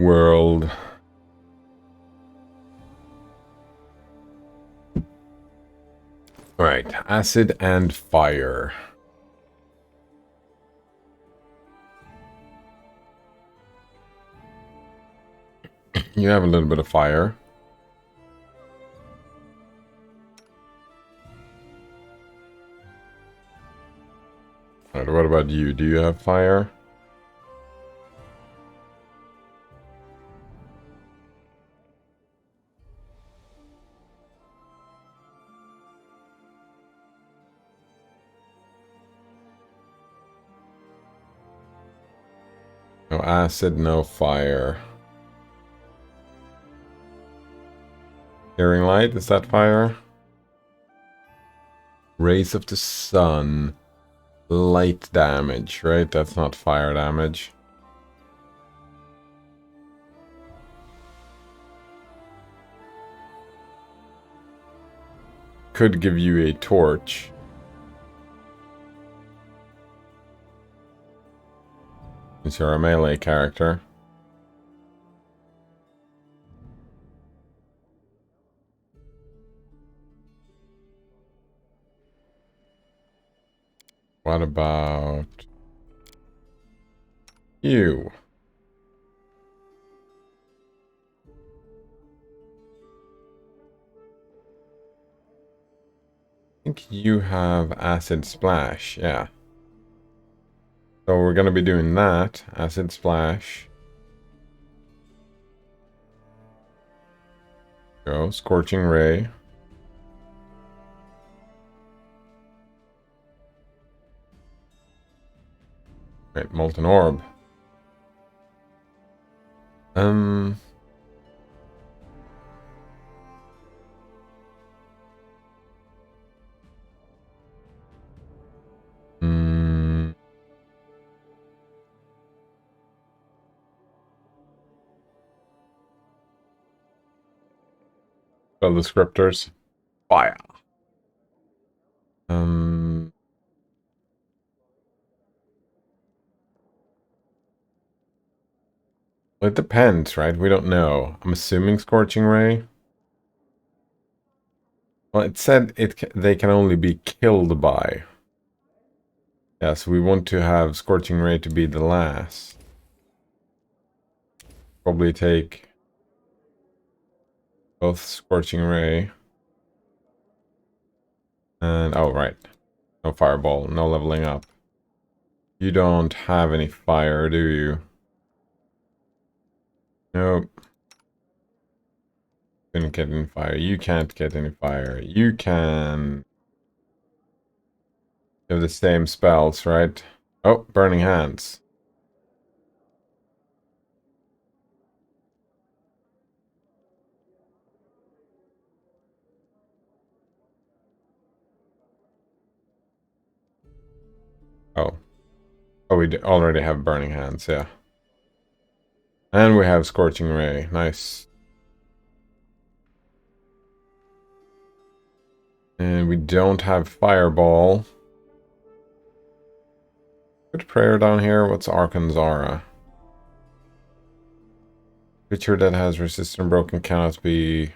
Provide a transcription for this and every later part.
world. Alright, acid and fire. You have a little bit of fire. Alright, what about you? Do you have fire? No acid, no fire. Hearing light, is that fire? Rays of the sun. Light damage, right? That's not fire damage. Could give you a torch. Since you're a melee character. What about you? I think you have acid splash, yeah. So we're gonna be doing that. Acid splash. Go, scorching ray. Right, molten orb. Spell descriptors. Fire. It depends, right? We don't know. I'm assuming scorching ray. Well, it said they can only be killed by. Yeah, so we want to have scorching ray to be the last. Probably take both scorching ray and oh right, no fireball, no leveling up. You don't have any fire, do you? Nope. Couldn't get any fire. You can't get any fire. You can. You have the same spells, right? Oh, burning hands. Oh. Oh, we already have burning hands, yeah. And we have scorching ray. Nice. And we don't have fireball. Put prayer down here. What's Arkanzara? Creature that has resistant broken cannot be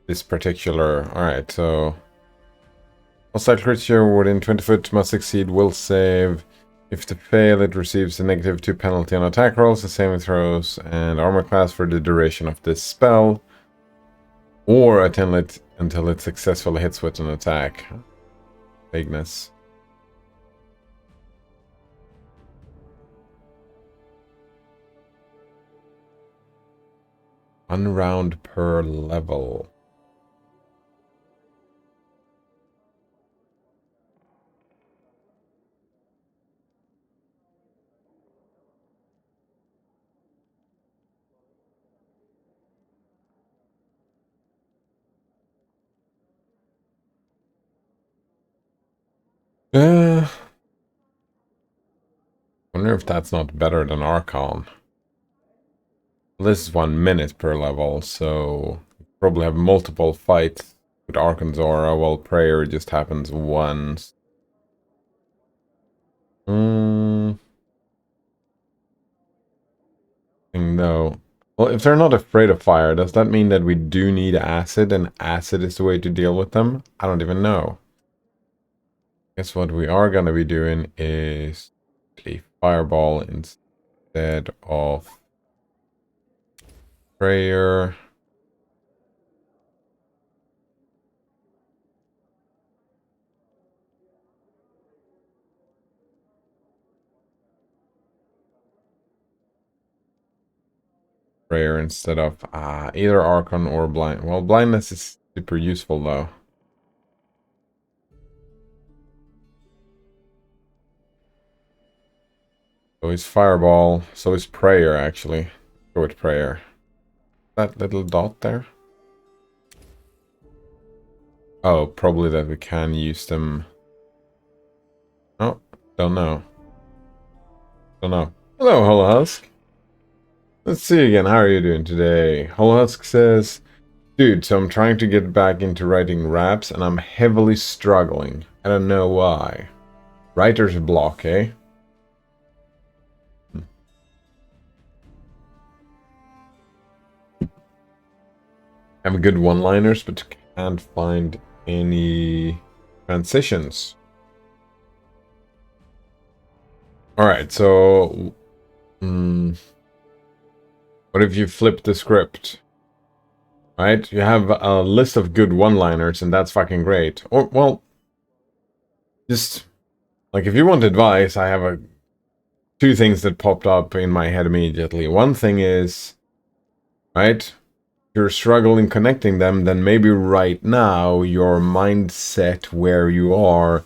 this particular. Alright, so hostile creature within 20 foot must succeed will save. If to fail, it receives a -2 penalty on attack rolls and saving throws and armor class for the duration of this spell. Or until it successfully hits with an attack. Vagueness. 1 round per level. Wonder if that's not better than Archon. This is 1 minute per level, so you probably have multiple fights with Arkanzora, while prayer just happens once. interesting though. Well, if they're not afraid of fire, does that mean that we do need acid and acid is the way to deal with them? I don't even know. Guess what we are gonna be doing is a fireball instead of prayer. Prayer instead of either Archon or blind. Well, blindness is super useful though. So is fireball. So is prayer actually. Go with prayer. That little dot there. Oh, probably that we can use them. Oh, don't know. Don't know. Hello, Holohusk. Let's see again. How are you doing today? Holohusk says, dude, so I'm trying to get back into writing raps and I'm heavily struggling. I don't know why. Writer's block, eh? I have good one-liners, but can't find any transitions. Alright, so... what if you flip the script? Right? You have a list of good one-liners, and that's fucking great. Or, well... just... like, if you want advice, I have two things that popped up in my head immediately. One thing is... right? You're struggling connecting them, then maybe right now your mindset where you are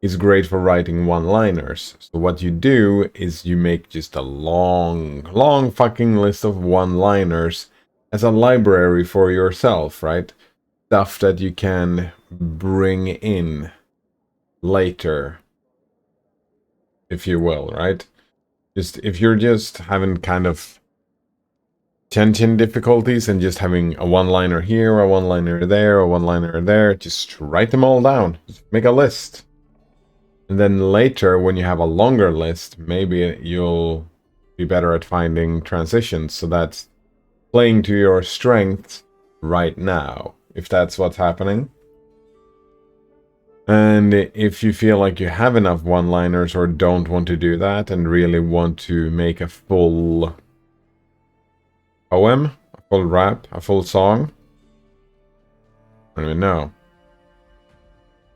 is great for writing one-liners. So what you do is you make just a long fucking list of one-liners as a library for yourself, right? Stuff that you can bring in later, if you will, right? Just if you're just having kind of tension difficulties and just having a one-liner here, a one-liner there, a one-liner there, just write them all down. Just make a list. And then later, when you have a longer list, maybe you'll be better at finding transitions. So that's playing to your strengths right now, if that's what's happening. And if you feel like you have enough one-liners or don't want to do that and really want to make a full poem, a full rap, a full song, I don't even know.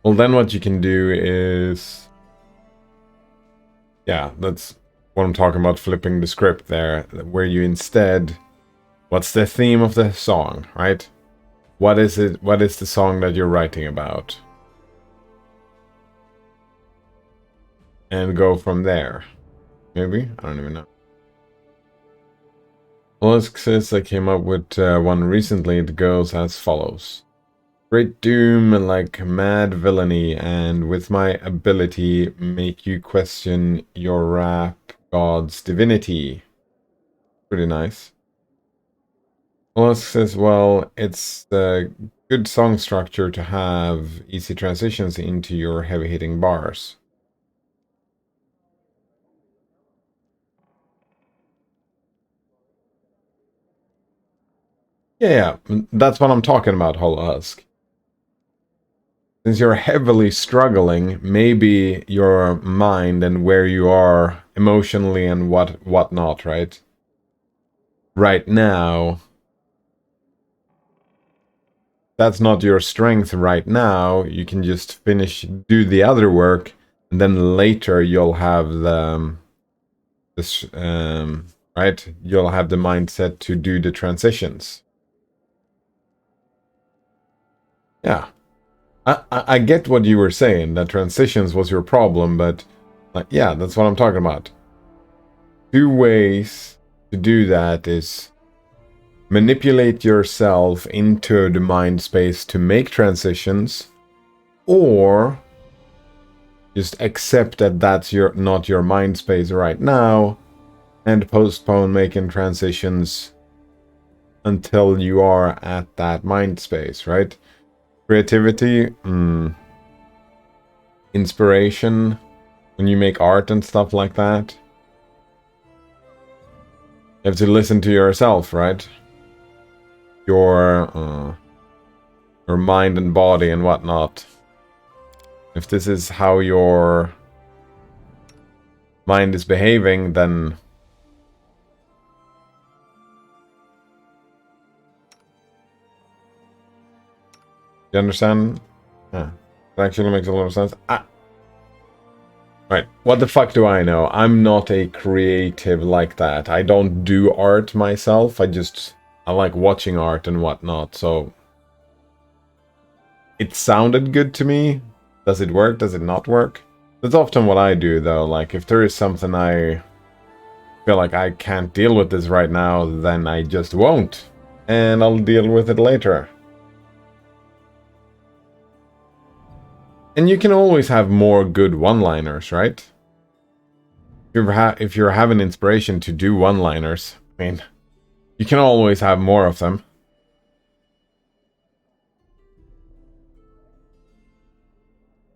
Well, then what you can do is... yeah, that's what I'm talking about, flipping the script there, where you instead... what's the theme of the song, right? What is it? What is the song that you're writing about? And go from there. Maybe? I don't even know. Mollusk says I came up with one recently. It goes as follows. Great doom like mad villainy, and with my ability make you question your rap god's divinity. Pretty nice. Mollusk says, well, it's a good song structure to have easy transitions into your heavy-hitting bars. Yeah, that's what I'm talking about, Holohusk. Since you're heavily struggling, maybe your mind and where you are emotionally and whatnot, right? Right now, that's not your strength right now. You can just do the other work, and then later you'll have this, right? You'll have the mindset to do the transitions. Yeah. I get what you were saying, that transitions was your problem, but like, yeah, that's what I'm talking about. Two ways to do that is manipulate yourself into the mind space to make transitions, or just accept that that's not your mind space right now and postpone making transitions until you are at that mind space, right? Creativity, inspiration, when you make art and stuff like that. You have to listen to yourself, right? Your mind and body and whatnot. If this is how your mind is behaving, then you understand? Yeah, it actually makes a lot of sense. Right, what the fuck do I know? I'm not a creative like that. I don't do art myself. I like watching art and whatnot, so it sounded good to me. Does it work? Does it not work? That's often what I do, though. Like, if there is something I feel like I can't deal with this right now, then I just won't. And I'll deal with it later. And you can always have more good one-liners, right? If you have an inspiration to do one-liners, I mean, you can always have more of them.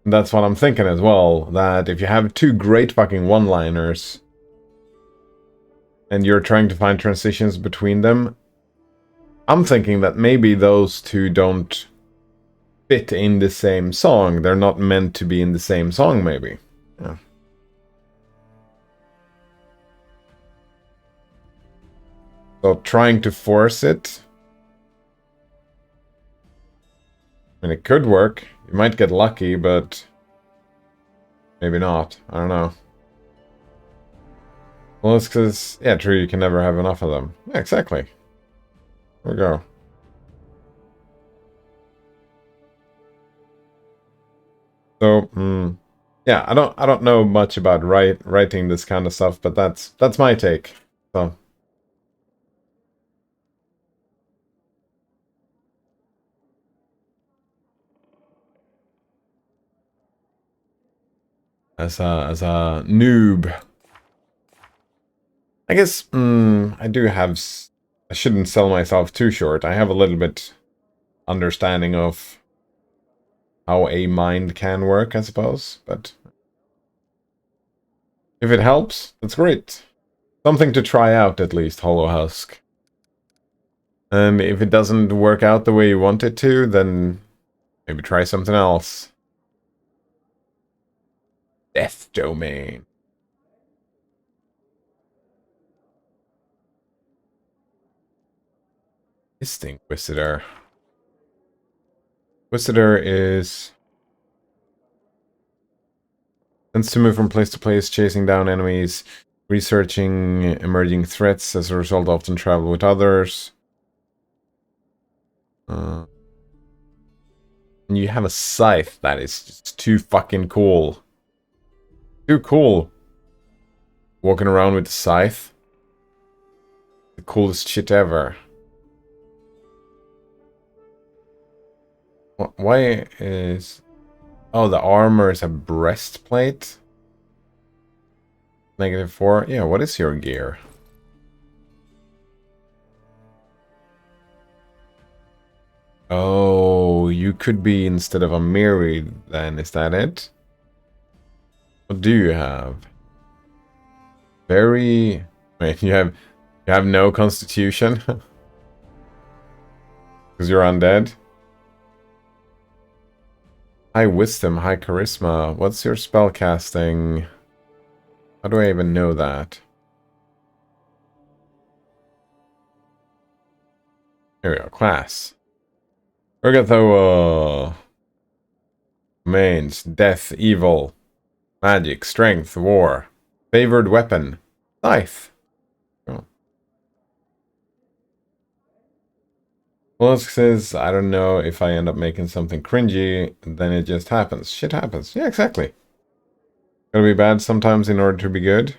And that's what I'm thinking as well, that if you have two great fucking one-liners and you're trying to find transitions between them, I'm thinking that maybe those two don't fit in the same song. They're not meant to be in the same song, maybe. Yeah. So trying to force it, I mean, it could work. You might get lucky, but maybe not. I don't know. Well, it's because, yeah, true, you can never have enough of them. Yeah, exactly. There we go. So, yeah, I don't know much about writing this kind of stuff, but that's my take. So, as a noob, I guess I do have. I shouldn't sell myself too short. I have a little bit understanding of how a mind can work, I suppose. But if it helps, that's great. Something to try out at least, Hollow Husk. And if it doesn't work out the way you want it to, then maybe try something else. Death Domain. Distinct Inquisitor. Inquisitor is... tends to move from place to place, chasing down enemies, researching emerging threats, as a result often travel with others. And you have a scythe that is just too fucking cool. Too cool. Walking around with a scythe. The coolest shit ever. Why is... oh, the armor is a breastplate? -4? Yeah, what is your gear? Oh, you could be instead of a Miri then, is that it? What do you have? Very... wait, you have no constitution? Because you're undead? High wisdom, high charisma. What's your spell casting? How do I even know that? Here we go, class. Urgatho, mains, death, evil, magic, strength, war, favored weapon, scythe. Oh. Well, says, I don't know if I end up making something cringy, then it just happens. Shit happens. Yeah, exactly. Gotta be bad sometimes in order to be good.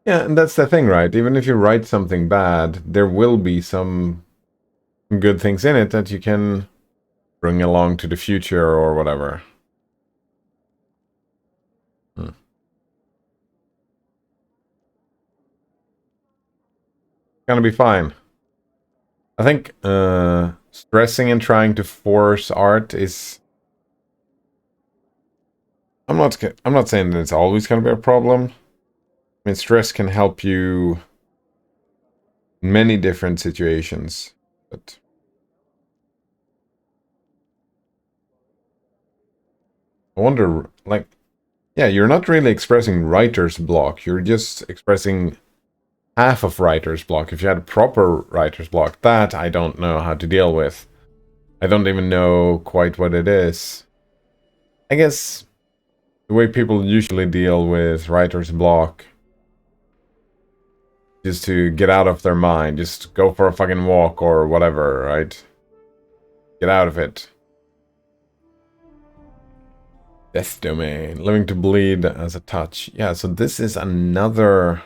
Yeah, and that's the thing, right? Even if you write something bad, there will be some good things in it that you can bring along to the future or whatever. Gonna be fine. I think stressing and trying to force art is... I'm not saying that it's always gonna be a problem. I mean, stress can help you Many different situations. But I wonder, like, yeah, you're not really expressing writer's block. You're just expressing half of writer's block. If you had proper writer's block, that I don't know how to deal with. I don't even know quite what it is. I guess the way people usually deal with writer's block is to get out of their mind. Just go for a fucking walk or whatever, right? Get out of it. Death domain. Living to bleed as a touch. Yeah, so this is another...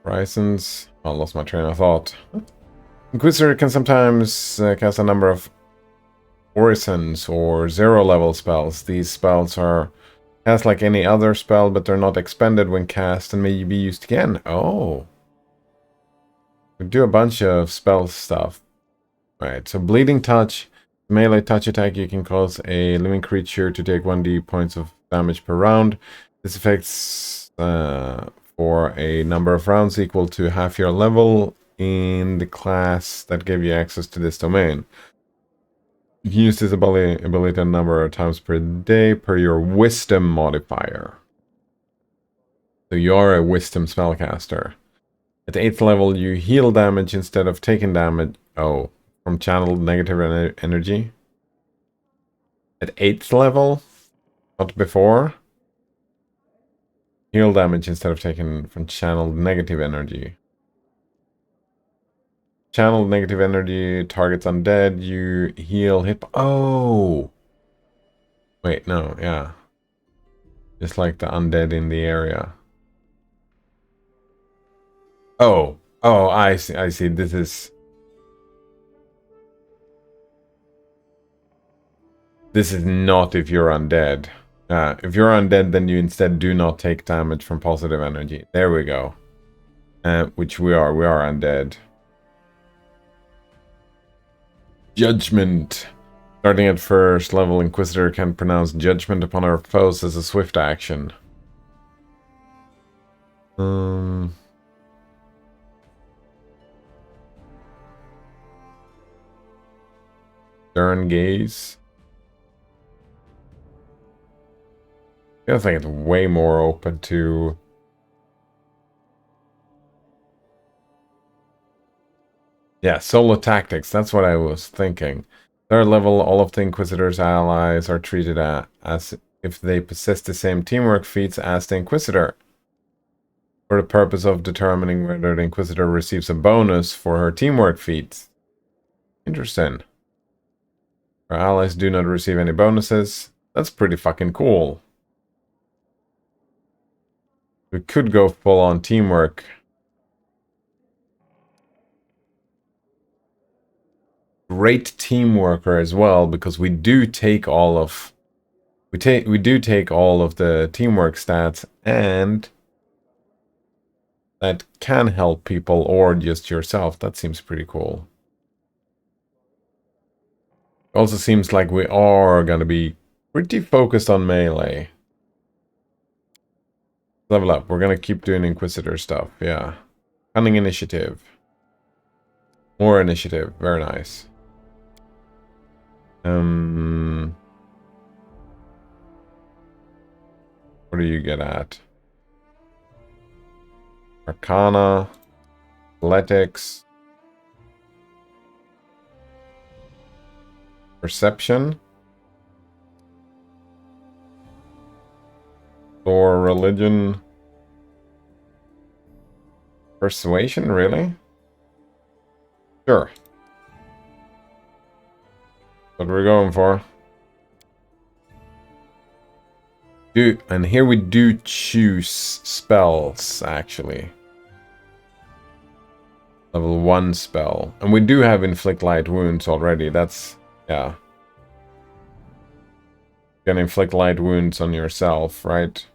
Horizons. I lost my train of thought. Inquisitor can sometimes cast a number of orisons or zero-level spells. These spells are cast like any other spell, but they're not expended when cast and may be used again. Oh. We do a bunch of spell stuff. Right, so Bleeding Touch. Melee touch attack, you can cause a living creature to take 1d points of damage per round. This affects for a number of rounds equal to half your level in the class that gave you access to this domain. You can use this ability a number of times per day per your Wisdom modifier. So you are a Wisdom spellcaster. At 8th level, you heal damage instead of taking damage. Oh, from channeled negative energy. At 8th level, not before. Heal damage instead of taking from channeled negative energy. Channeled negative energy targets undead. You heal hit. Oh! Wait, no, yeah. Just like the undead in the area. Oh, I see, I see. This is not if you're undead. If you're undead, then you instead do not take damage from positive energy. There we go. Which we are. We are undead. Judgment. Starting at first level, Inquisitor can pronounce judgment upon her foes as a swift action. Stern gaze. I think it's way more open to... Yeah, solo tactics. That's what I was thinking. Third level, all of the Inquisitor's allies are treated as if they possess the same teamwork feats as the Inquisitor, for the purpose of determining whether the Inquisitor receives a bonus for her teamwork feats. Interesting. Her allies do not receive any bonuses. That's pretty fucking cool. We could go full-on teamwork. Great team worker as well, because we do take all of the teamwork stats, and that can help people or just yourself. That seems pretty cool. Also seems like we are gonna be pretty focused on melee. Level up. We're gonna keep doing Inquisitor stuff. Yeah. Cunning initiative. More initiative. Very nice. What do you get at? Arcana. Athletics. Perception. Or religion. Persuasion, really? Sure. What we're going for. And here we do choose spells, actually. Level 1 spell. And we do have inflict light wounds already. That's, yeah. You can inflict light wounds on yourself, right?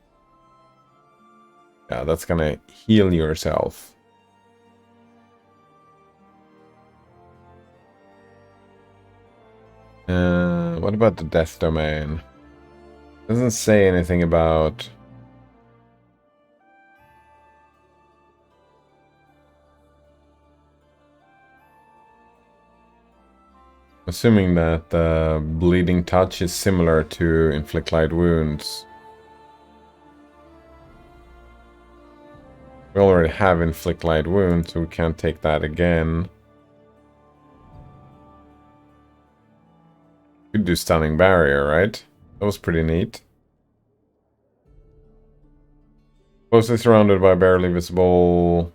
Yeah, that's gonna heal yourself. What about the death domain? Doesn't say anything about... Assuming that bleeding touch is similar to inflict light wounds. We already have inflict light wounds, so we can't take that again. Could do stunning barrier, right? That was pretty neat. Closely surrounded by barely visible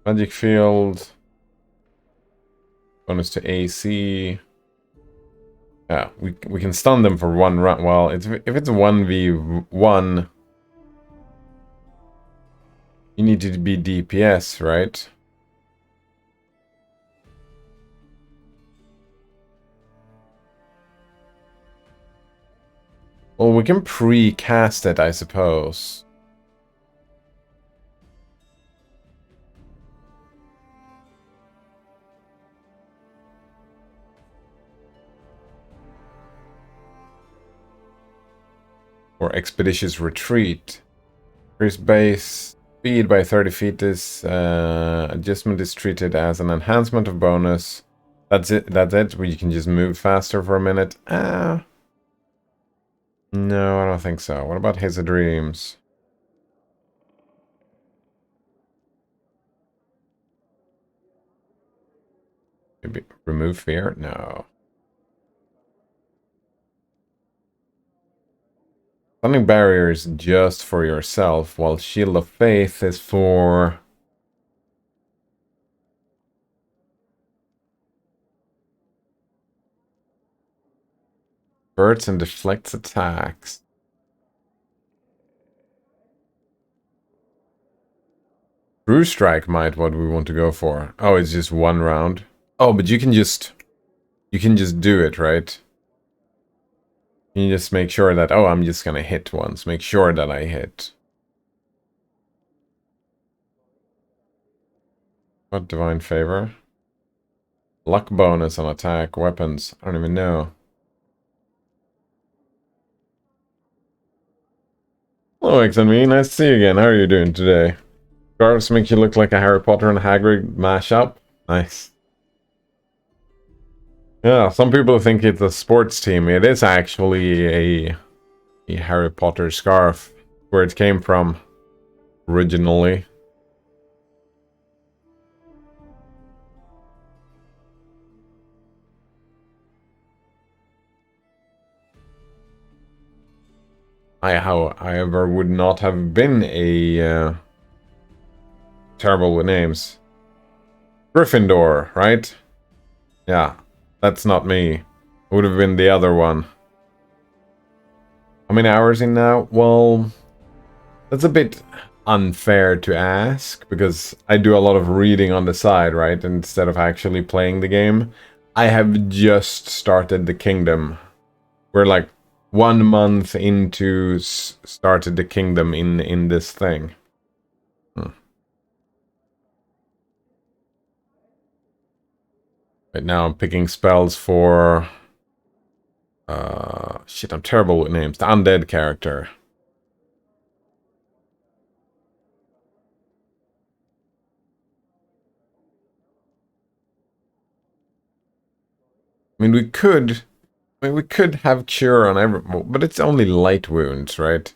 magic field. Bonus to AC. Yeah, we can stun them for one round. Well, if it's 1v1, you need to be DPS, right? Well, we can pre-cast it, I suppose. Or Expeditious Retreat. Increase base speed by 30 feet. This adjustment is treated as an enhancement of bonus. That's it. That's it. Where you can just move faster for a minute. No, I don't think so. What about Haze of Dreams? Maybe remove fear? No. Stunning Barrier is just for yourself, while Shield of Faith is for... Hurts and deflects attacks. True Strike might what we want to go for. Oh, it's just one round. Oh, but you can just do it, right? You just make sure that, oh, I'm just gonna hit once. Make sure that I hit. What Divine Favor? Luck bonus on attack, weapons. I don't even know. Hello, XNV. Nice to see you again. How are you doing today? Scarves make you look like a Harry Potter and Hagrid mashup. Nice. Yeah, some people think it's a sports team. It is actually a Harry Potter scarf. Where it came from originally. I, however, would not have been a terrible with names. Gryffindor, right? Yeah, that's not me. It would have been the other one. How many hours in now? Well, that's a bit unfair to ask, because I do a lot of reading on the side, right? Instead of actually playing the game. I have just started the kingdom. We're like 1 month into started the kingdom in this thing. Right now I'm picking spells for... shit, I'm terrible with names. The undead character. I mean, we could have cure on every... But it's only light wounds, right?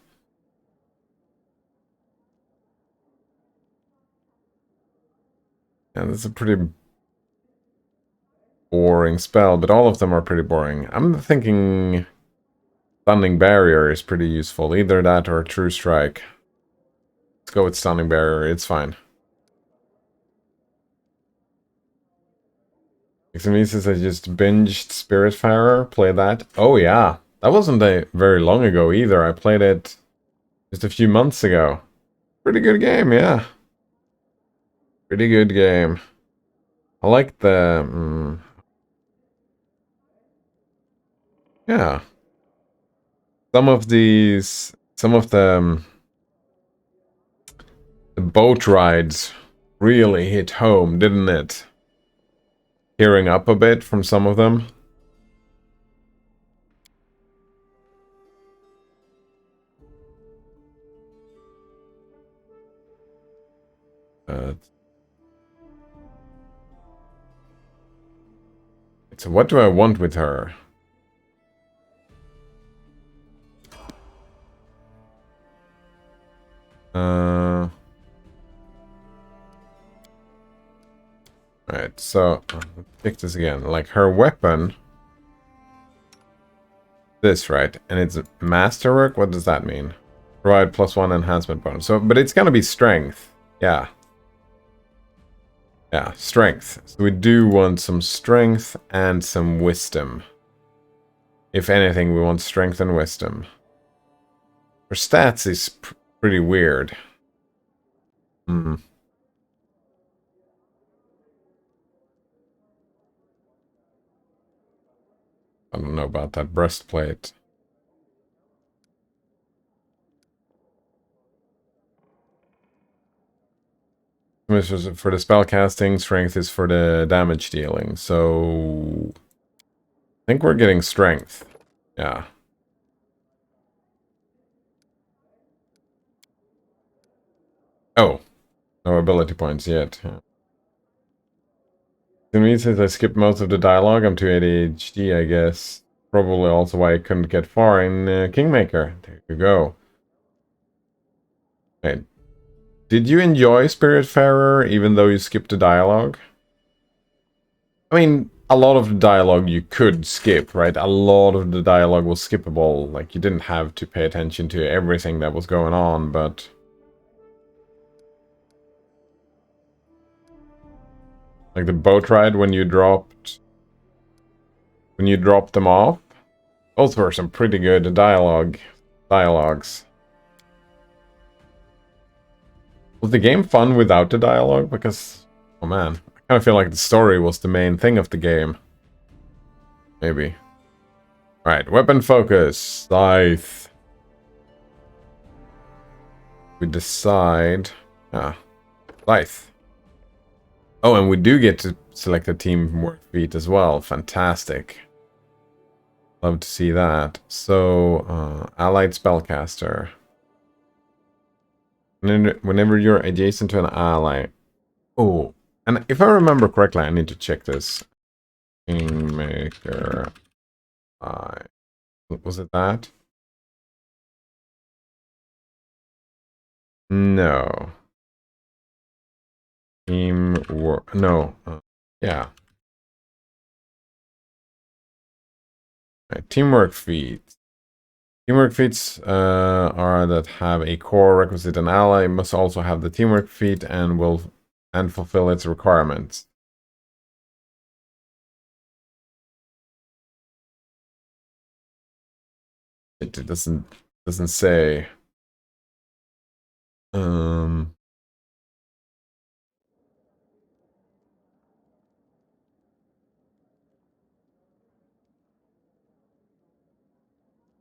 Yeah, that's a pretty boring spell, but all of them are pretty boring. I'm thinking Stunning Barrier is pretty useful. Either that or True Strike. Let's go with Stunning Barrier. It's fine. Exemesis, I just binged Spiritfarer. Play that. Oh, yeah. That wasn't very long ago either. I played it just a few months ago. Pretty good game, yeah. Pretty good game. I like the... yeah. Some of the boat rides really hit home, didn't it? hearing up a bit from some of them. So what do I want with her? Alright, so let's pick this again. Like her weapon. This, right? And it's masterwork? What does that mean? Provide +1 enhancement bonus. So, but it's gonna be strength. Yeah. Yeah, strength. So we do want some strength and some wisdom. If anything, we want strength and wisdom. Her stats is pretty weird. Hmm. I don't know about that breastplate. This is for the spell casting, strength is for the damage dealing. So I think we're getting strength. Yeah. Oh, no ability points yet. Yeah. To me, since I skipped most of the dialogue, I'm too ADHD, I guess. Probably also why I couldn't get far in Kingmaker. There you go. Wait. Did you enjoy Spiritfarer even though you skipped the dialogue? I mean, a lot of the dialogue you could skip, right? A lot of the dialogue was skippable. Like, you didn't have to pay attention to everything that was going on, but... Like the boat ride when you dropped... When you dropped them off? Those were some pretty good dialogues. Was the game fun without the dialogue? Because, oh man, I kind of feel like the story was the main thing of the game. Maybe. Alright, weapon focus. Scythe. We decide... Scythe. Oh, and we do get to select a teamwork feat as well. Fantastic. Love to see that. So, allied spellcaster. Whenever you're adjacent to an ally. Oh, and if I remember correctly, I need to check this. Kingmaker. Was it that? No. Teamwork. No. Yeah. Right, teamwork feats. Teamwork feats are that have a core requisite. An ally must also have the teamwork feat and fulfill its requirements. It doesn't say.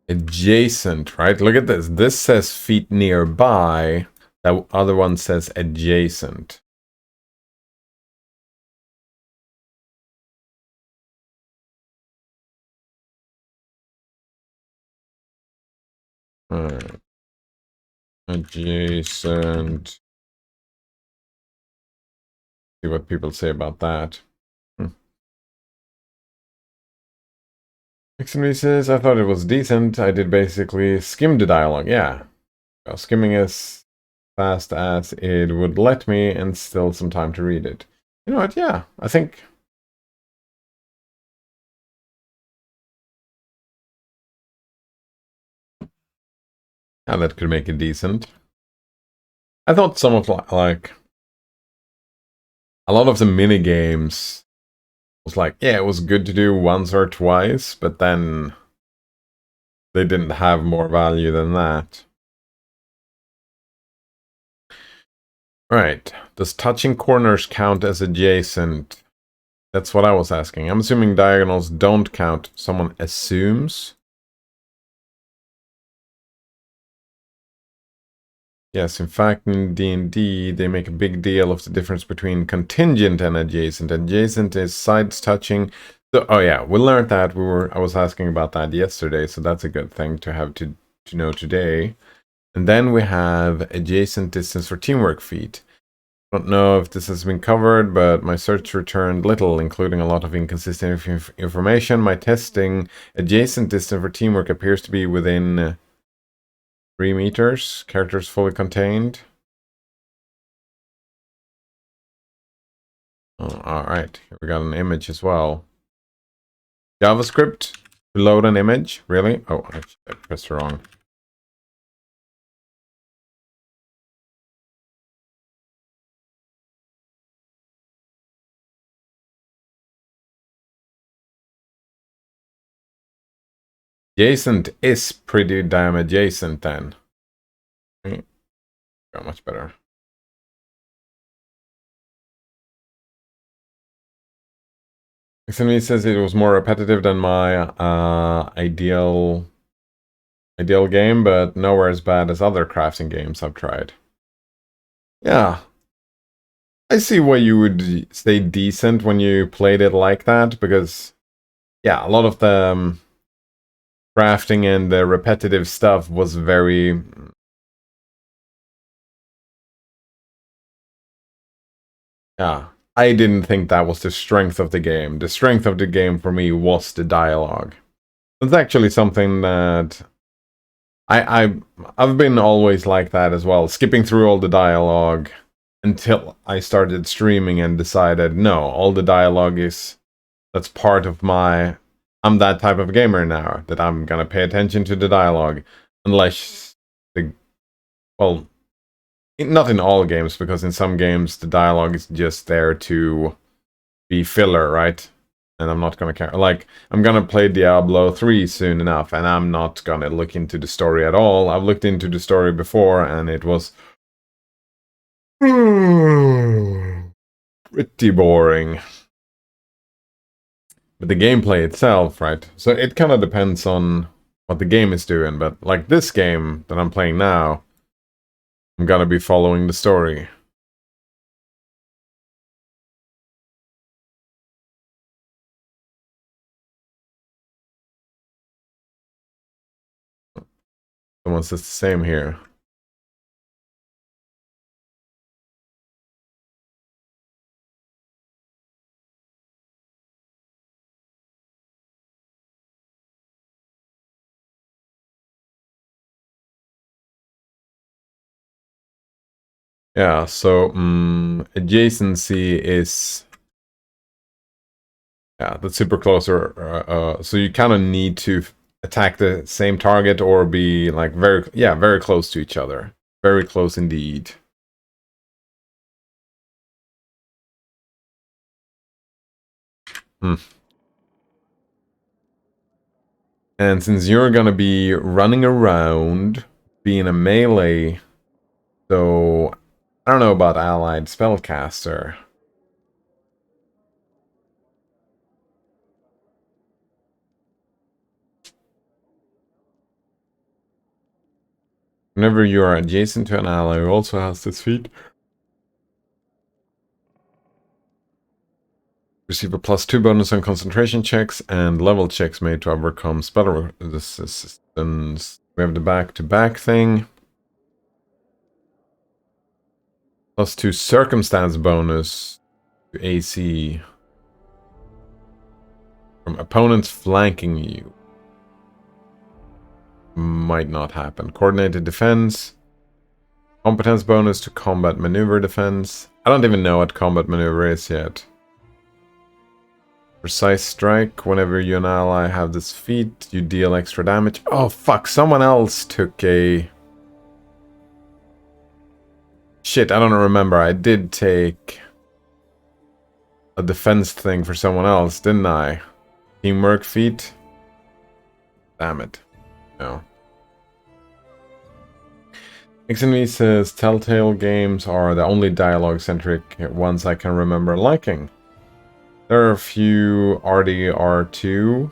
Adjacent, right? Look at this. This says feet nearby. That other one says adjacent. Alright. Adjacent. See what people say about that. Nixon says, I thought it was decent. I did basically skim the dialogue. Yeah. Well, skimming as fast as it would let me and still some time to read it. You know what? Yeah, I think... Yeah, that could make it decent. I thought some of like... A lot of the mini games was like, yeah, it was good to do once or twice, but then they didn't have more value than that. Right. Does touching corners count as adjacent? That's what I was asking. I'm assuming diagonals don't count. Someone assumes. Yes, in fact, in D&D, they make a big deal of the difference between contingent and adjacent. Adjacent is sides touching. So, oh yeah, we learned that. I was asking about that yesterday, so that's a good thing to have to know today. And then we have adjacent distance for teamwork feat. I don't know if this has been covered, but my search returned little, including a lot of inconsistent information. My testing adjacent distance for teamwork appears to be within 3 meters. Characters fully contained. Oh, alright, here we got an image as well. JavaScript to load an image? Really? Oh, I pressed wrong. Adjacent is pretty damn adjacent then. Got much better. XNV says it was more repetitive than my ideal game, but nowhere as bad as other crafting games I've tried. Yeah. I see why you would stay decent when you played it like that, because, yeah, a lot of the crafting and the repetitive stuff was very... Yeah, I didn't think that was the strength of the game. The strength of the game for me was the dialogue. It's actually something that I've been always like that as well, skipping through all the dialogue until I started streaming and decided, no, all the dialogue that's part of I'm that type of gamer now, that I'm gonna pay attention to the dialogue, unless well, not in all games, because in some games the dialogue is just there to be filler, right? And I'm not gonna care. Like, I'm gonna play Diablo 3 soon enough, and I'm not gonna look into the story at all. I've looked into the story before, and it was pretty boring. But the gameplay itself, right? So it kind of depends on what the game is doing, but like this game that I'm playing now, I'm gonna be following the story. Someone says the same here. Yeah, so adjacency is... Yeah, that's super close. So you kind of need to attack the same target or be like very close to each other. Very close indeed. And since you're gonna be running around, being a melee, so I don't know about allied spellcaster. Whenever you are adjacent to an ally who also has this feat, receive a +2 bonus on concentration checks and level checks made to overcome spell resistance. We have the back-to-back thing. +2 circumstance bonus to AC from opponents flanking you. Might not happen. Coordinated defense. Competence bonus to combat maneuver defense. I don't even know what combat maneuver is yet. Precise strike. Whenever you and ally have this feat, you deal extra damage. Oh fuck, someone else took a... Shit, I don't remember. I did take a defense thing for someone else, didn't I? Teamwork feat? Damn it. No. XNV says, Telltale games are the only dialogue-centric ones I can remember liking. There are a few RDR2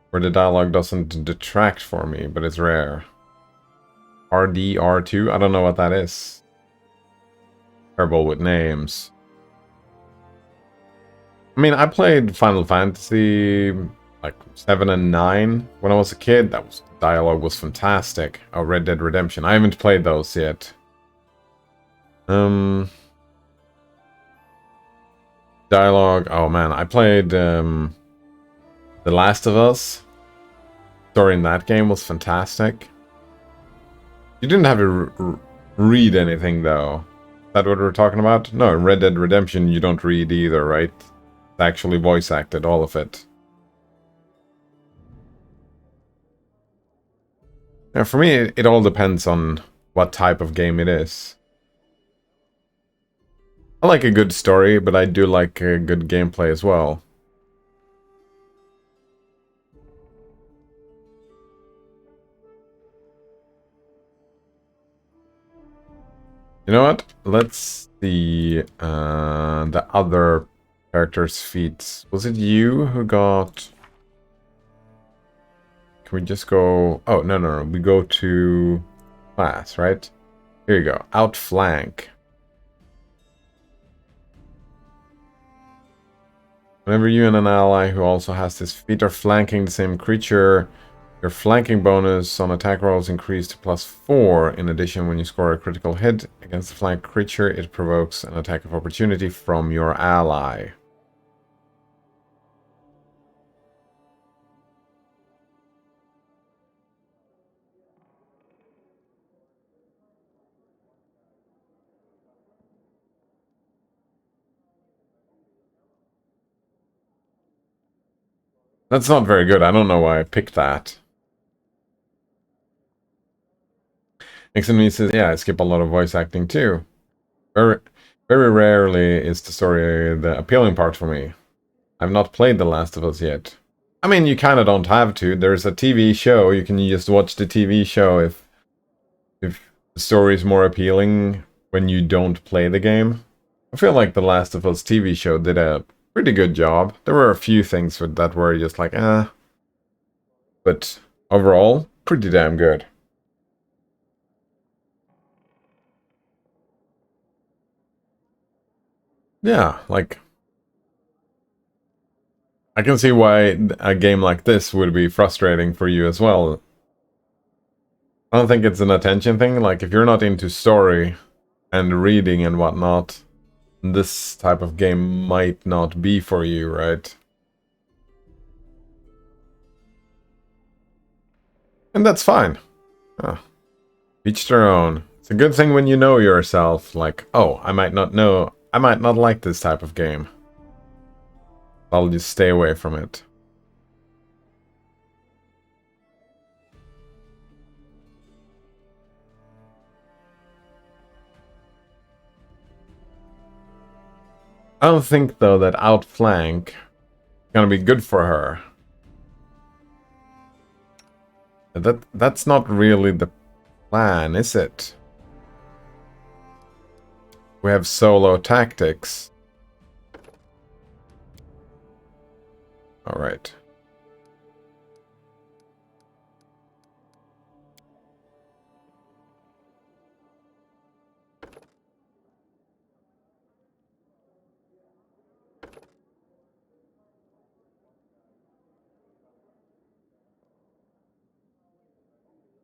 where the dialogue doesn't detract for me, but it's rare. RDR2? I don't know what that is. Terrible with names. I mean, I played Final Fantasy like 7 and 9 when I was a kid. The dialogue was fantastic. Oh, Red Dead Redemption. I haven't played those yet. Dialogue. Oh man, I played The Last of Us. Story in that game was fantastic. You didn't have to read anything though. Is that what we're talking about? No, in Red Dead Redemption you don't read either, right? It's actually voice acted, all of it. Now, for me, it all depends on what type of game it is. I like a good story, but I do like a good gameplay as well. You know what? Let's see the other characters' feats. Was it you who got... Can we just go... Oh, no. We go to class, right? Here you go. Outflank. Whenever you and an ally who also has this feat are flanking the same creature, your flanking bonus on attack rolls increase to +4. In addition, when you score a critical hit against the flanked creature, it provokes an attack of opportunity from your ally. That's not very good. I don't know why I picked that. Nixon me says, yeah, I skip a lot of voice acting too. Very, very rarely is the story the appealing part for me. I've not played The Last of Us yet. I mean, you kind of don't have to. There's a TV show. You can just watch the TV show if the story is more appealing when you don't play the game. I feel like The Last of Us TV show did a pretty good job. There were a few things with that were just like, but overall, pretty damn good. Yeah, like, I can see why a game like this would be frustrating for you as well. I don't think it's an attention thing. Like, if you're not into story and reading and whatnot, this type of game might not be for you, right? And that's fine. Huh. Each their own. It's a good thing when you know yourself, like, oh, I might not like this type of game. I'll just stay away from it. I don't think, though, that outflank is gonna be good for her. That's not really the plan, is it? We have solo tactics. Alright.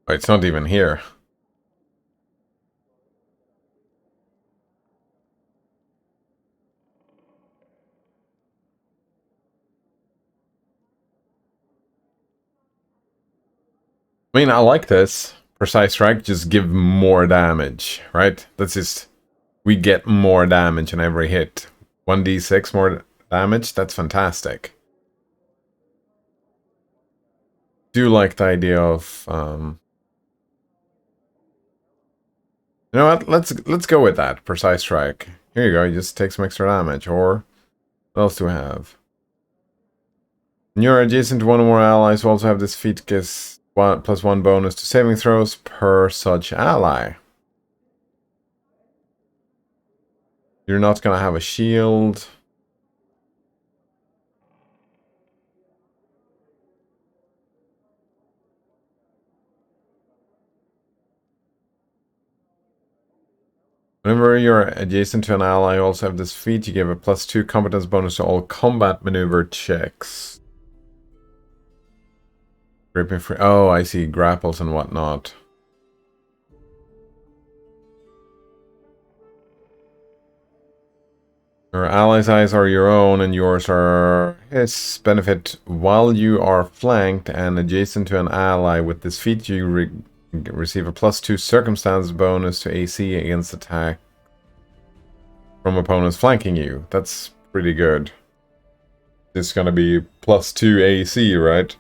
Oh, it's not even here. I mean, I like this. Precise strike, just give more damage, right? That's just... We get more damage on every hit. 1d6 more damage, that's fantastic. Do like the idea of... You know what? Let's go with that. Precise strike. Here you go. You just take some extra damage. Or what else do we have? When you're adjacent to one or more allies, you also have this feat gives +1 bonus to saving throws per such ally. You're not gonna have a shield. Whenever you're adjacent to an ally, you also have this feat. You give a +2 competence bonus to all combat maneuver checks. Gripping free. Oh, I see. Grapples and whatnot. Your allies' eyes are your own, and yours are his. Benefit while you are flanked and adjacent to an ally. With this feat, you receive a +2 circumstance bonus to AC against attack from opponents flanking you. That's pretty good. It's gonna be +2 AC, right?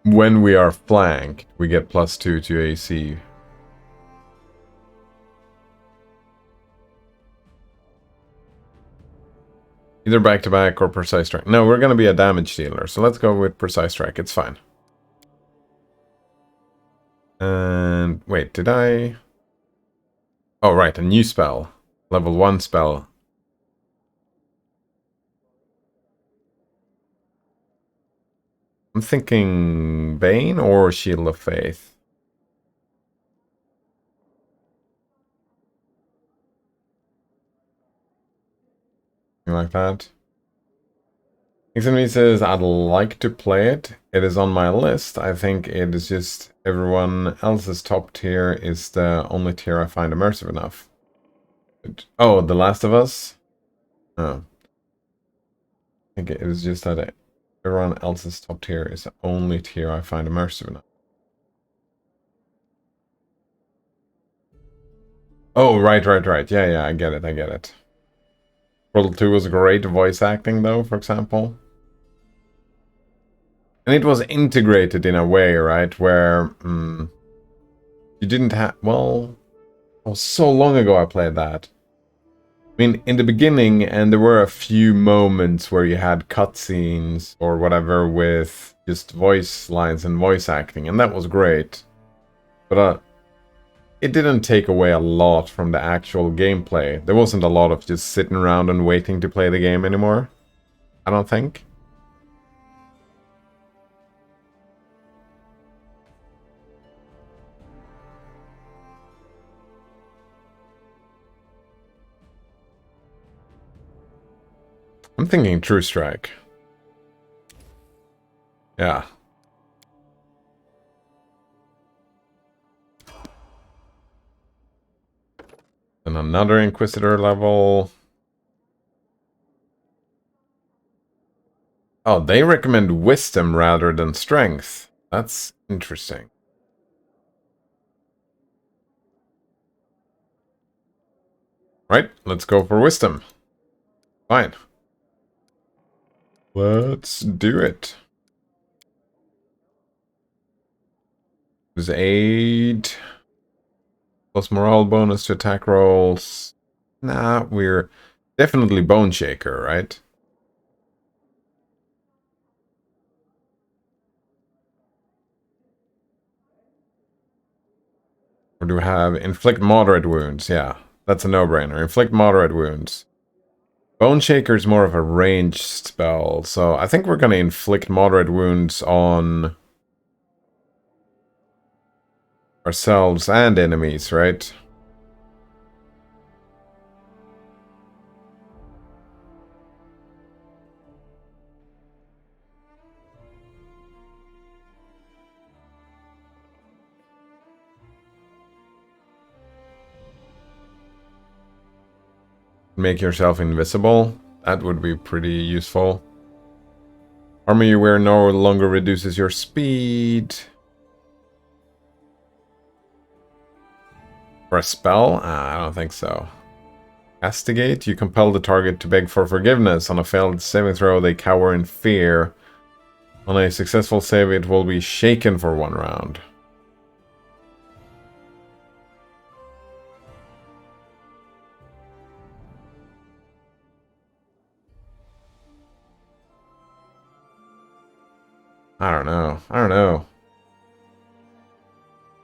When we are flanked, we get +2 to AC. Either back-to-back or precise strike. No, we're going to be a damage dealer, so let's go with precise strike. It's fine. And wait, did I... Oh, right, a new spell. Level 1 spell. I'm thinking Bane or Shield of Faith. Something like that. Xenemy says, I'd like to play it. It is on my list. I think it is just everyone else's top tier is the only tier I find immersive enough. Oh, The Last of Us? Oh. I think it is just that everyone else's top tier is the only tier I find immersive enough. Oh, right. Yeah, I get it. Portal 2 was great voice acting, though, for example. And it was integrated in a way, right, where you didn't have... Well, it was so long ago I played that. I mean, in the beginning, and there were a few moments where you had cutscenes or whatever with just voice lines and voice acting, and that was great. But it didn't take away a lot from the actual gameplay. There wasn't a lot of just sitting around and waiting to play the game anymore, I don't think. I'm thinking True Strike. Yeah. And another Inquisitor level. Oh, they recommend Wisdom rather than Strength. That's interesting. Right, let's go for Wisdom. Fine. Let's do it. There's 8. Plus morale bonus to attack rolls. Nah, we're definitely Bone Shaker, right? Or do we have Inflict Moderate Wounds? Yeah, that's a no-brainer. Inflict Moderate Wounds. Bone Shaker is more of a ranged spell, so I think we're going to inflict moderate wounds on ourselves and enemies, right? Make yourself invisible. That would be pretty useful. Armor you wear no longer reduces your speed. For a spell? I don't think so. Castigate. You compel the target to beg for forgiveness. On a failed saving throw, they cower in fear. On a successful save, it will be shaken for 1 round. I don't know.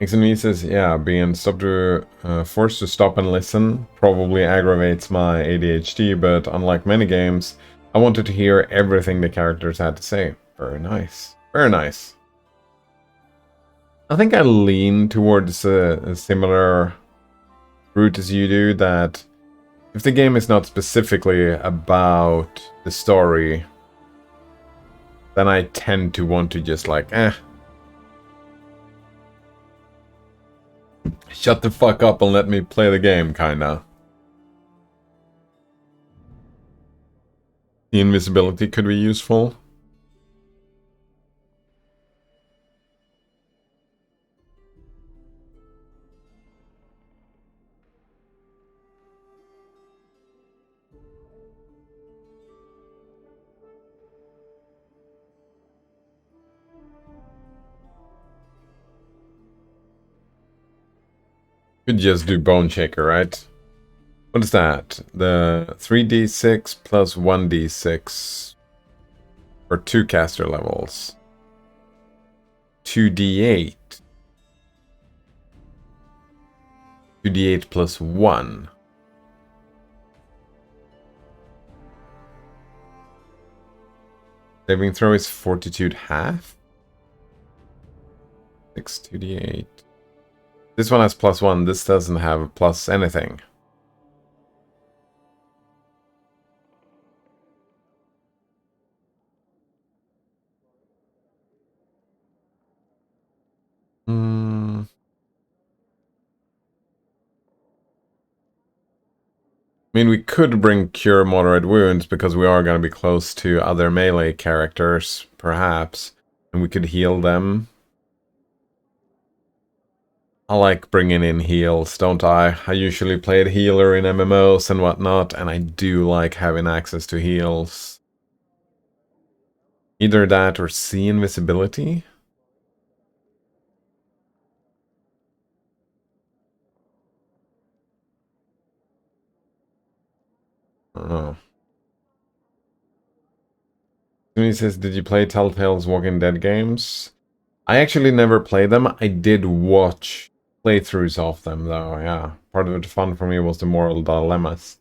Xenemy says, yeah, being forced to stop and listen probably aggravates my ADHD, but unlike many games, I wanted to hear everything the characters had to say. Very nice. Very nice. I think I lean towards a similar route as you do, that if the game is not specifically about the story, then I tend to want to just like, shut the fuck up and let me play the game, kinda. The invisibility could be useful. Could just do Bone Shaker, right? What is that? The 3d6 plus 1d6 for 2 caster levels. 2d8. 2d8 plus 1. Saving throw is Fortitude half? 6 2d8. This one has plus 1, this doesn't have plus anything. I mean, we could bring Cure Moderate Wounds because we are going to be close to other melee characters, perhaps. And we could heal them. I like bringing in heals, don't I? I usually played healer in MMOs and whatnot, and I do like having access to heals. Either that or C invisibility. I don't know. He says, did you play Telltale's Walking Dead games? I actually never played them. I did watch playthroughs of them, though, yeah. Part of the fun for me was the moral dilemmas.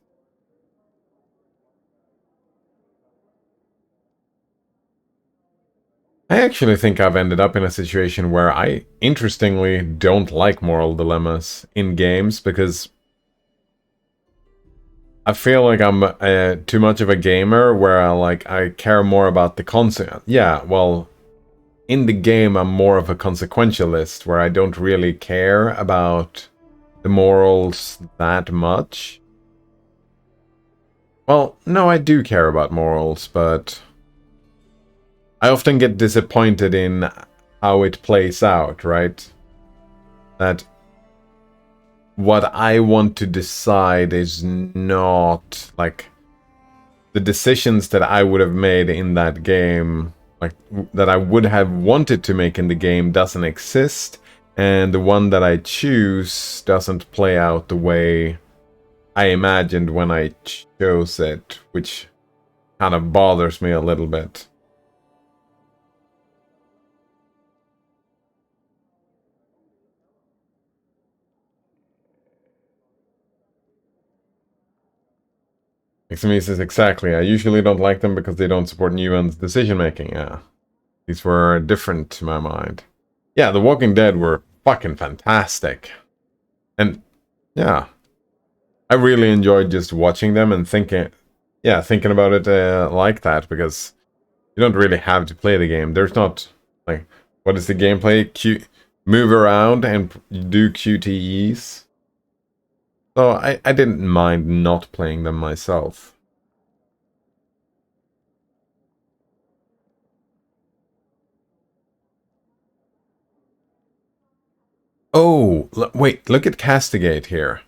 I actually think I've ended up in a situation where I, interestingly, don't like moral dilemmas in games because I feel like I'm too much of a gamer where I care more about the consequence. Yeah, well, in the game I'm more of a consequentialist where I don't really care about the morals that much. Well, no, I do care about morals, but I often get disappointed in how it plays out, right? That what I want to decide is not, like, the decisions that I would have made in that game, like, that I would have wanted to make in the game doesn't exist, and the one that I choose doesn't play out the way I imagined when I chose it, which kind of bothers me a little bit. Xmi says, exactly. I usually don't like them because they don't support Newman's decision-making. Yeah. These were different to my mind. Yeah, The Walking Dead were fucking fantastic. And, yeah. I really enjoyed just watching them and thinking about it like that, because you don't really have to play the game. There's not, like, what is the gameplay? Move around and do QTEs. So I didn't mind not playing them myself. Oh, wait, look at Castigate here.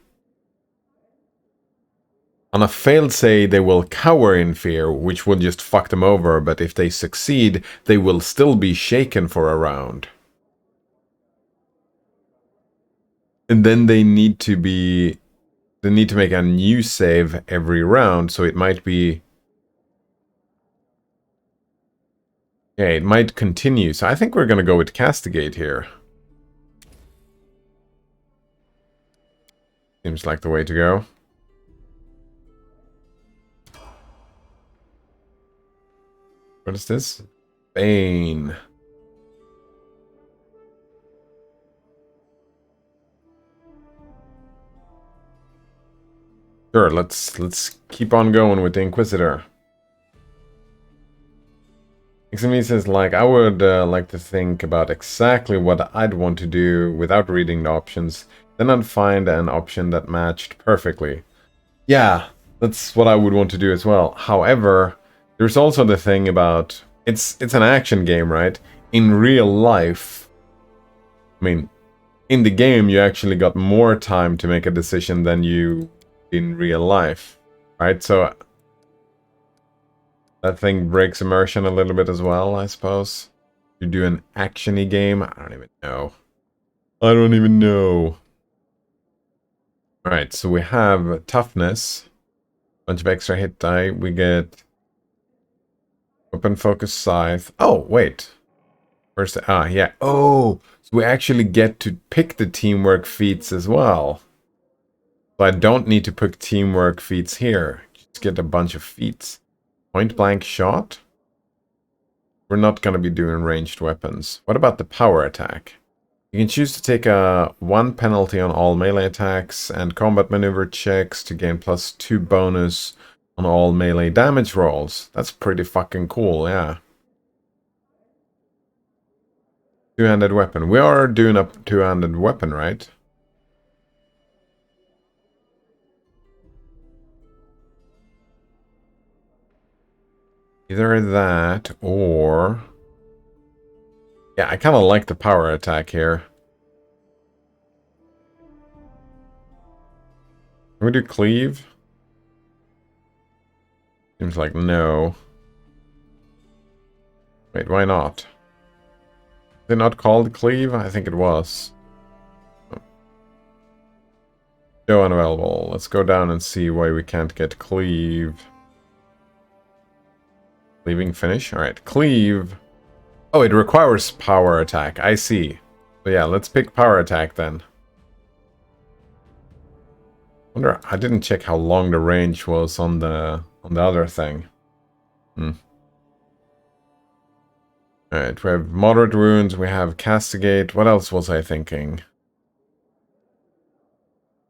On a failed save, they will cower in fear, which will just fuck them over, but if they succeed, they will still be shaken for a round. And then they need to make a new save every round, so it might be... Yeah, it might continue. So I think we're gonna go with Castigate here. Seems like the way to go. What is this? Bane. Sure, let's keep on going with the Inquisitor. XME says, like, I would like to think about exactly what I'd want to do without reading the options. Then I'd find an option that matched perfectly. Yeah, that's what I would want to do as well. However, there's also the thing about it's an action game, right? In real life, I mean, in the game you actually got more time to make a decision than you in real life, right? So that thing breaks immersion a little bit as well, I suppose. You do an action-y game, I don't even know. I don't even know. Alright, so we have toughness. Bunch of extra hit die. We get open focus scythe. Oh, wait. First, yeah. Oh, so we actually get to pick the teamwork feats as well. So I don't need to pick teamwork feats here. Just get a bunch of feats. Point blank shot. We're not going to be doing ranged weapons. What about the power attack? You can choose to take a 1 penalty on all melee attacks and combat maneuver checks to gain +2 bonus on all melee damage rolls. That's pretty fucking cool, yeah. Two-handed weapon. We are doing a two-handed weapon, right? Either that or... Yeah, I kind of like the power attack here. Can we do cleave? Seems like no. Wait, why not? Is it not called cleave? I think it was. Show unavailable. Let's go down and see why we can't get cleave. Cleaving finish? Alright, cleave. Oh, it requires power attack. I see. So yeah, let's pick power attack then. Wonder, I didn't check how long the range was on the other thing. Alright, we have moderate wounds, we have castigate. What else was I thinking?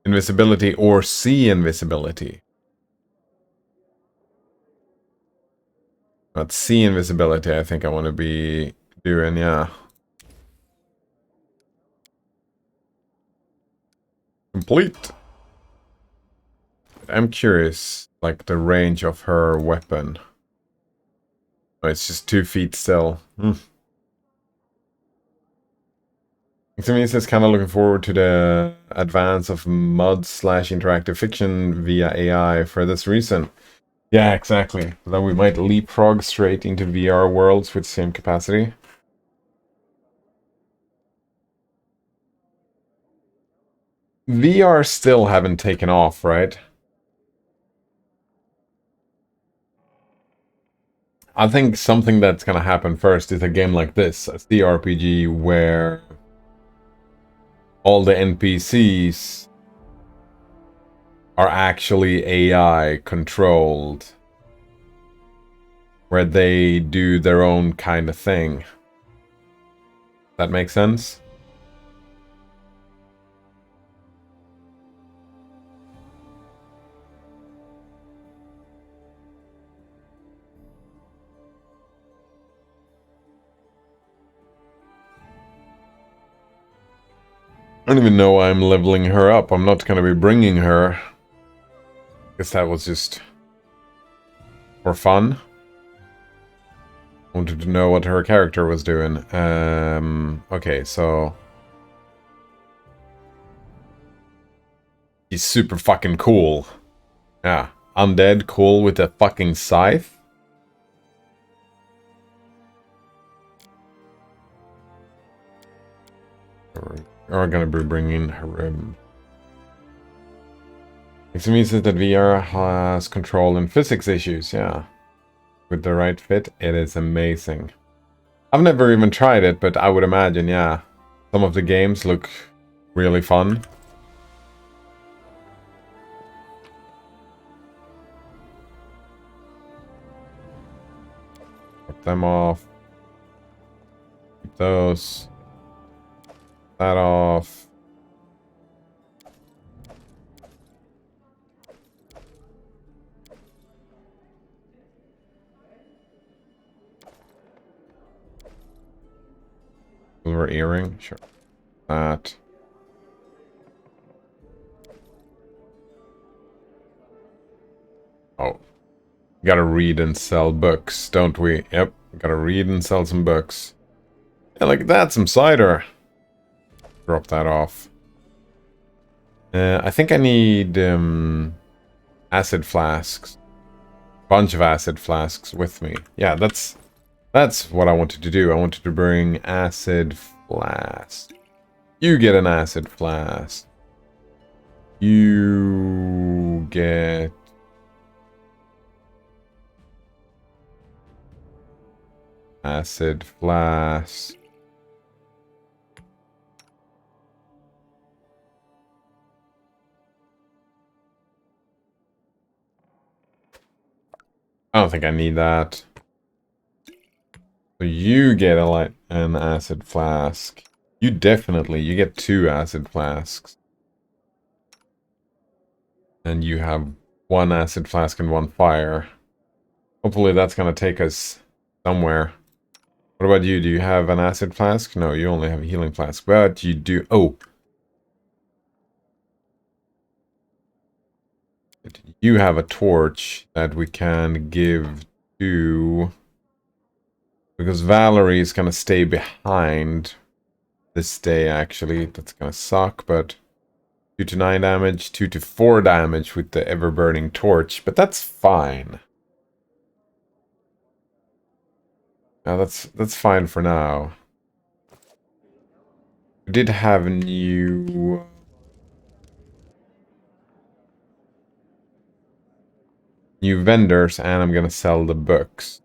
Invisibility or see invisibility. But see invisibility, I think I want to be doing, yeah. Complete. I'm curious, like the range of her weapon. Oh, it's just 2 feet still. To me, it's kind of looking forward to the advance of mod/interactive fiction via AI for this reason. Yeah, exactly. Then we might leapfrog straight into VR worlds with same capacity. VR still haven't taken off, right? I think something that's gonna happen first is a game like this, a CRPG where all the NPCs are actually AI controlled, where they do their own kind of thing. That makes sense? I don't even know why I'm leveling her up. I'm not gonna be bringing her. Guess that was just for fun. Wanted to know what her character was doing. Okay, so... He's super fucking cool. Yeah, undead, cool with a fucking scythe. We're gonna be bringing her... It means that VR has control and physics issues, yeah. With the right fit, it is amazing. I've never even tried it, but I would imagine, yeah. Some of the games look really fun. Put them off. Keep those. That off. Silver earring. Sure. That. Oh. Gotta read and sell books, don't we? Yep. Gotta read and sell some books. Yeah, look at that. Some cider. Drop that off. I think I need acid flasks. Bunch of acid flasks with me. Yeah, that's what I wanted to do. I wanted to bring acid flask. You get an acid flask. You get acid flask. I don't think I need that. So you get an acid flask. You get 2 acid flasks. And you have 1 acid flask and 1 fire. Hopefully that's gonna take us somewhere. What about you? Do you have an acid flask? No, you only have a healing flask. But you do... Oh! You have a torch that we can give to... Because Valerie is gonna stay behind this day, actually. That's gonna suck, but... 2 to 9 damage, 2 to 4 damage with the ever-burning torch. But that's fine. Now that's fine for now. We did have new vendors, and I'm gonna sell the books.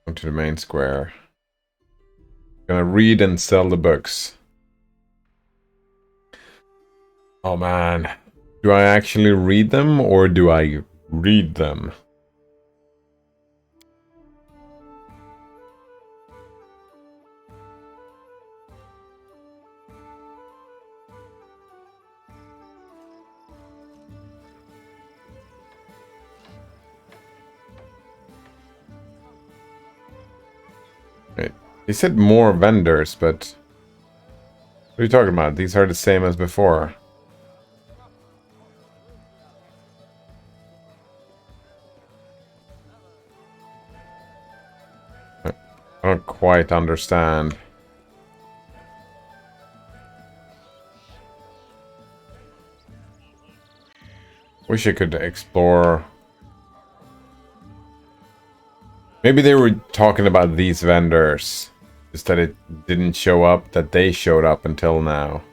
Go to the main square. Gonna read and sell the books. Oh man. Do I actually read them, or do I read them? Wait, they said more vendors, but... What are you talking about? These are the same as before. I don't quite understand. Wish I could explore. Maybe they were talking about these vendors. Just that it didn't show up, that they showed up until now.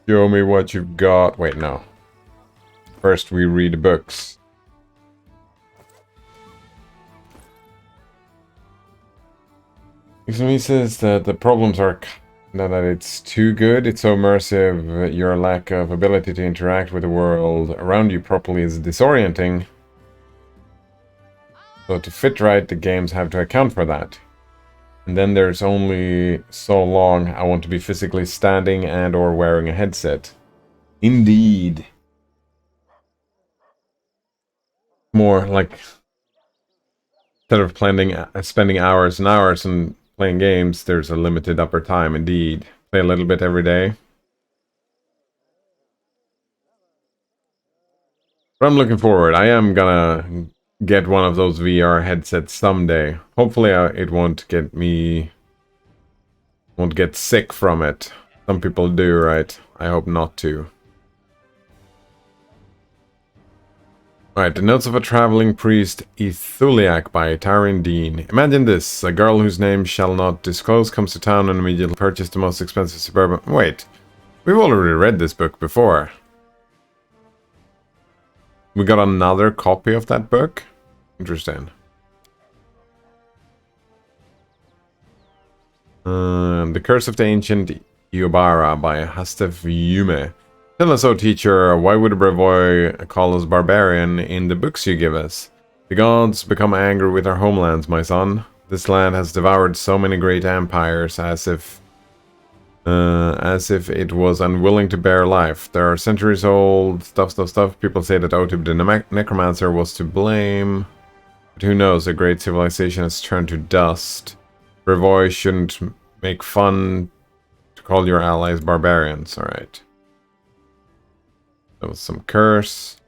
Show me what you've got. Wait, no. First we read books. So he says that the problems are that it's too good, it's so immersive, your lack of ability to interact with the world around you properly is disorienting. So to fit right, the games have to account for that. And then there's only so long I want to be physically standing and or wearing a headset. Indeed. More like, instead of spending hours and hours and playing games, there's a limited upper time, indeed. Play a little bit every day. But I'm looking forward. I am gonna get one of those VR headsets someday. Hopefully it won't get sick from it. Some people do, right? I hope not to. Alright, The Notes of a Traveling Priest, Ethuliac by Tyrion Dean. Imagine this, a girl whose name shall not disclose comes to town and immediately purchases the most expensive suburban... Wait, we've already read this book before. We got another copy of that book? Interesting. The Curse of the Ancient Iobara by Hastef Yume. Tell us, O teacher, why would a brave boy call us barbarian in the books you give us? The gods become angry with our homelands, my son. This land has devoured so many great empires as if as if it was unwilling to bear life. There are centuries old stuff. People say that Otib the Necromancer was to blame. But who knows, a great civilization has turned to dust. Brevoy shouldn't make fun to call your allies barbarians. Alright. That was some curse.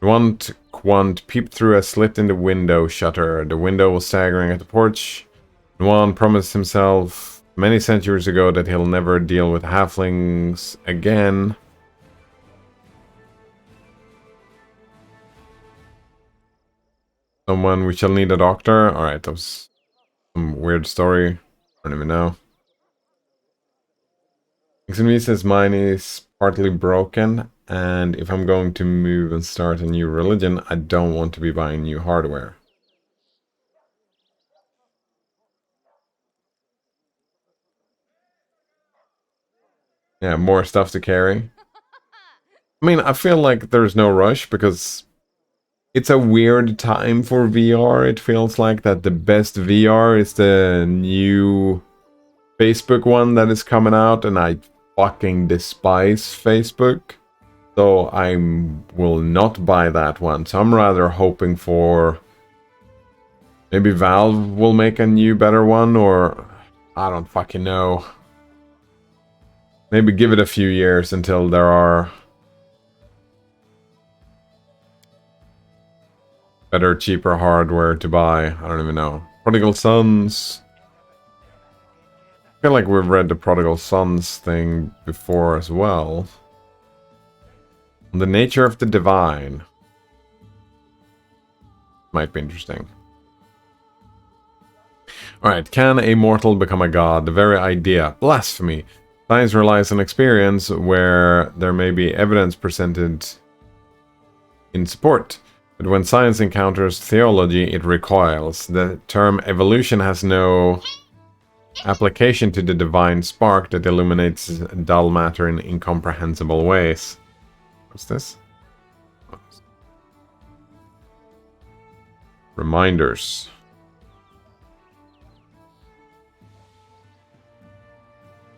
Quant peeped through a slit in the window shutter. The window was staggering at the porch. Nuan promised himself many centuries ago that he'll never deal with halflings again. Someone, we shall need a doctor. Alright, that was some weird story. I don't even know. XNV says mine is partly broken, and if I'm going to move and start a new religion, I don't want to be buying new hardware. Yeah, more stuff to carry. I mean, I feel like there's no rush because it's a weird time for VR. It feels like that the best VR is the new Facebook one that is coming out, and I fucking despise Facebook. So I will not buy that one. So I'm rather hoping for maybe Valve will make a new better one, or I don't fucking know. Maybe give it a few years until there are better, cheaper hardware to buy. I don't even know. Prodigal Sons. I feel like we've read the Prodigal Sons thing before as well. The nature of the divine. Might be interesting. Alright, can a mortal become a god? The very idea. Blasphemy. Science relies on experience where there may be evidence presented in support. But when science encounters theology, it recoils. The term evolution has no application to the divine spark that illuminates dull matter in incomprehensible ways. What's this? Reminders.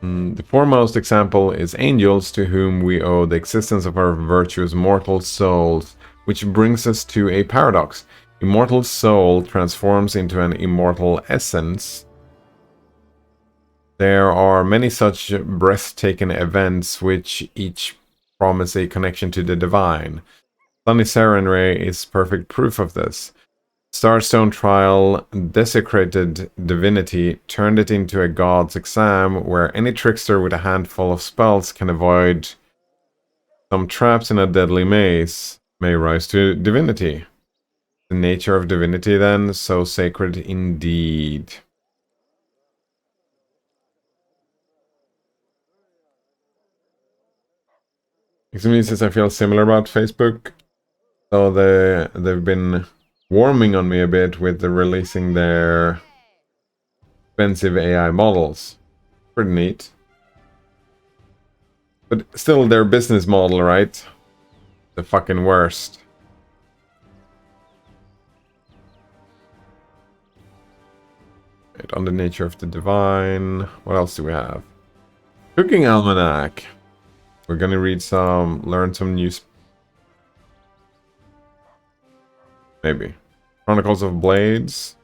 The foremost example is angels, to whom we owe the existence of our virtuous mortal souls, which brings us to a paradox. Immortal soul transforms into an immortal essence. There are many such breathtaking events which each promise a connection to the divine. Sunny Serenray is perfect proof of this. Starstone Trial desecrated divinity, turned it into a god's exam, where any trickster with a handful of spells can avoid some traps in a deadly maze, may rise to divinity. The nature of divinity, then, so sacred indeed. Extremely says I feel similar about Facebook. So they've been warming on me a bit with the releasing their expensive AI models. Pretty neat. But still their business model, right? The fucking worst. Right, on the nature of the divine. What else do we have? Cooking Almanac. We're gonna read some, learn some news. Maybe. Chronicles of Blades.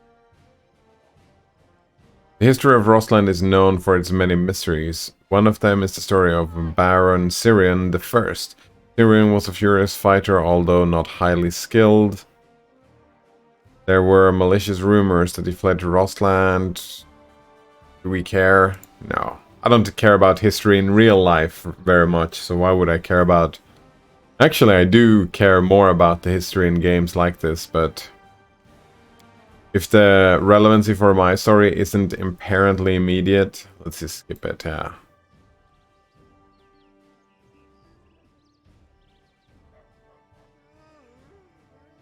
The history of Rosland is known for its many mysteries. One of them is the story of Baron Syrian the First. Syrian was a furious fighter, although not highly skilled. There were malicious rumors that he fled to Rosland. Do we care? No. I don't care about history in real life very much, so why would I care about... Actually, I do care more about the history in games like this, but... if the relevancy for my story isn't inherently immediate, let's just skip it, yeah.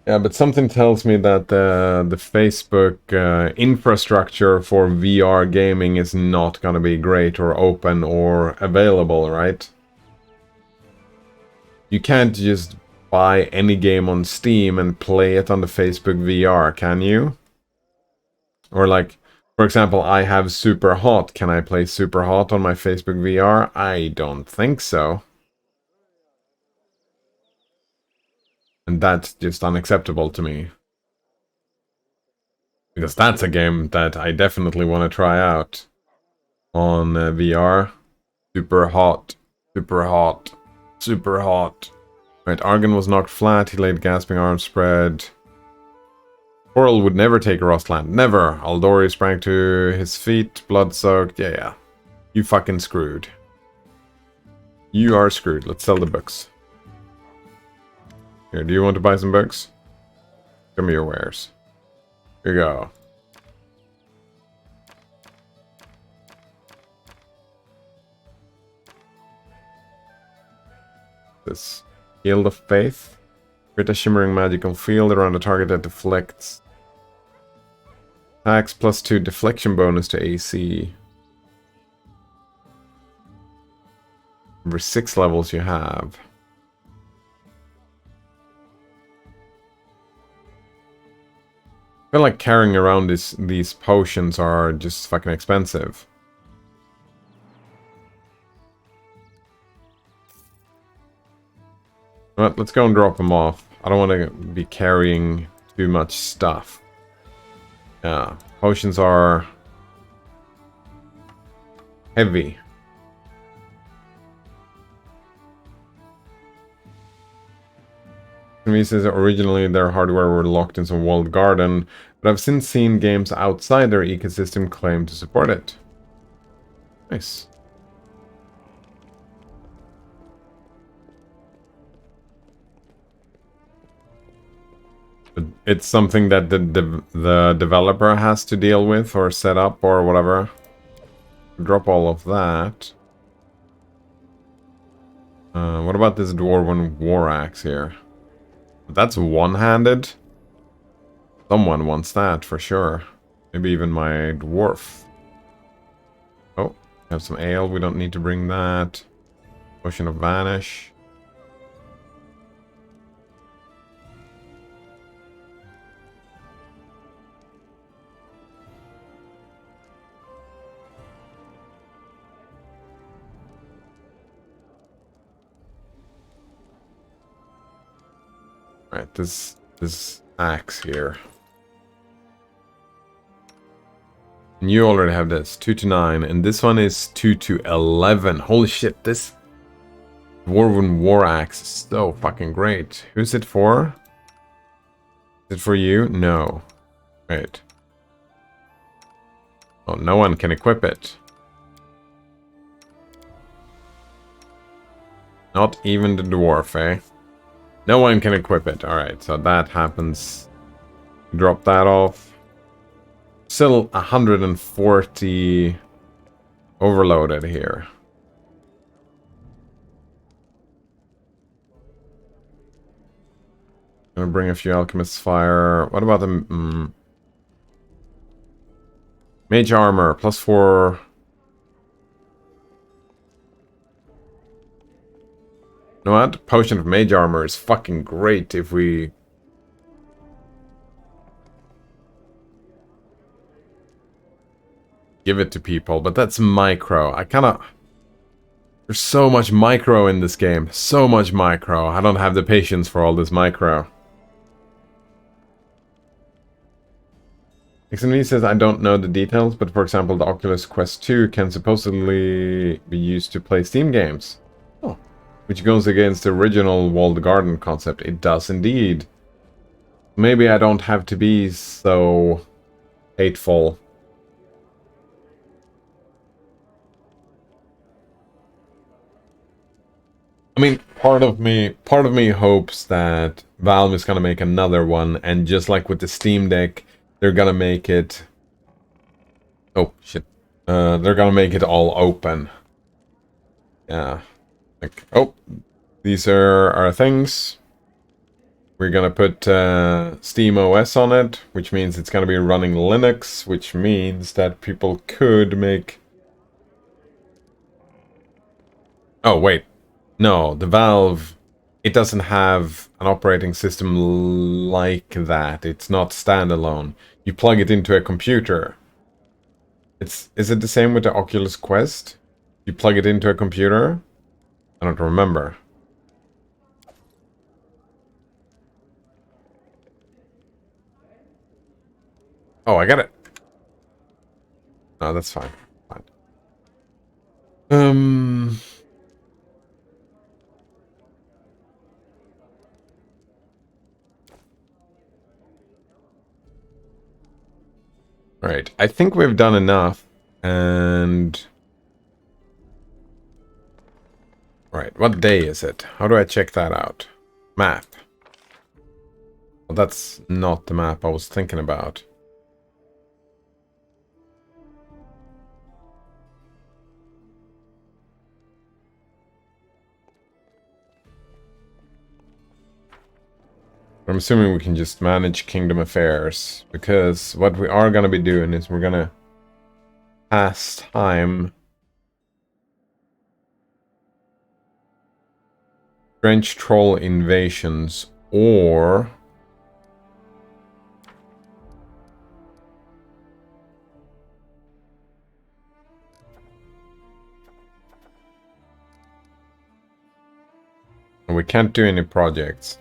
Yeah, but something tells me that the Facebook infrastructure for VR gaming is not gonna be great or open or available, right? You can't just buy any game on Steam and play it on the Facebook VR, can you? Or like, For example, I have Super Hot. Can I play Super Hot on my Facebook VR? I don't think so. And that's just unacceptable to me. Because that's a game that I definitely want to try out on VR. Super Hot. Super Hot. Super Hot. Right, Argon was knocked flat. He laid gasping arms spread. Coral would never take a Rostland. Never. Aldori sprang to his feet. Blood-soaked. Yeah. You fucking screwed. You are screwed. Let's sell the books. Here, do you want to buy some books? Give me your wares. Here you go. This Field of Faith. Create a shimmering magical field around the target that deflects. Attacks +2 deflection bonus to AC. Over 6 levels you have. I feel like carrying around these potions are just fucking expensive. But let's go and drop them off. I don't want to be carrying too much stuff. Yeah, potions are heavy. He says originally their hardware were locked in some walled garden, but I've since seen games outside their ecosystem claim to support it. Nice. But it's something that the developer has to deal with or set up or whatever. Drop all of that. What about this Dwarven War Axe here? That's one-handed. Someone wants that for sure. Maybe even my dwarf. Oh, have some ale. We don't need to bring that. Potion of Vanish. Right, this axe here. And you already have this, 2 to 9, and this one is 2 to 11. Holy shit, this Dwarven War Axe is so fucking great. Who's it for? Is it for you? No. Wait. Oh, no one can equip it. Not even the dwarf, eh? No one can equip it. Alright, so that happens. Drop that off. Still 140 overloaded here. Gonna bring a few Alchemist's Fire. What about the Mage Armor? +4. You know what? Potion of Mage Armor is fucking great if we... give it to people, but that's micro. I kinda... There's so much micro in this game. So much micro. I don't have the patience for all this micro. XNV says, I don't know the details, but for example, the Oculus Quest 2 can supposedly be used to play Steam games. Oh. Which goes against the original walled garden concept. It does indeed. Maybe I don't have to be so hateful. I mean, part of me hopes that Valve is gonna make another one, and just like with the Steam Deck, they're gonna make it... Oh, shit. They're gonna make it all open. Yeah. Like, oh, these are our things. We're gonna put Steam OS on it, which means it's gonna be running Linux, which means that people could make... Oh, wait. No, the Valve, it doesn't have an operating system like that. It's not standalone. You plug it into a computer. Is it the same with the Oculus Quest? You plug it into a computer? I don't remember. Oh, I got it. No, that's fine. Fine. Right. I think we've done enough. And right, what day is it? How do I check that out? Map. Well, that's not the map I was thinking about. I'm assuming we can just manage Kingdom Affairs, because what we are going to be doing is we're going to pass time. French troll invasions, or we can't do any projects.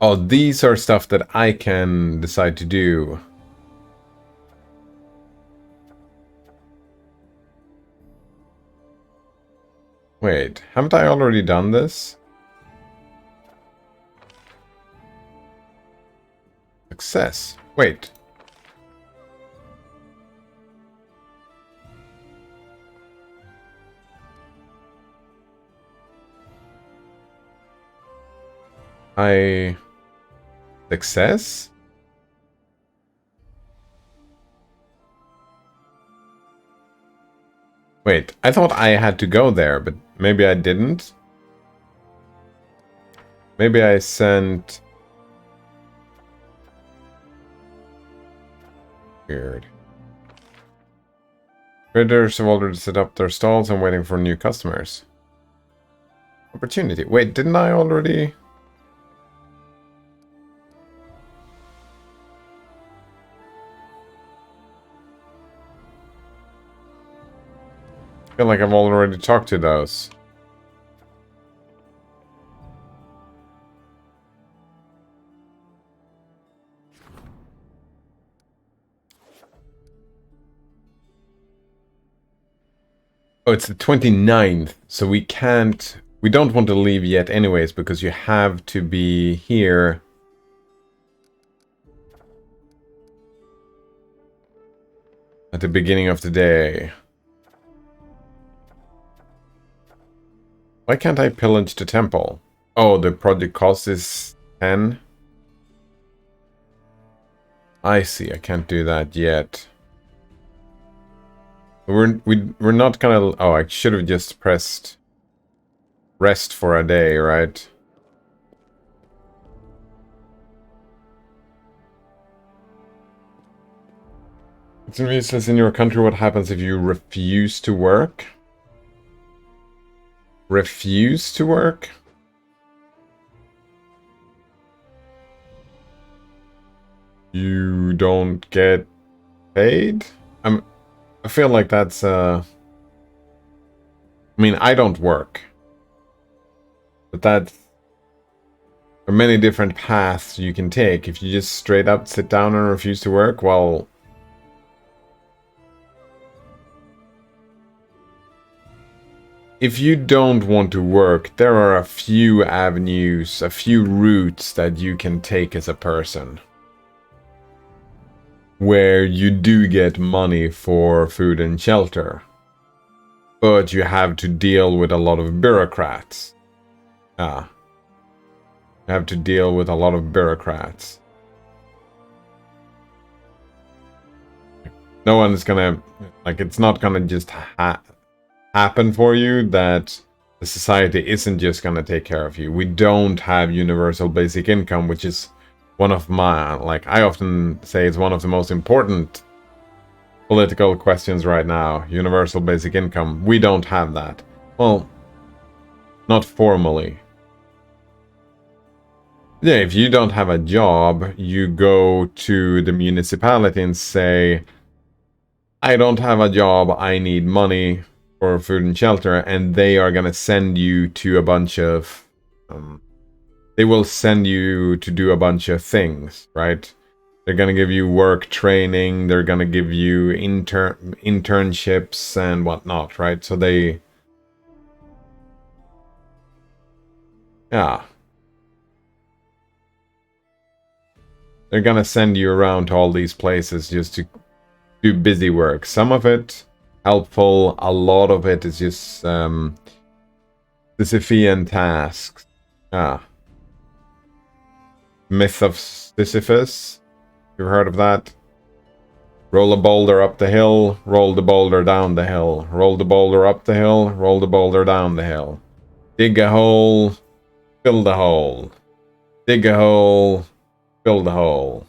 Oh, these are stuff that I can decide to do. Wait, haven't I already done this? Success. Wait. Success? Wait, I thought I had to go there, but maybe I didn't. Maybe I sent... Weird. Traders have already set up their stalls and waiting for new customers. Opportunity. Wait, didn't I already... I feel like I've already talked to those. Oh, it's the 29th, so we can't... We don't want to leave yet anyways, because you have to be here... at the beginning of the day. Why can't I pillage the temple? Oh, the project cost is 10? I see, I can't do that yet. We're not gonna... Oh, I should have just pressed rest for a day, right? It's useless in your country. What happens if you refuse to work? Refuse to work? You don't get paid? I feel like that's I mean, I don't work. But there are many different paths you can take. If you just straight up sit down and refuse to work, well... If you don't want to work, there are a few avenues, a few routes that you can take as a person. Where you do get money for food and shelter. But you have to deal with a lot of bureaucrats. You have to deal with a lot of bureaucrats. No one's gonna... Like, it's not gonna just happen for you that the society isn't just gonna take care of you. We don't have universal basic income, which is one of my... Like, I often say it's one of the most important political questions right now. Universal basic income. We don't have that. Well, not formally. Yeah, if you don't have a job, you go to the municipality and say, I don't have a job, I need money for food and shelter, and they are gonna send you to a bunch of they will send you to do a bunch of things, right? They're gonna give you work training, they're gonna give you internships and whatnot, right? So yeah, they're gonna send you around to all these places just to do busy work. Some of it helpful, a lot of it is just Sisyphean tasks. Myth of Sisyphus. You've heard of that? Roll a boulder up the hill, roll the boulder down the hill. Roll the boulder up the hill, roll the boulder down the hill. Dig a hole, fill the hole. Dig a hole, fill the hole.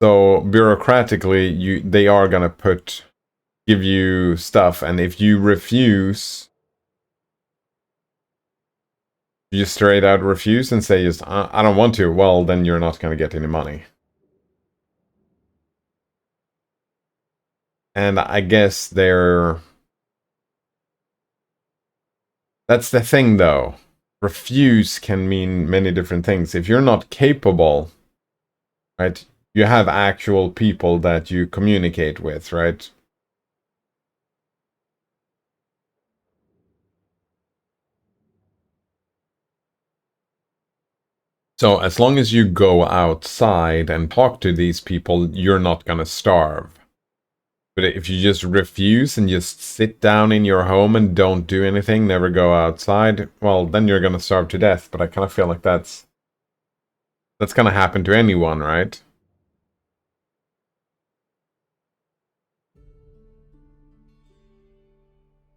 So bureaucratically, they are gonna give you stuff, and if you refuse, you just straight out refuse and say, just, I don't want to, well, then you're not gonna get any money. And I guess that's the thing, though. Refuse can mean many different things. If you're not capable, right, you have actual people that you communicate with, right? So as long as you go outside and talk to these people, you're not gonna starve. But if you just refuse and just sit down in your home and don't do anything, never go outside, well, then you're gonna starve to death. But I kind of feel like that's gonna happen to anyone, right?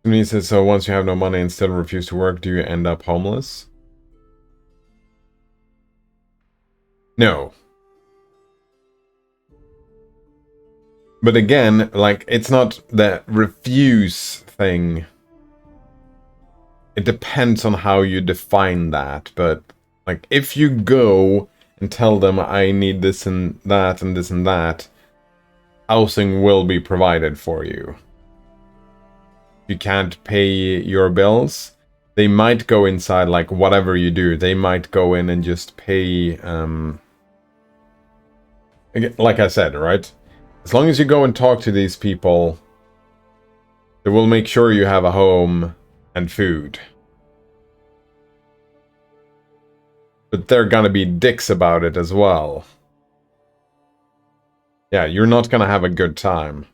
And he says, so once you have no money and still refuse to work, do you end up homeless? No. But again, like, it's not the refuse thing. It depends on how you define that. But, like, if you go and tell them, I need this and that and this and that, housing will be provided for you. You can't pay your bills, they might go inside, like, whatever you do, they might go in and just pay, like I said, right? As long as you go and talk to these people, they will make sure you have a home and food. But they're gonna be dicks about it as well. Yeah, you're not gonna have a good time.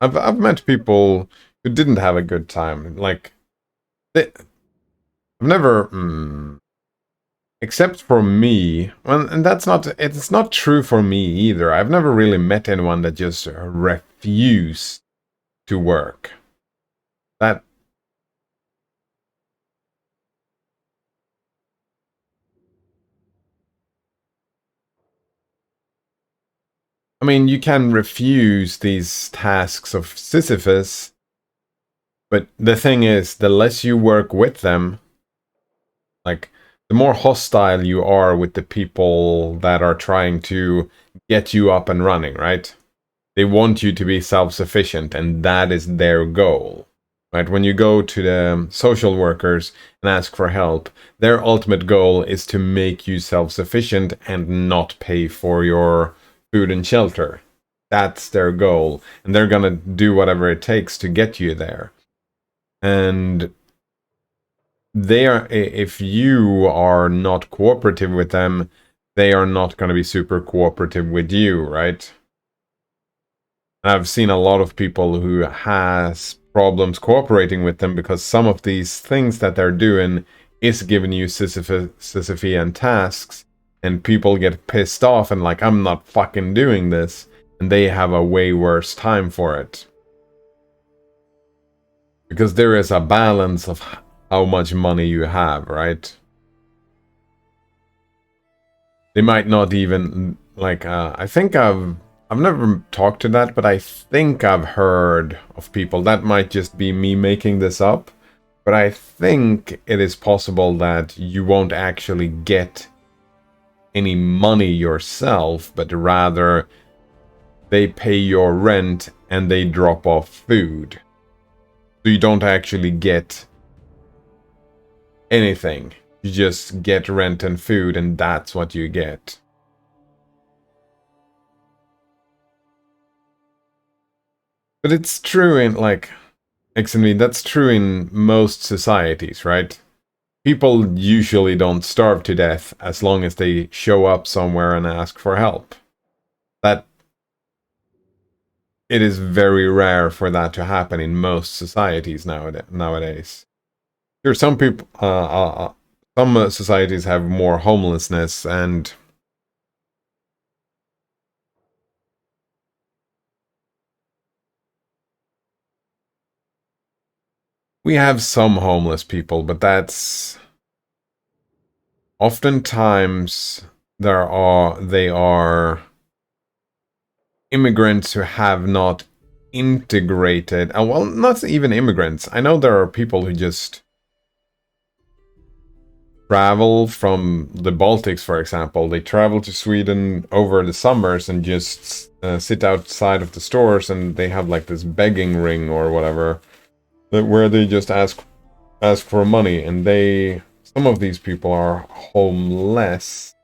I've met people who didn't have a good time. Like, I've never, except for me, well, and it's not true for me either. I've never really met anyone that just refused to work. I mean, you can refuse these tasks of Sisyphus, but the thing is, the less you work with them, like, the more hostile you are with the people that are trying to get you up and running, right? They want you to be self-sufficient, and that is their goal. Right? When you go to the social workers and ask for help, their ultimate goal is to make you self-sufficient and not pay for your food and shelter. That's their goal, and they're gonna do whatever it takes to get you there. And if you are not cooperative with them, they are not going to be super cooperative with you, right? I've seen a lot of people who has problems cooperating with them because some of these things that they're doing is giving you Sisyphean tasks, and people get pissed off and like, I'm not fucking doing this, and they have a way worse time for it. Because there is a balance of how much money you have, right? They might not even, like, I think I've never talked to that, but I think I've heard of people, that might just be me making this up, but I think it is possible that you won't actually get any money yourself, but rather they pay your rent and they drop off food. So you don't actually get anything. You just get rent and food, and that's what you get. But it's true in, like, that's true in most societies, right? People usually don't starve to death as long as they show up somewhere and ask for help. That it is very rare for that to happen in most societies nowadays. There are some people, some societies have more homelessness, and we have some homeless people, but that's oftentimes they are immigrants who have not integrated. Well, not even immigrants. I know there are people who just travel from the Baltics, for example. They travel to Sweden over the summers and just sit outside of the stores, and they have like this begging ring or whatever, where they just ask for money, and some of these people are homeless,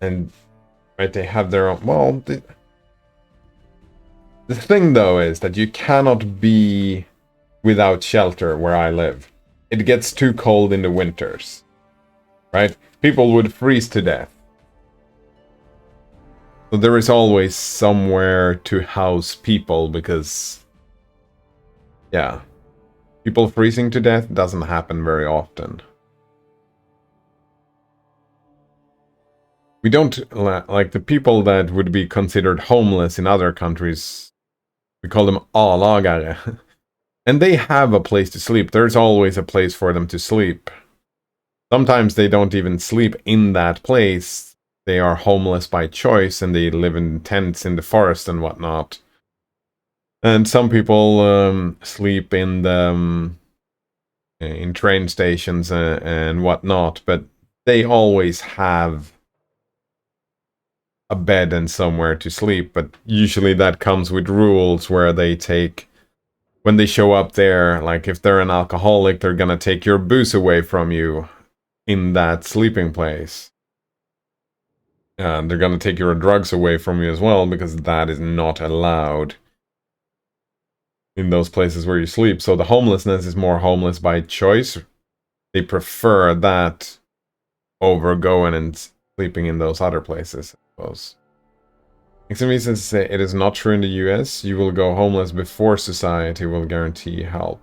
and right, they have their own. Well, the thing though is that you cannot be without shelter where I live. It gets too cold in the winters, right? People would freeze to death. So there is always somewhere to house people, because, yeah, people freezing to death doesn't happen very often. We don't, like, the people that would be considered homeless in other countries, we call them A-lagare. And they have a place to sleep. There's always a place for them to sleep. Sometimes they don't even sleep in that place. They are homeless by choice, and they live in tents in the forest and whatnot. And some people sleep in the in train stations and whatnot, but they always have a bed and somewhere to sleep. But usually that comes with rules where they take, when they show up there, like if they're an alcoholic, they're gonna take your booze away from you in that sleeping place. And they're gonna take your drugs away from you as well, because that is not allowed in those places where you sleep. So the homelessness is more homeless by choice. They prefer that over going and sleeping in those other places, I suppose. XMV says it is not true in the US. You will go homeless before society will guarantee help.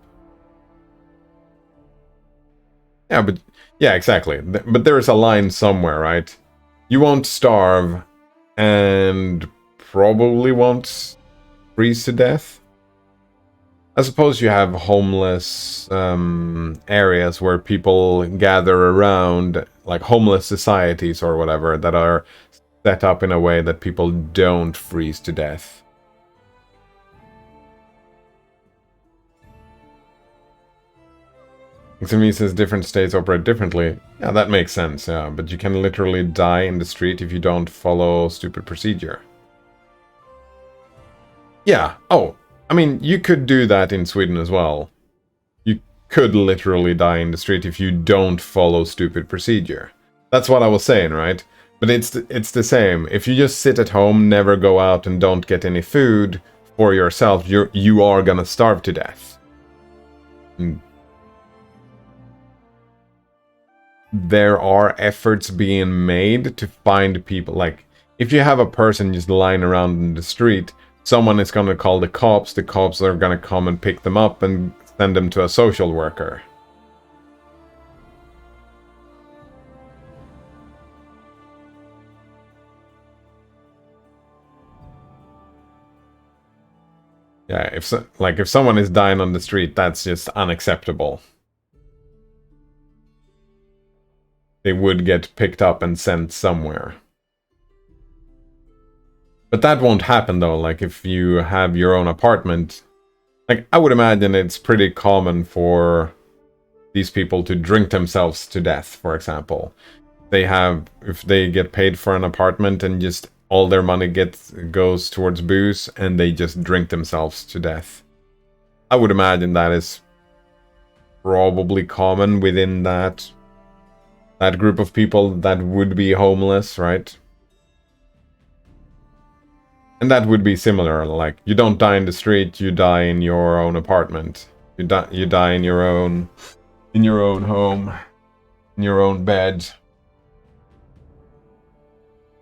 Yeah, but yeah, exactly. But there is a line somewhere, right? You won't starve and probably won't freeze to death. I suppose you have homeless areas where people gather around, like homeless societies or whatever, that are set up in a way that people don't freeze to death. XMV says different states operate differently. Yeah, that makes sense, yeah. But you can literally die in the street if you don't follow stupid procedure. Yeah, oh, I mean, you could do that in Sweden as well. You could literally die in the street if you don't follow stupid procedure. That's what I was saying, right? But it's the same. If you just sit at home, never go out, and don't get any food for yourself, you are gonna starve to death. And there are efforts being made to find people. Like, if you have a person just lying around in the street, someone is gonna call the cops. The cops are gonna come and pick them up and send them to a social worker. Yeah, if someone is dying on the street, that's just unacceptable. They would get picked up and sent somewhere. But that won't happen though. Like, if you have your own apartment, like, I would imagine it's pretty common for these people to drink themselves to death, for example. if they get paid for an apartment and just all their money goes towards booze and they just drink themselves to death. I would imagine that is probably common within that group of people that would be homeless, right? And that would be similar, like, you don't die in the street, you die in your own apartment. You die in your own home, in your own bed.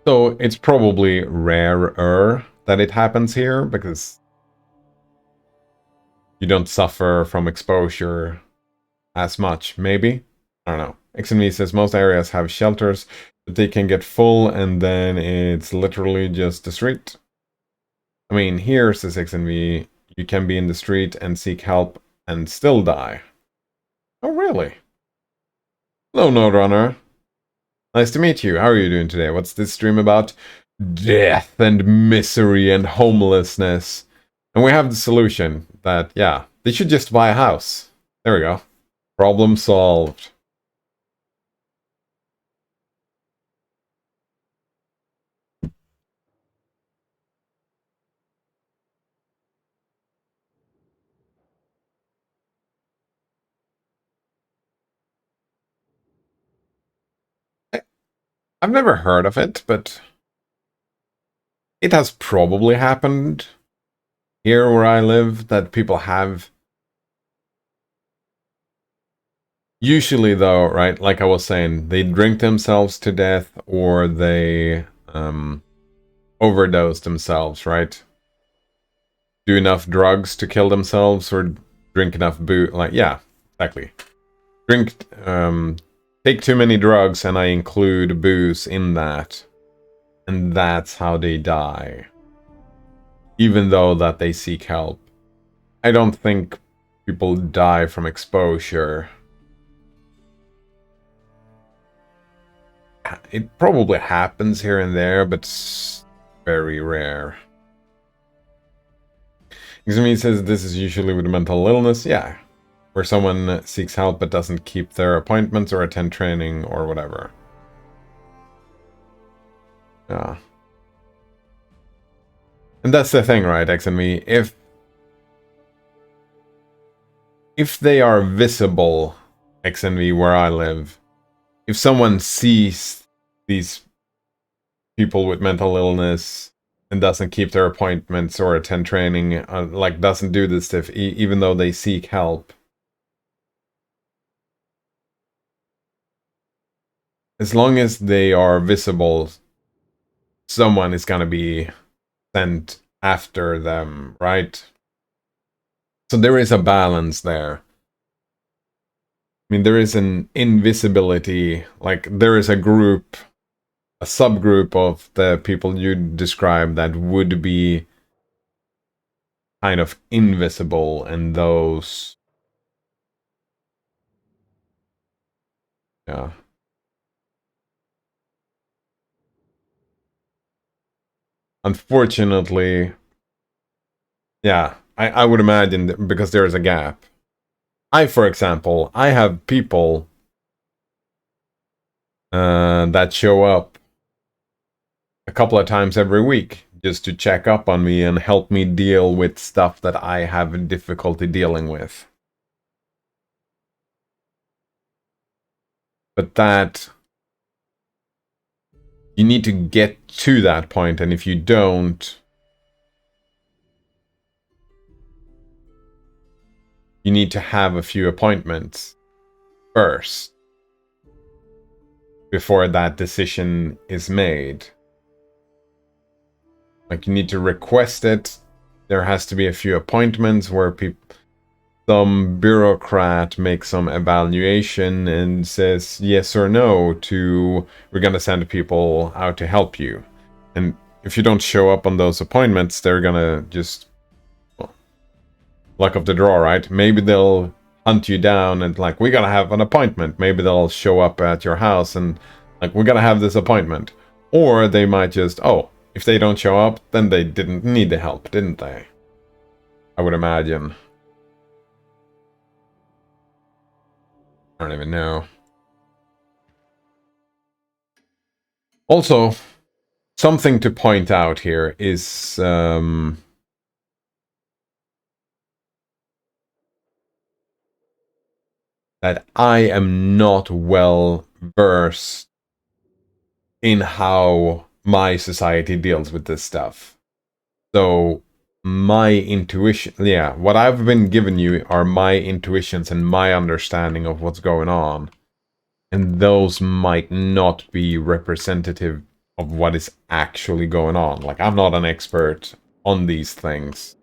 So it's probably rarer that it happens here, because you don't suffer from exposure as much, maybe? I don't know. XNV says most areas have shelters, but they can get full and then it's literally just the street. I mean, here, says XNV, you can be in the street and seek help and still die. Oh, really? Hello, Node Runner. Nice to meet you. How are you doing today? What's this stream about? Death and misery and homelessness. And we have the solution that, yeah, they should just buy a house. There we go. Problem solved. I've never heard of it, but it has probably happened here where I live, that people have. Usually, though, right, like I was saying, they drink themselves to death or they overdose themselves, right? Do enough drugs to kill themselves or drink enough booze. Like, yeah, exactly. Take too many drugs, and I include booze in that. And that's how they die. Even though that they seek help. I don't think people die from exposure. It probably happens here and there, but it's very rare. Examine says this is usually with mental illness. Yeah. Where someone seeks help but doesn't keep their appointments or attend training or whatever. Yeah. And that's the thing, right, X and me? If they are visible, X and V, where I live, if someone sees these people with mental illness and doesn't keep their appointments or attend training, like doesn't do this stuff, even though they seek help, as long as they are visible, someone is gonna be sent after them, right? So there is a balance there. I mean, there is an invisibility, like there is a group, a subgroup of the people you describe that would be kind of invisible, and those, yeah. Unfortunately, yeah, I would imagine that because there is a gap. For example, I have people that show up a couple of times every week just to check up on me and help me deal with stuff that I have difficulty dealing with. But that, you need to get to that point, and if you don't, you need to have a few appointments first before that decision is made. Like, you need to request it. There has to be a few appointments where some bureaucrat makes some evaluation and says yes or no to, we're gonna send people out to help you. And if you don't show up on those appointments, they're gonna just, well, luck of the draw, right? Maybe they'll hunt you down and like, we gotta have an appointment. Maybe they'll show up at your house and like, we're gonna have this appointment. Or they might just, oh, if they don't show up, then they didn't need the help, didn't they? I would imagine. I don't even know. Also, something to point out here is that I am not well versed in how my society deals with this stuff. So my intuition, yeah, what I've been giving you are my intuitions and my understanding of what's going on. And those might not be representative of what is actually going on. Like, I'm not an expert on these things.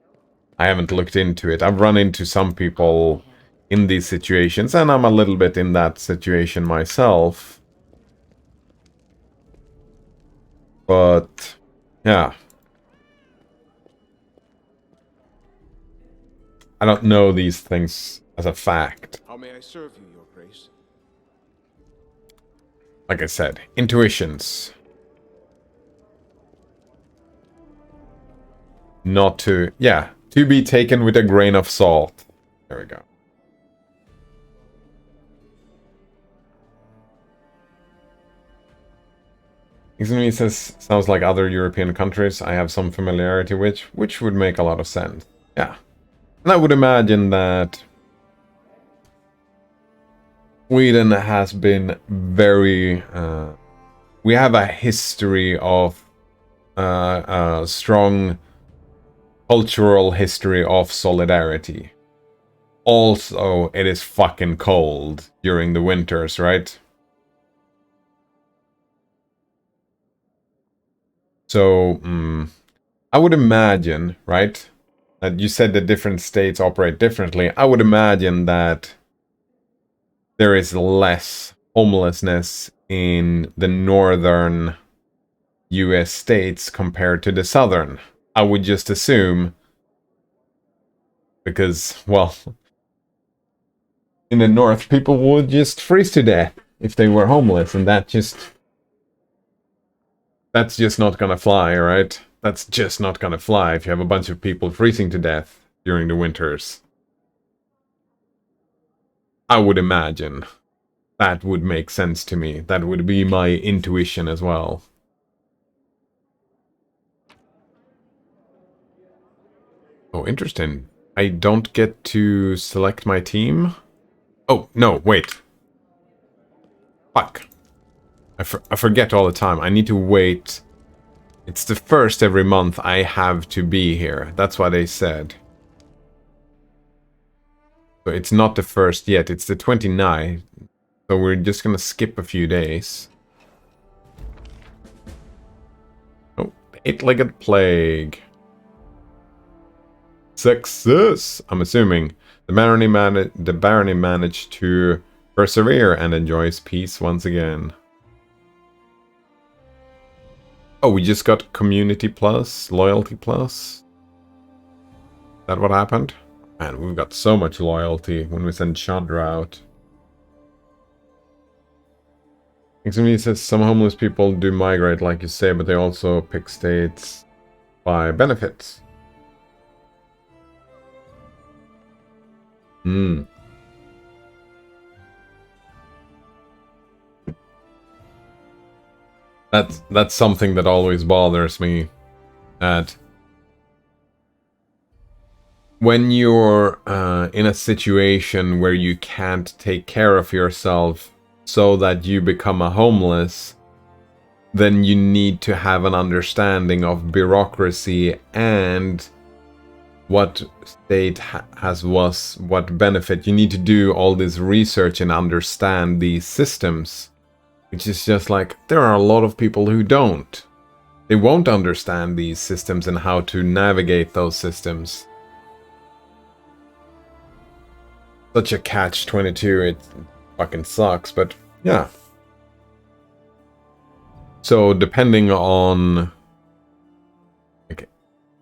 I haven't looked into it. I've run into some people in these situations, and I'm a little bit in that situation myself. But, yeah. I don't know these things as a fact. How may I serve you, Your Grace? Like I said, intuitions. Not to, yeah, to be taken with a grain of salt. There we go. He says, sounds like other European countries I have some familiarity with, which would make a lot of sense. Yeah. And I would imagine that Sweden has been very... we have a history of strong cultural history of solidarity. Also, it is fucking cold during the winters, right? So, I would imagine, right? That you said that different states operate differently. I would imagine that there is less homelessness in the northern US states compared to the southern. I would just assume, because, well, in the north, people would just freeze to death if they were homeless, and that's just not gonna fly, right? That's just not gonna fly if you have a bunch of people freezing to death during the winters. I would imagine that would make sense to me. That would be my intuition as well. Oh, interesting. I don't get to select my team? Oh, no, wait. Fuck. I forget all the time. I need to wait. It's the first every month I have to be here. That's what they said. So it's not the first yet. It's the 29th. So we're just gonna skip a few days. Oh, eight-legged plague. Success! I'm assuming. The barony managed to persevere and enjoys peace once again. Oh, we just got community plus, loyalty plus. Is that what happened? Man, we've got so much loyalty when we send Chandra out. Examine says some homeless people do migrate, like you say, but they also pick states by benefits. Hmm. That's something that always bothers me. That when you're in a situation where you can't take care of yourself so that you become a homeless, then you need to have an understanding of bureaucracy and what state has what benefit. You need to do all this research and understand these systems. Which is just like, there are a lot of people who don't. They won't understand these systems and how to navigate those systems. Such a catch-22, it fucking sucks, but yeah. So depending on... Okay,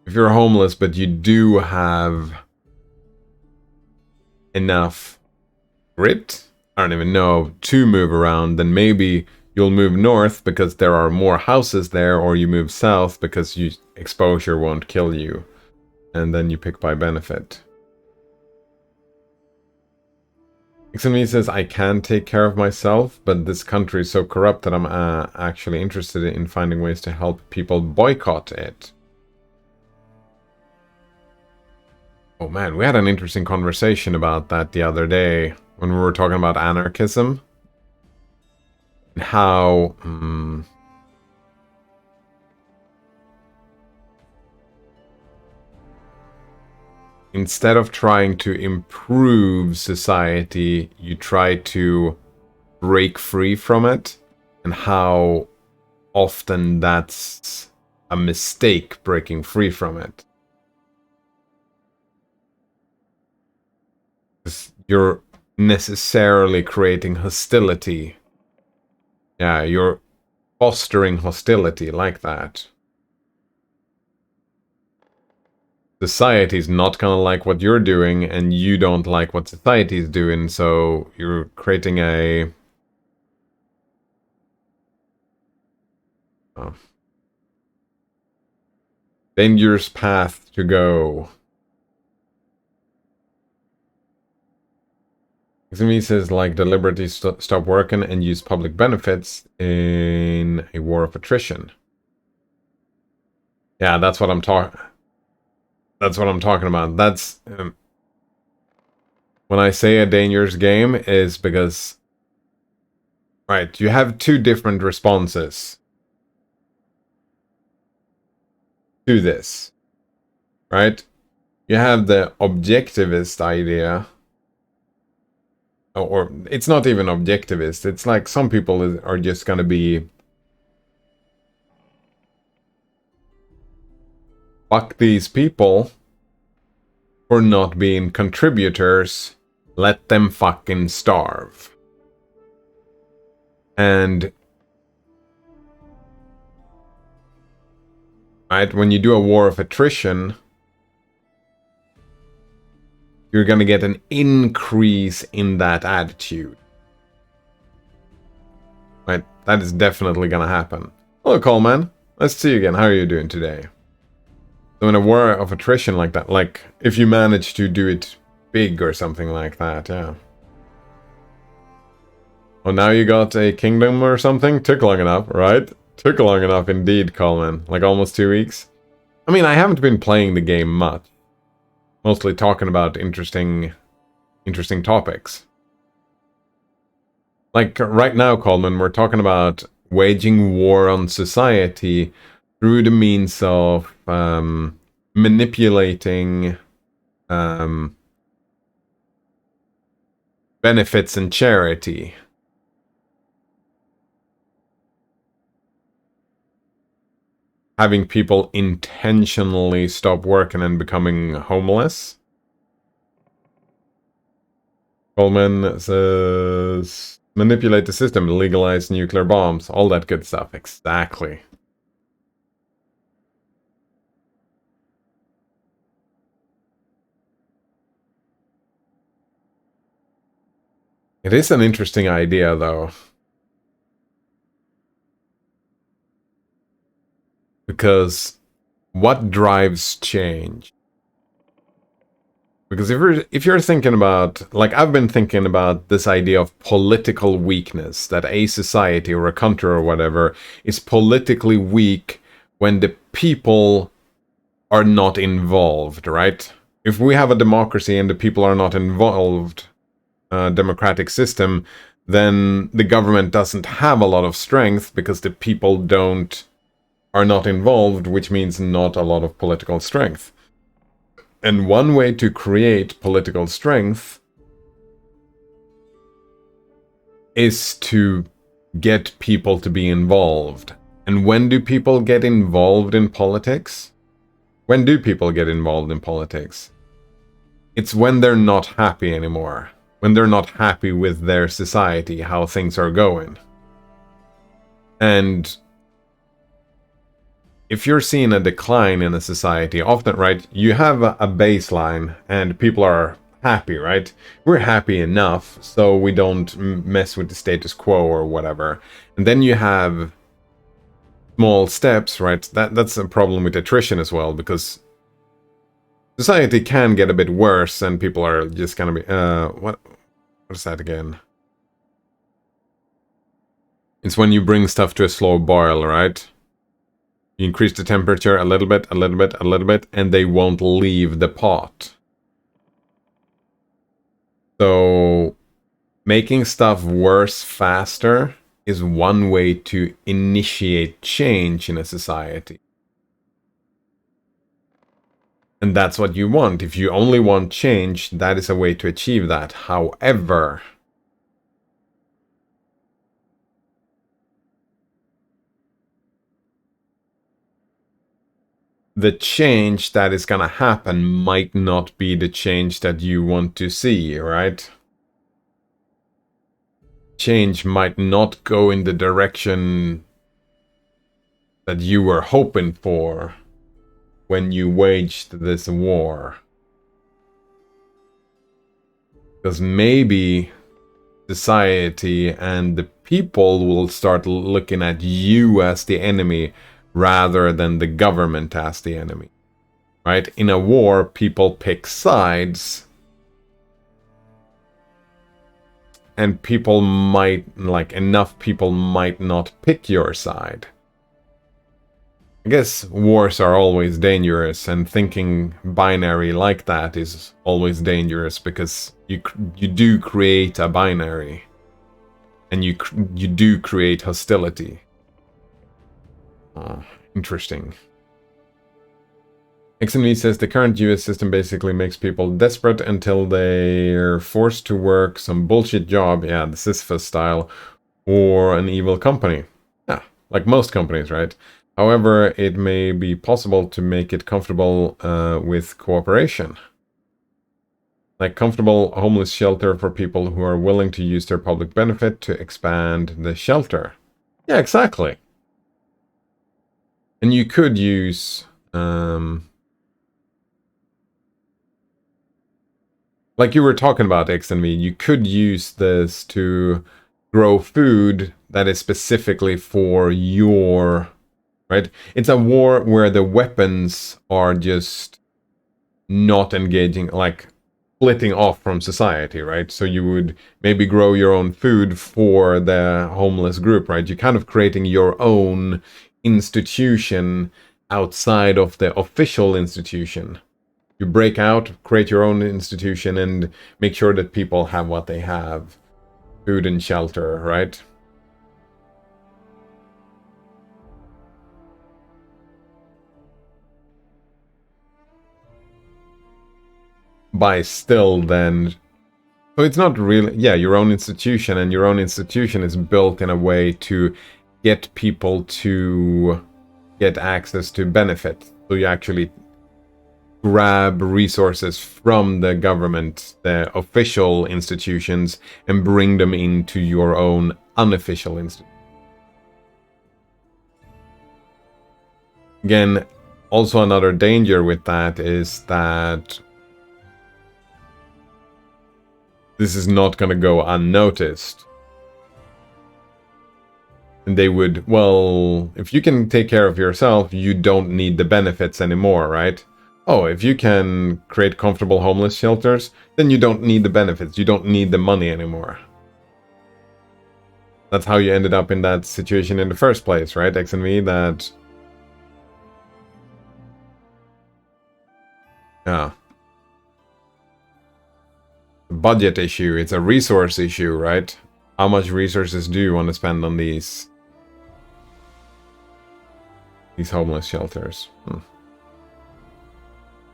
if you're homeless but you do have enough grit, I don't even know, to move around, then maybe you'll move north because there are more houses there, or you move south because exposure won't kill you. And then you pick by benefit. Xenme says, I can take care of myself, but this country is so corrupt that I'm actually interested in finding ways to help people boycott it. Oh man, we had an interesting conversation about that the other day when we were talking about anarchism. And how... instead of trying to improve society, you try to break free from it, and how often that's a mistake, breaking free from it. You're necessarily creating hostility. Yeah, you're fostering hostility like that. Society's not gonna like what you're doing, and you don't like what society's doing, so you're creating a... dangerous path to go. Xemi says, like, deliberately stop working and use public benefits in a war of attrition. Yeah, that's what I'm talking... that's what I'm talking about. That's... when I say a dangerous game is because... right, you have two different responses to this. Right? You have the objectivist idea... or it's not even objectivist. It's like some people are just gonna be... fuck these people for not being contributors. Let them fucking starve. And... right, when you do a war of attrition... you're gonna get an increase in that attitude. Right, that is definitely gonna happen. Hello, Coleman. Let's see you again. How are you doing today? So in a war of attrition like that, like, if you manage to do it big or something like that, yeah. Well, now you got a kingdom or something? Took long enough, right? Took long enough indeed, Coleman. Like, almost 2 weeks. I mean, I haven't been playing the game much. Mostly talking about interesting topics. Like, right now, Coleman, we're talking about waging war on society through the means of manipulating benefits and charity. Having people intentionally stop working and becoming homeless. Coleman says, manipulate the system, legalize nuclear bombs, all that good stuff. Exactly. It is an interesting idea, though. Because what drives change? Because if you're thinking about, like, I've been thinking about this idea of political weakness, that a society or a country or whatever is politically weak when the people are not involved, right? If we have a democracy and the people are not involved, democratic system, then the government doesn't have a lot of strength because the people are not involved, which means not a lot of political strength. And one way to create political strength is to get people to be involved. And when do people get involved in politics? When do people get involved in politics? It's when they're not happy anymore. When they're not happy with their society, how things are going. And if you're seeing a decline in a society, often, right, you have a baseline and people are happy, right? We're happy enough, so we don't mess with the status quo or whatever. And then you have small steps, right? That's a problem with attrition as well, because society can get a bit worse and people are just gonna be, what? What is that again? It's when you bring stuff to a slow boil, right? You increase the temperature a little bit, a little bit, a little bit, and they won't leave the pot. So, making stuff worse faster is one way to initiate change in a society. And that's what you want. If you only want change, that is a way to achieve that. However, the change that is gonna happen might not be the change that you want to see, right? Change might not go in the direction that you were hoping for when you waged this war. Because maybe society and the people will start looking at you as the enemy rather than the government as the enemy. Right? In a war, people pick sides. And people might, like, enough people might not pick your side. I guess wars are always dangerous, and thinking binary like that is always dangerous because you do create a binary, and you do create hostility. Interesting. XMV says the current US system basically makes people desperate until they're forced to work some bullshit job, yeah, the Sisyphus style, or an evil company. Yeah, like most companies, right? However, it may be possible to make it comfortable with cooperation. Like comfortable homeless shelter for people who are willing to use their public benefit to expand the shelter. Yeah, exactly. And you could use... like you were talking about, XNV, you could use this to grow food that is specifically for your... right? It's a war where the weapons are just not engaging, like splitting off from society, right? So you would maybe grow your own food for the homeless group, right? You're kind of creating your own institution outside of the official institution. You break out, create your own institution, and make sure that people have what they have. Food and shelter, right? By still then... so it's not really... yeah, your own institution, and your own institution is built in a way to get people to get access to benefits. So you actually grab resources from the government, the official institutions, and bring them into your own unofficial institution. Again, also another danger with that is that this is not going to go unnoticed. And they would, well, if you can take care of yourself, you don't need the benefits anymore, right? Oh, if you can create comfortable homeless shelters, then you don't need the benefits. You don't need the money anymore. That's how you ended up in that situation in the first place, right, XNV? That... yeah. Budget issue. It's a resource issue, right? How much resources do you want to spend on these homeless shelters?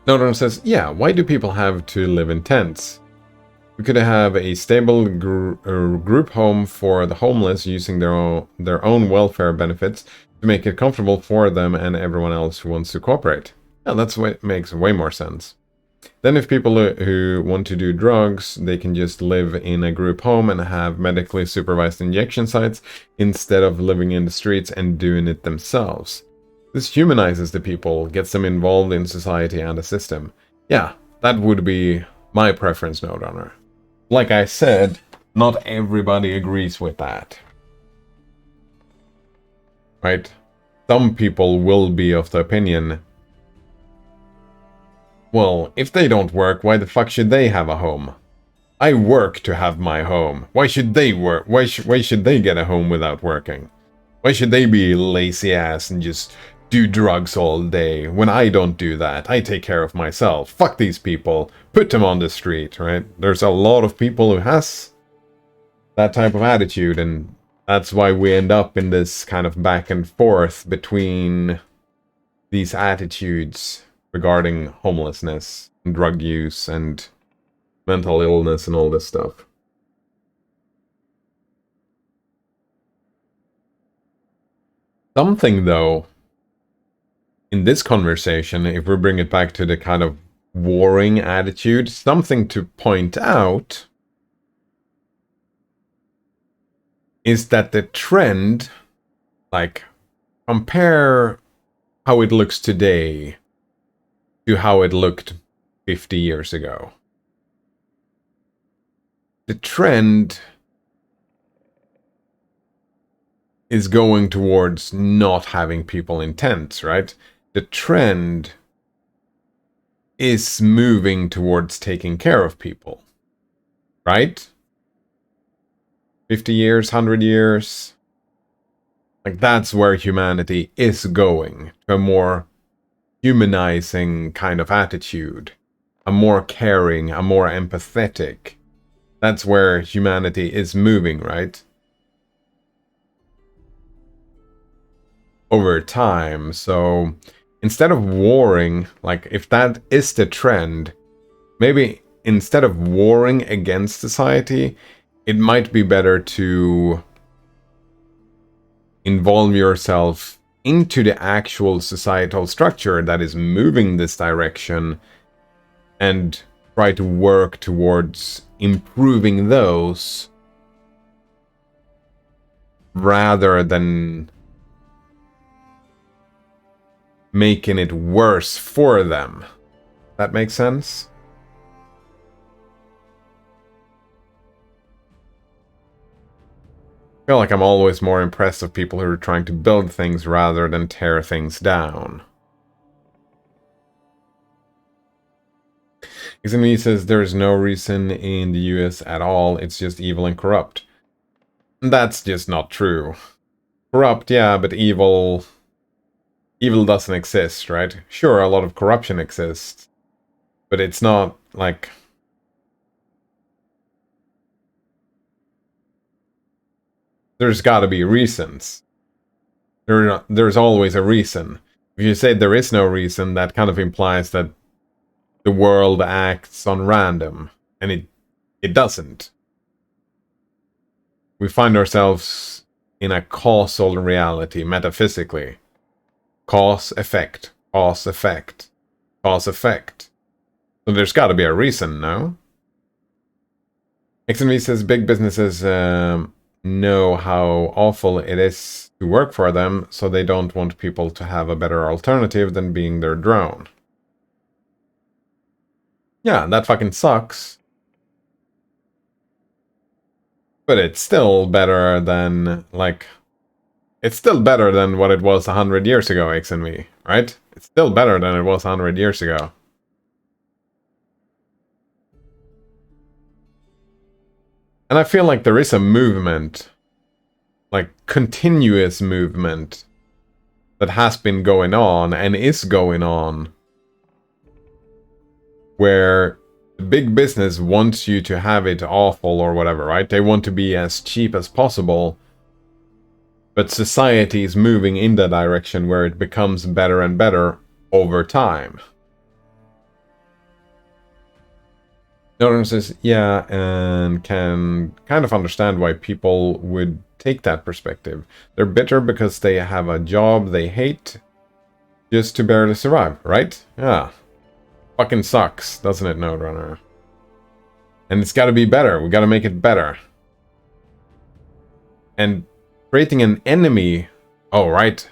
Nodon says, yeah, why do people have to live in tents? We could have a stable group home for the homeless using their own welfare benefits to make it comfortable for them and everyone else who wants to cooperate. Yeah, that's what makes way more sense. Then if people who want to do drugs, they can just live in a group home and have medically supervised injection sites instead of living in the streets and doing it themselves. This humanizes the people, gets them involved in society and the system. Yeah, that would be my preference, Node Runner. Like I said, not everybody agrees with that. Right? Some people will be of the opinion, well, if they don't work, why the fuck should they have a home? I work to have my home. Why should they work? Why should they get a home without working? Why should they be lazy ass and just do drugs all day when I don't do that? I take care of myself. Fuck these people. Put them on the street, right? There's a lot of people who has that type of attitude, and that's why we end up in this kind of back and forth between these attitudes regarding homelessness and drug use and mental illness and all this stuff. Something, though, in this conversation, if we bring it back to the kind of warring attitude, something to point out is that the trend, like, compare how it looks today to how it looked 50 years ago. The trend is going towards not having people in tents, right? The trend is moving towards taking care of people, right? 50 years, 100 years. Like, that's where humanity is going, to a more humanizing kind of attitude, a more caring, a more empathetic. That's where humanity is moving, right? Over time. So instead of warring, like, if that is the trend, maybe instead of warring against society, it might be better to involve yourself into the actual societal structure that is moving this direction and try to work towards improving those rather than making it worse for them. That makes sense? I feel like I'm always more impressed with people who are trying to build things rather than tear things down. Examine says there is no reason in the US at all, it's just evil and corrupt. That's just not true. Corrupt, yeah, but evil doesn't exist, right? Sure, a lot of corruption exists, but it's not like... There's gotta be reasons. There's always a reason. If you say there is no reason, that kind of implies that the world acts on random, and it doesn't. We find ourselves in a causal reality, metaphysically. Cause, effect, cause, effect, cause, effect. So there's gotta be a reason, no? XNV says big businesses know how awful it is to work for them, so they don't want people to have a better alternative than being their drone. Yeah, that fucking sucks. But it's still better than, like... It's still better than what it was 100 years ago, XNV, right? It's still better than it was 100 years ago. And I feel like there is a movement, like continuous movement, that has been going on and is going on, where big business wants you to have it awful or whatever, right? They want to be as cheap as possible, but society is moving in that direction where it becomes better and better over time. Norton says, yeah, and can kind of understand why people would take that perspective. They're bitter because they have a job they hate just to barely survive, right? Yeah. Fucking sucks, doesn't it, Node Runner? And it's gotta be better. We gotta make it better. And creating an enemy... Oh, right.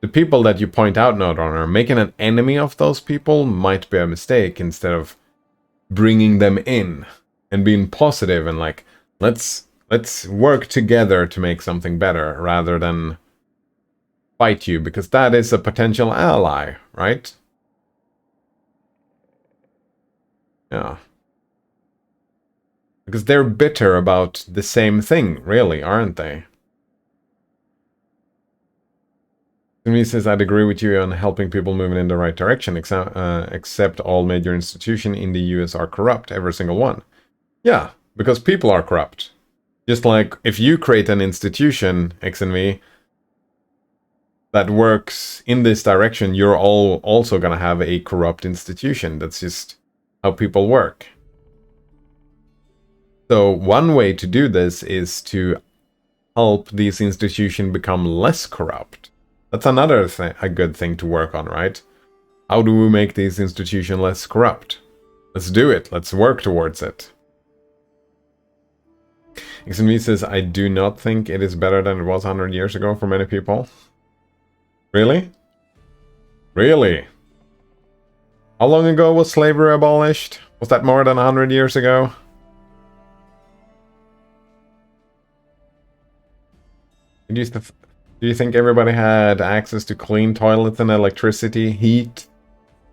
The people that you point out, Node Runner, making an enemy of those people might be a mistake instead of bringing them in and being positive and like, let's work together to make something better rather than fight you, because that is a potential ally, right? Yeah. Because they're bitter about the same thing, really, aren't they? He says, I'd agree with you on helping people moving in the right direction, except all major institutions in the US are corrupt, every single one. Yeah, because people are corrupt. Just like if you create an institution, X and V, that works in this direction, you're all also going to have a corrupt institution. That's just how people work. So one way to do this is to help these institutions become less corrupt. That's another thing, a good thing to work on, right? How do we make these institutions less corrupt? Let's do it. Let's work towards it. XNV says, I do not think it is better than it was 100 years ago for many people. Really? Really? How long ago was slavery abolished? Was that more than 100 years ago? Do you think everybody had access to clean toilets and electricity, heat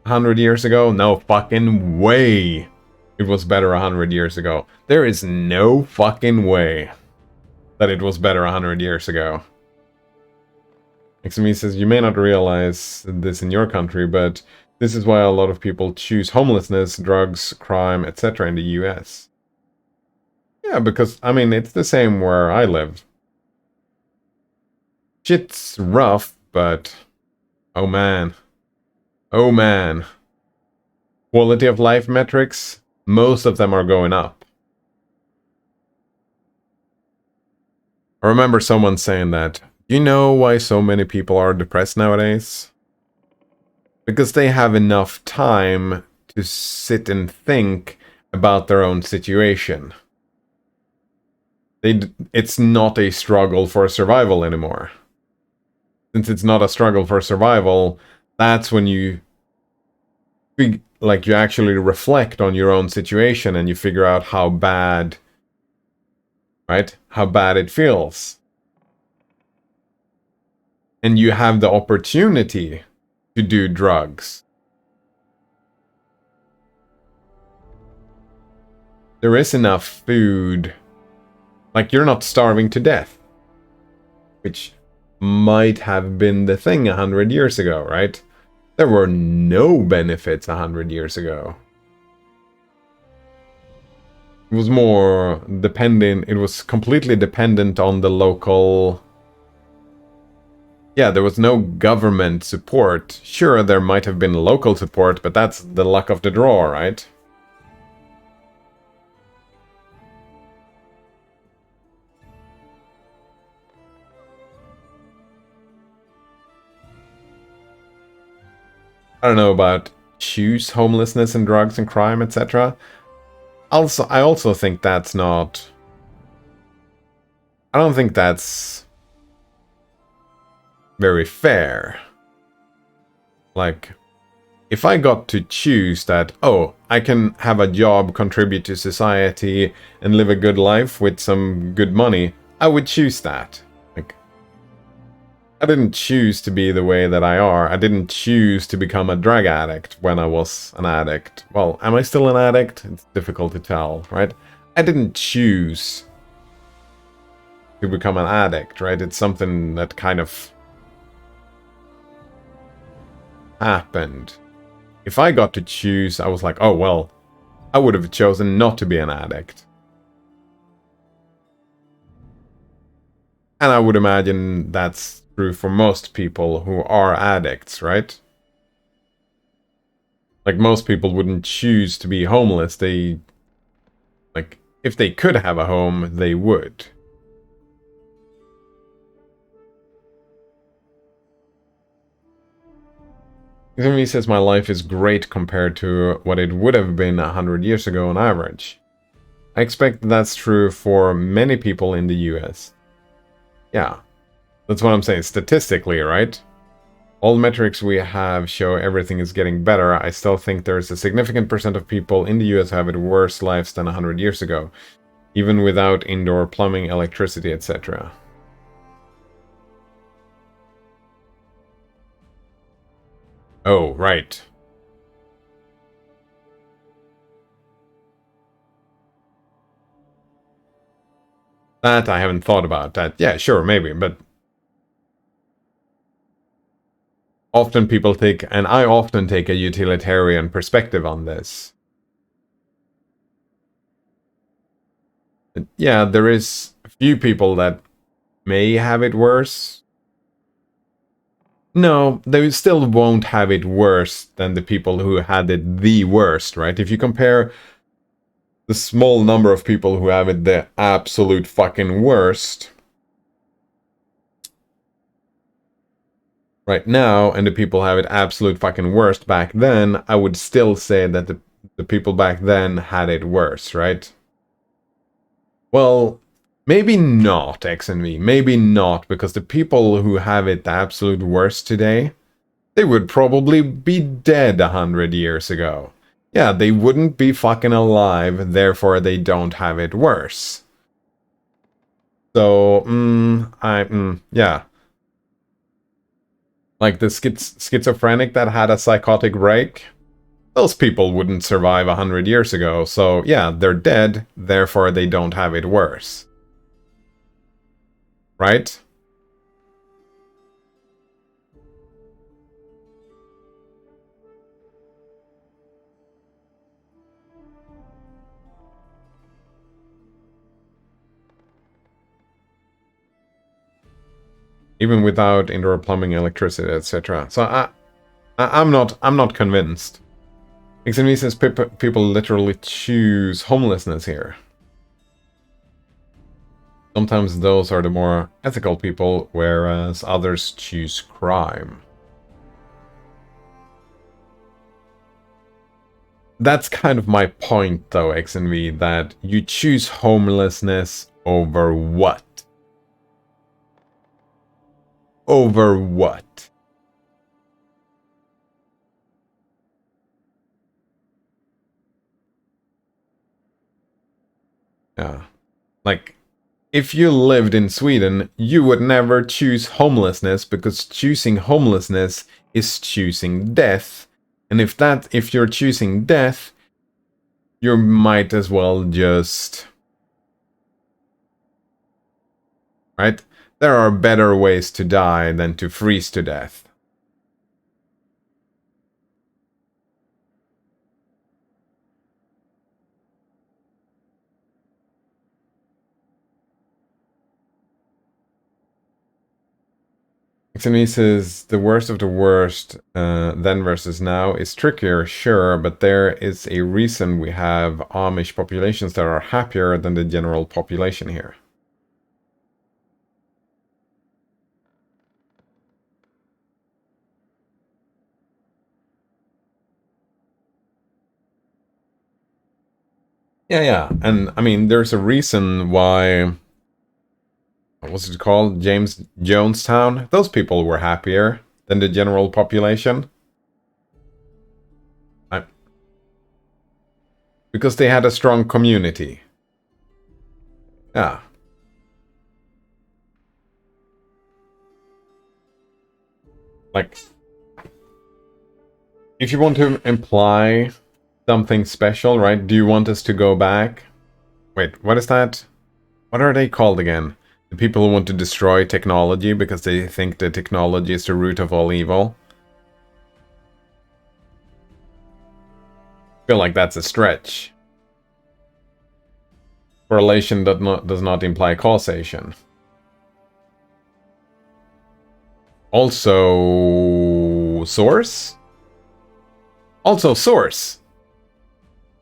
100 years ago? No fucking way it was better 100 years ago. There is no fucking way that it was better 100 years ago. XME says, you may not realize this in your country, but this is why a lot of people choose homelessness, drugs, crime, etc. in the US. Yeah, because, I mean, it's the same where I live. Shit's rough, but oh man. Oh man. Quality of life metrics, most of them are going up. I remember someone saying that, you know why so many people are depressed nowadays? Because they have enough time to sit and think about their own situation. It's not a struggle for survival anymore. Since it's not a struggle for survival, that's when you actually reflect on your own situation and you figure out how bad, right? How bad it feels. And you have the opportunity to do drugs. There is enough food. Like, you're not starving to death. Which might have been the thing 100 years ago, right? There were no benefits 100 years ago. It was more dependent, it was completely dependent on the local... Yeah, there was no government support. Sure, there might have been local support, but that's the luck of the draw, right? I don't know about choose homelessness and drugs and crime, etc. I also think that's not... I don't think that's very fair. Like, if I got to choose that, oh, I can have a job, contribute to society, and live a good life with some good money, I would choose that. Like, I didn't choose to be the way that I are. I didn't choose to become a drug addict when I was an addict. Well, am I still an addict? It's difficult to tell, right? I didn't choose to become an addict, right? It's something that kind of happened. If I got to choose, I was like, oh, well, I would have chosen not to be an addict. And I would imagine that's true for most people who are addicts, right? Like, most people wouldn't choose to be homeless. They, like, if they could have a home, they would. He says my life is great compared to what it would have been 100 years ago on average. I expect that's true for many people in the US. Yeah, that's what I'm saying, statistically, right? All metrics we have show everything is getting better. I still think there's a significant percent of people in the US who have worse lives than 100 years ago, even without indoor plumbing, electricity, etc. Oh, right. That I haven't thought about. That, yeah, sure, maybe, but often people take, and I often take a utilitarian perspective on this. Yeah, there is a few people that may have it worse. No, they still won't have it worse than the people who had it the worst, right? If you compare the small number of people who have it the absolute fucking worst right now and the people who have it absolute fucking worst back then, I would still say that the people back then had it worse, right? Well, maybe not, X and V. Maybe not, because the people who have it the absolute worst today, they would probably be dead 100 years ago. Yeah, they wouldn't be fucking alive, therefore they don't have it worse. So, yeah. Like the schizophrenic that had a psychotic break, those people wouldn't survive 100 years ago. So, yeah, they're dead, therefore they don't have it worse. Right? Even without indoor plumbing, electricity, etc. So I'm not convinced. XNV says people literally choose homelessness here. Sometimes those are the more ethical people, whereas others choose crime. That's kind of my point, though, XNV, that you choose homelessness over what? Over what? Yeah. Like, if you lived in Sweden, you would never choose homelessness, because choosing homelessness is choosing death. And if you're choosing death, you might as well just... Right? There are better ways to die than to freeze to death. XNV says the worst of the worst, then versus now, is trickier, sure, but there is a reason we have Amish populations that are happier than the general population here. Yeah, and I mean, there's a reason why... What was it called? James Jonestown? Those people were happier than the general population. Because they had a strong community. Yeah. Like, if you want to imply something special, right? Do you want us to go back? Wait, what is that? What are they called again? The people who want to destroy technology because they think that technology is the root of all evil? I feel like that's a stretch. Correlation does not imply causation. Also, source? Also, source.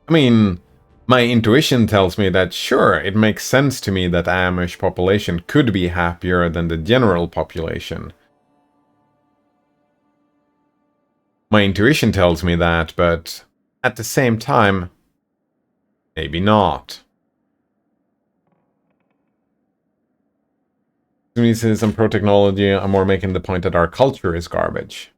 I mean, my intuition tells me that, sure, it makes sense to me that Amish population could be happier than the general population. My intuition tells me that, but at the same time, maybe not. To me, since I'm pro-technology, I'm more making the point that our culture is garbage.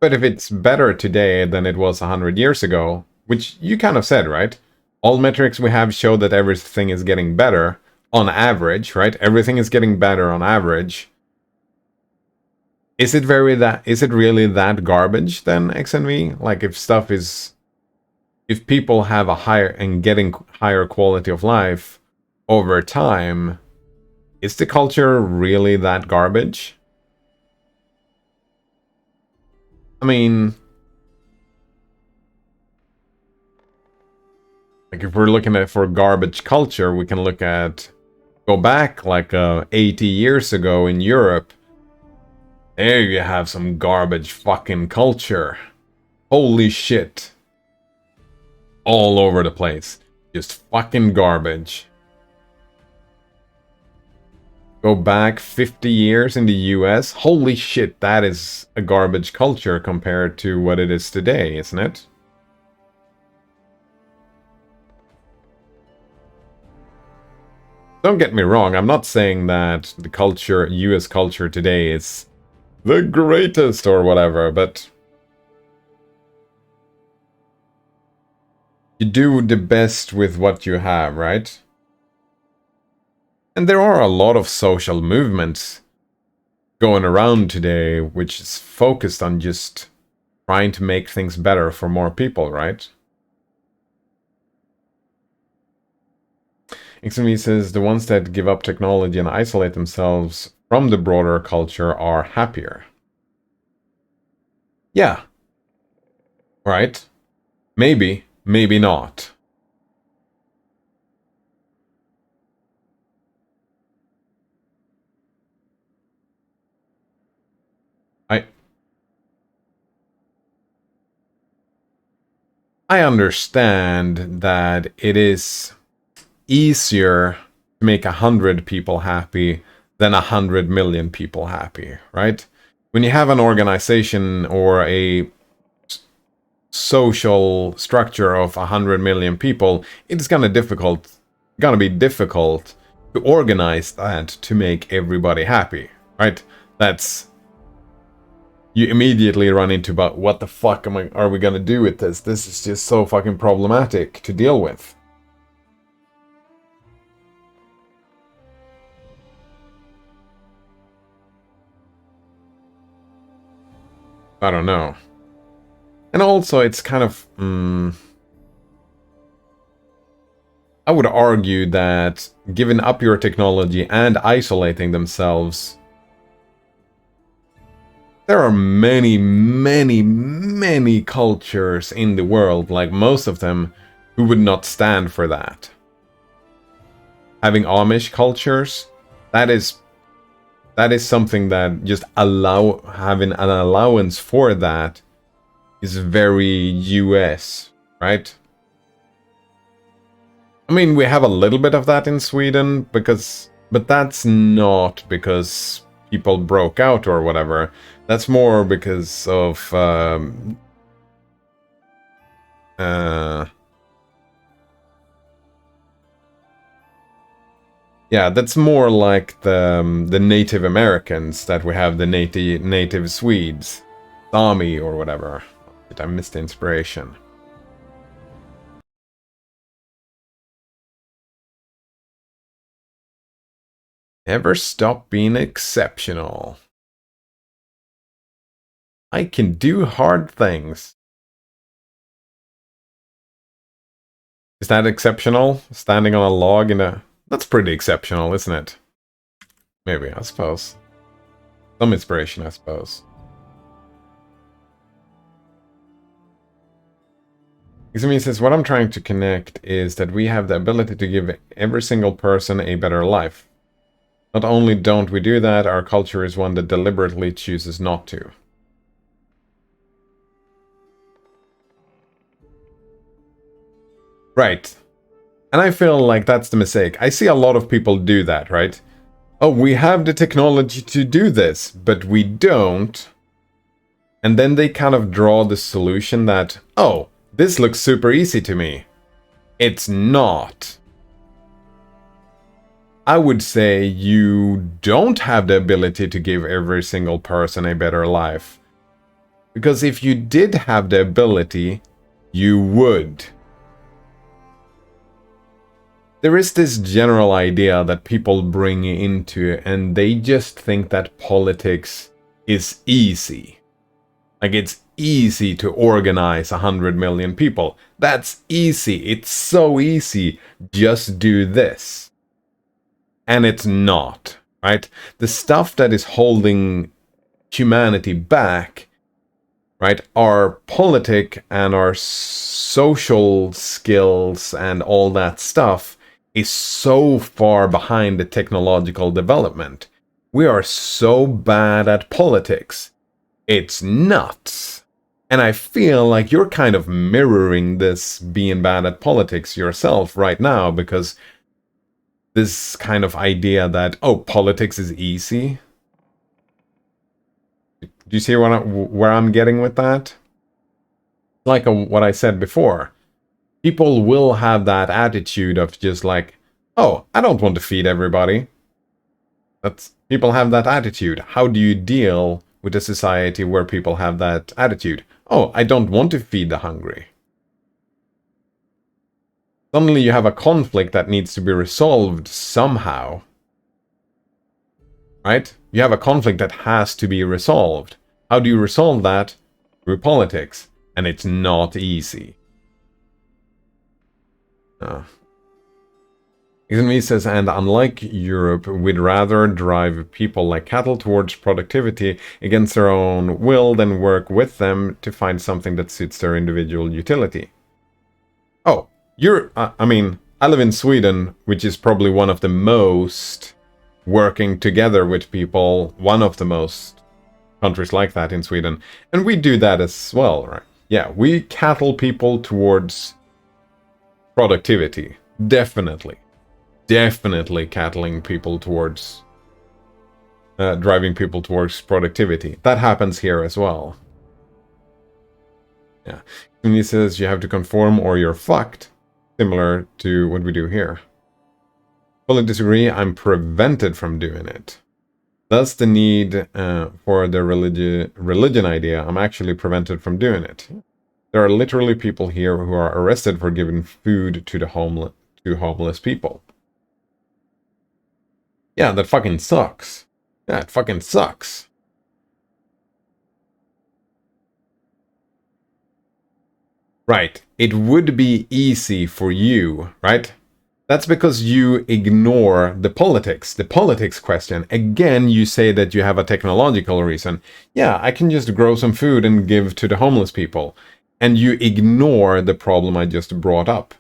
But if it's better today than it was 100 years ago, which you kind of said, right? All metrics we have show that everything is getting better on average, right? Everything is getting better on average. Is it really that garbage then, XNV? Like if people have a higher and getting higher quality of life over time, is the culture really that garbage? I mean, like if we're looking at for garbage culture, we can go back like 80 years ago in Europe. There you have some garbage fucking culture. Holy shit. All over the place. Just fucking garbage. Go back 50 years in the US. Holy shit, that is a garbage culture compared to what it is today, isn't it? Don't get me wrong, I'm not saying that the culture, US culture today is the greatest or whatever, but you do the best with what you have, right? And there are a lot of social movements going around today which is focused on just trying to make things better for more people, right? XMV says the ones that give up technology and isolate themselves from the broader culture are happier. Yeah. Right? Maybe. Maybe not. I understand that it is easier to make 100 people happy than 100 million people happy, right? When you have an organization or a social structure of 100 million people, it's gonna be difficult to organize that to make everybody happy, right? You immediately run into about what the fuck are we gonna do with this? This is just so fucking problematic to deal with. I don't know. And also, it's kind of... I would argue that giving up your technology and isolating themselves... There are many, many, many cultures in the world, like most of them, who would not stand for that. Having Amish cultures, that is something that just having an allowance for that is very US, right? I mean, we have a little bit of that in Sweden, but that's not because people broke out or whatever. That's more because of yeah, that's more like the Native Americans that we have the native Swedes, Sami or whatever. Did I miss the inspiration? Never stop being exceptional. I can do hard things. Is that exceptional? Standing on a log in a... That's pretty exceptional, isn't it? Maybe, I suppose. Some inspiration, I suppose. Examine says, what I'm trying to connect is that we have the ability to give every single person a better life. Not only don't we do that, our culture is one that deliberately chooses not to. Right. And I feel like that's the mistake. I see a lot of people do that, right? Oh, we have the technology to do this, but we don't. And then they kind of draw the solution that, oh, this looks super easy to me. It's not. I would say you don't have the ability to give every single person a better life. Because if you did have the ability, you would. There is this general idea that people bring into, and they just think that politics is easy. Like, it's easy to organize 100 million people. That's easy. It's so easy. Just do this. And it's not, right? The stuff that is holding humanity back, right, our politic and our social skills and all that stuff is so far behind the technological development. We are so bad at politics. It's nuts. And I feel like you're kind of mirroring this being bad at politics yourself right now, because this kind of idea that, oh, politics is easy. Do you see where I'm getting with that? Like what I said before. People will have that attitude of just like, oh, I don't want to feed everybody. People have that attitude. How do you deal with a society where people have that attitude? Oh, I don't want to feed the hungry. Suddenly you have a conflict that needs to be resolved somehow. Right? You have a conflict that has to be resolved. How do you resolve that? Through politics. And it's not easy. Exonme says, and unlike Europe, we'd rather drive people like cattle towards productivity against their own will than work with them to find something that suits their individual utility. Oh, I live in Sweden, which is probably one of the most working together with people, one of the most countries like that in Sweden. And we do that as well, right? Yeah, we cattle people towards productivity. Definitely cattling people towards driving people towards productivity. That happens here as well. Yeah. And he says you have to conform or you're fucked. Similar to what we do here. Fully disagree. I'm prevented from doing it. Thus the need for the religion idea. I'm actually prevented from doing it. There are literally people here who are arrested for giving food to the homeless people. Yeah, that fucking sucks. Yeah, it fucking sucks. Right. It would be easy for you, right? That's because you ignore the politics question. Again, you say that you have a technological reason. Yeah, I can just grow some food and give to the homeless people. And you ignore the problem I just brought up.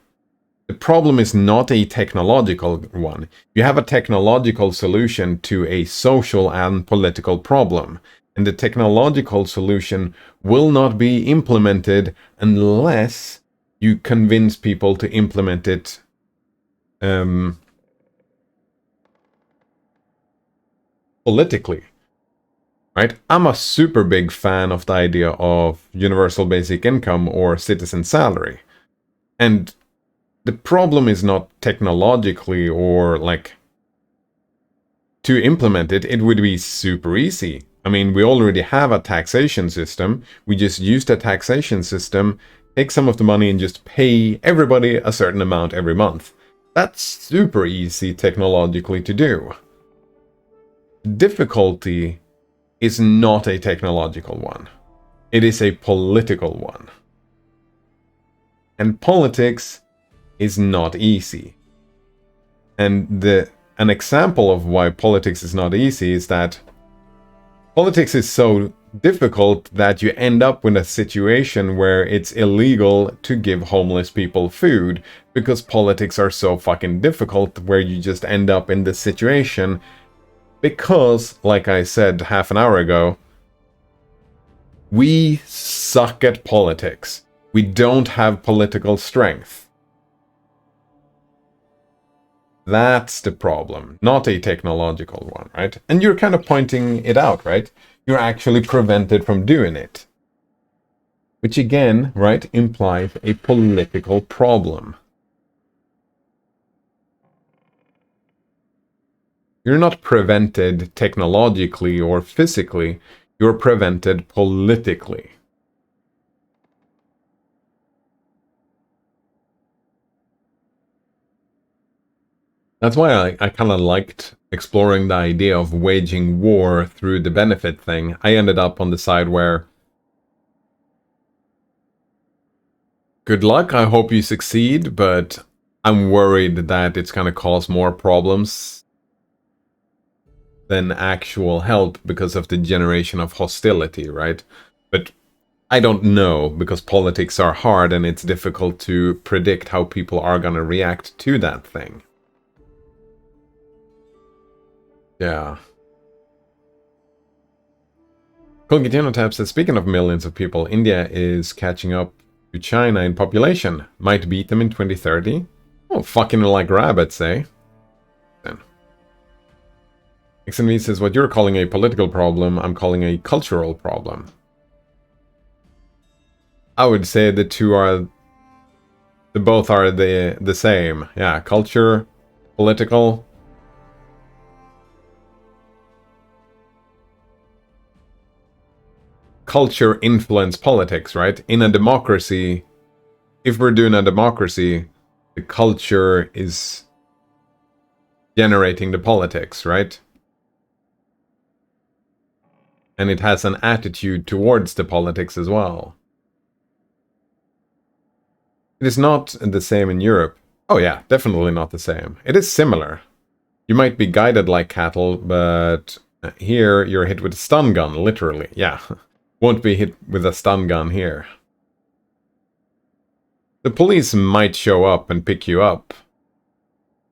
The problem is not a technological one. You have a technological solution to a social and political problem. And the technological solution will not be implemented unless you convince people to implement it politically. Right? I'm a super big fan of the idea of universal basic income or citizen salary. And the problem is not technologically or like to implement it. It would be super easy. I mean, we already have a taxation system. We just use the taxation system, take some of the money and just pay everybody a certain amount every month. That's super easy technologically to do. The difficulty is not a technological one. It is a political one. And politics is not easy. And an example of why politics is not easy is that politics is so difficult that you end up with a situation where it's illegal to give homeless people food because politics are so fucking difficult, where you just end up in this situation because, like I said half an hour ago, we suck at politics. We don't have political strength. That's the problem, not a technological one, right? And you're kind of pointing it out, right? You're actually prevented from doing it. Which again, right, implies a political problem. You're not prevented technologically or physically, you're prevented politically. That's why I kind of liked exploring the idea of waging war through the benefit thing, I ended up on the side where, good luck, I hope you succeed, but I'm worried that it's going to cause more problems than actual help because of the generation of hostility, right? But I don't know, because politics are hard and it's difficult to predict how people are going to react to that thing. Yeah. Colgitinotab says, speaking of millions of people, India is catching up to China in population. Might beat them in 2030. Oh, fucking like rabbits, eh? Then. XNV says, what you're calling a political problem, I'm calling a cultural problem. I would say the two are... both are the same. Yeah, culture, political... culture influence politics, right? In a democracy, if we're doing a democracy, the culture is generating the politics, right? And it has an attitude towards the politics as well. It is not the same in Europe. Oh yeah, definitely not the same. It is similar. You might be guided like cattle, but here you're hit with a stun gun, literally. Yeah, won't be hit with a stun gun here. The police might show up and pick you up.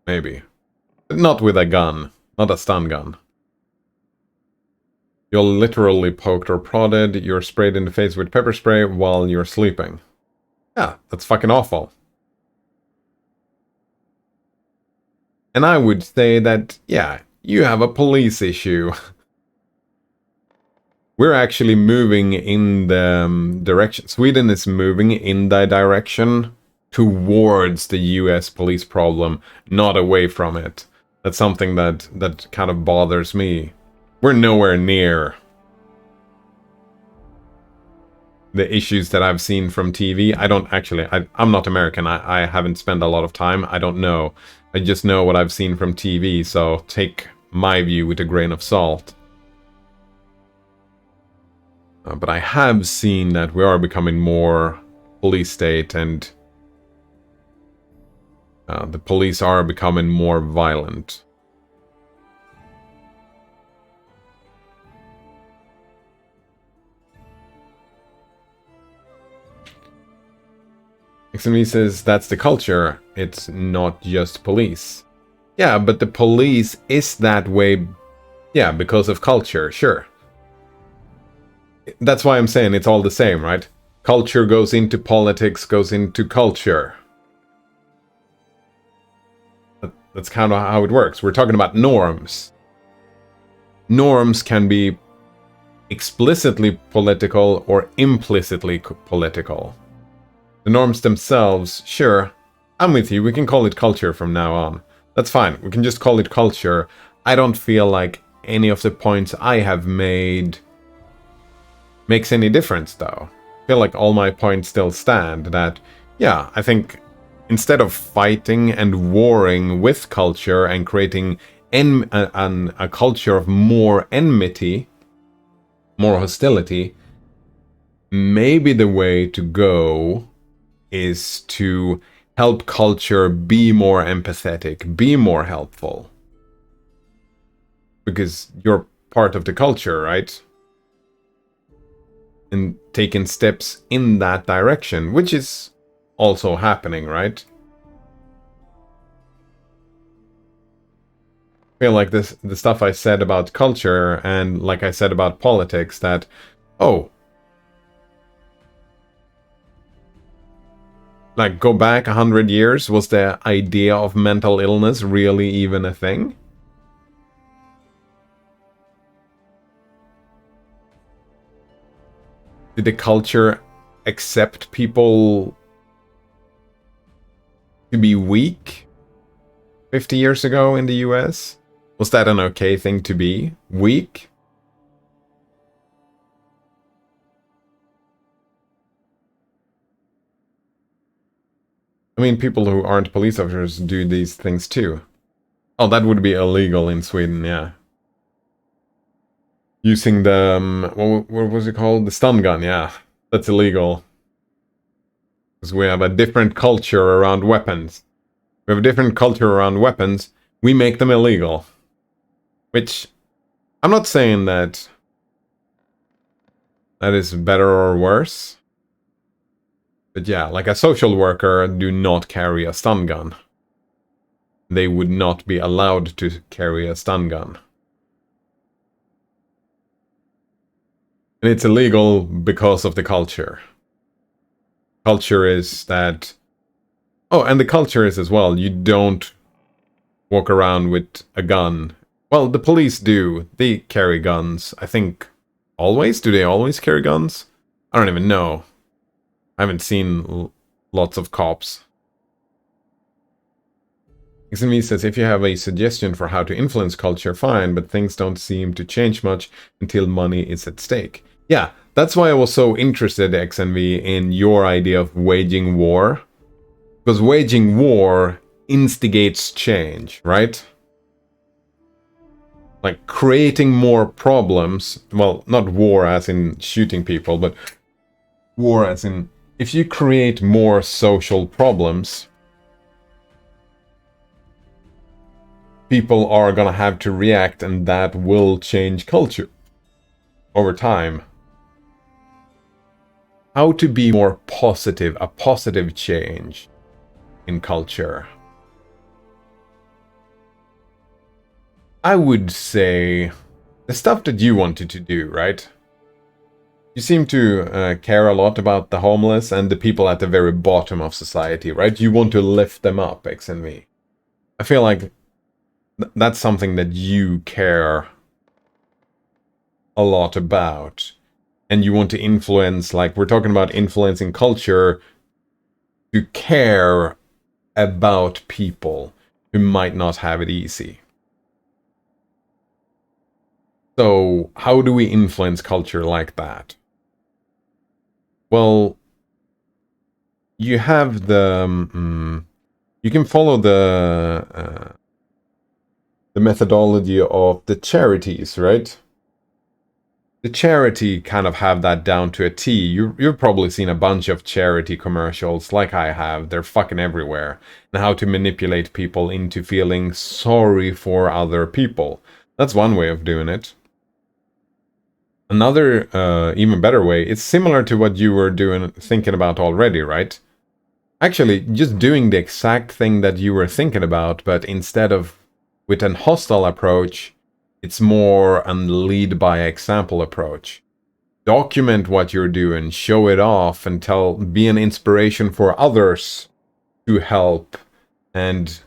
Maybe. But not with a gun. Not a stun gun. You're literally poked or prodded. You're sprayed in the face with pepper spray while you're sleeping. Yeah, that's fucking awful. And I would say that, yeah, you have a police issue. We're actually moving in the direction. Sweden is moving in the direction towards the US police problem, not away from it. That's something that kind of bothers me. We're nowhere near the issues that I've seen from TV. I don't actually, I'm not American. I haven't spent a lot of time. I don't know. I just know what I've seen from TV, so take my view with a grain of salt. But I have seen that we are becoming more police state, and the police are becoming more violent. XMV says that's the culture, it's not just police. Yeah, but the police is that way, yeah, because of culture, sure. That's why I'm saying it's all the same, right? Culture goes into politics, goes into culture. That's kind of how it works. We're talking about norms. Norms can be explicitly political or implicitly political. The norms themselves, sure, I'm with you, we can call it culture from now on. That's fine, we can just call it culture. I don't feel like any of the points I have made makes any difference, though. I feel like all my points still stand, that, yeah, I think instead of fighting and warring with culture and creating a culture of more enmity, more hostility, maybe the way to go is to help culture be more empathetic, be more helpful. Because you're part of the culture, right? And taking steps in that direction, which is also happening, right? I feel like the stuff I said about culture and like I said about politics, that, oh, like, go back 100 years, was the idea of mental illness really even a thing? Did the culture accept people to be weak 50 years ago in the US? Was that an okay thing to be? Weak? I mean, people who aren't police officers do these things too. Oh, that would be illegal in Sweden, yeah. Using the, what was it called? The stun gun, yeah. That's illegal. Because we have a different culture around weapons. We have a different culture around weapons. We make them illegal. Which, I'm not saying that that is better or worse. But yeah, like a social worker do not carry a stun gun. They would not be allowed to carry a stun gun. And it's illegal because of the culture. Culture is that... Oh, and the culture is as well, you don't walk around with a gun. Well, the police do. They carry guns. I think always? Do they always carry guns? I don't even know. I haven't seen lots of cops. XMV says, if you have a suggestion for how to influence culture, fine, but things don't seem to change much until money is at stake. Yeah, that's why I was so interested, XNV, in your idea of waging war. Because waging war instigates change, right? Like, creating more problems, well, not war as in shooting people, but war as in, if you create more social problems, people are gonna have to react, and that will change culture over time. How to be more positive, a positive change in culture. I would say the stuff that you wanted to do, right? You seem to care a lot about the homeless and the people at the very bottom of society, right? You want to lift them up, XNV. I feel like that's something that you care a lot about. And you want to influence, like we're talking about influencing culture, to care about people who might not have it easy. So, how do we influence culture like that? Well, you have the... you can follow the methodology of the charities, right? The charity kind of have that down to a T. You've probably seen a bunch of charity commercials, like I have. They're fucking everywhere. And how to manipulate people into feeling sorry for other people. That's one way of doing it. Another, even better way, it's similar to what you were thinking about already, right? Actually, just doing the exact thing that you were thinking about, but instead of with an hostile approach, it's more a lead by example approach. Document what you're doing, show it off, and be an inspiration for others to help and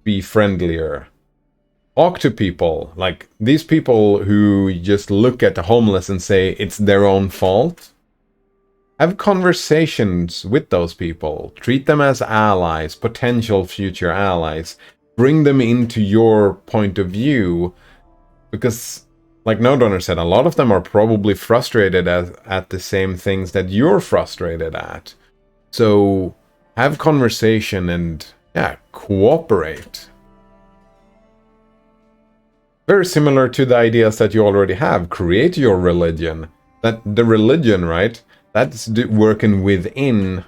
be friendlier. Talk to people, like these people who just look at the homeless and say it's their own fault. Have conversations with those people. Treat them as allies, potential future allies. Bring them into your point of view. Because, like No Donor said, a lot of them are probably frustrated at the same things that you're frustrated at. So, have conversation and, yeah, cooperate. Very similar to the ideas that you already have. Create your religion. That the religion, right? That's working within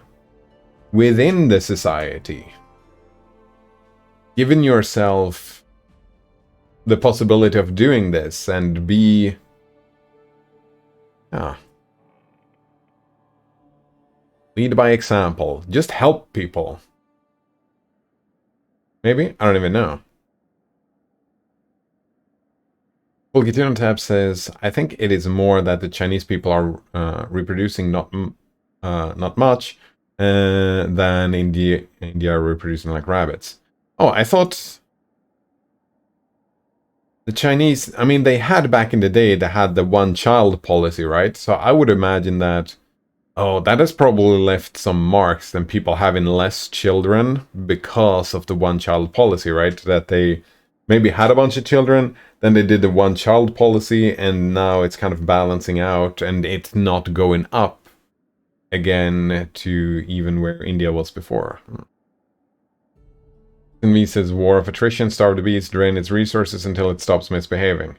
the society. Giving yourself the possibility of doing this and be... lead by example. Just help people. Maybe? I don't even know. Fulgitino Tab says, I think it is more that the Chinese people are reproducing not much than India are reproducing like rabbits. Oh, I thought the Chinese, I mean, they had back in the day, they had the one-child policy, right? So I would imagine that, oh, that has probably left some marks than people having less children because of the one-child policy, right? That they maybe had a bunch of children, then they did the one-child policy, and now it's kind of balancing out, and it's not going up again to even where India was before. And me says, war of attrition, starve the beast, drain its resources until it stops misbehaving.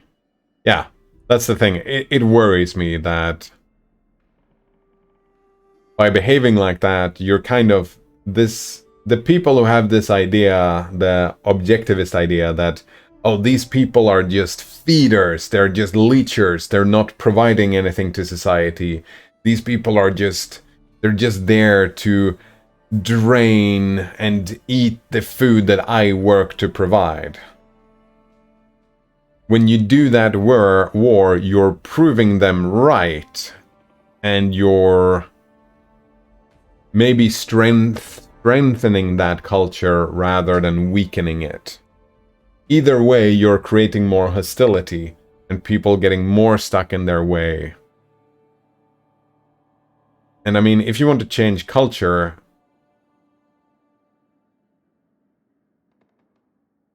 Yeah, that's the thing. It worries me that by behaving like that, you're kind of the people who have this idea, the objectivist idea that, oh, these people are just feeders, they're just leechers, they're not providing anything to society. These people are they're just there to drain and eat the food that I work to provide. When you do that war, you're proving them right, and you're maybe strengthening that culture rather than weakening it. Either way, you're creating more hostility and people getting more stuck in their way. And I mean, if you want to change culture,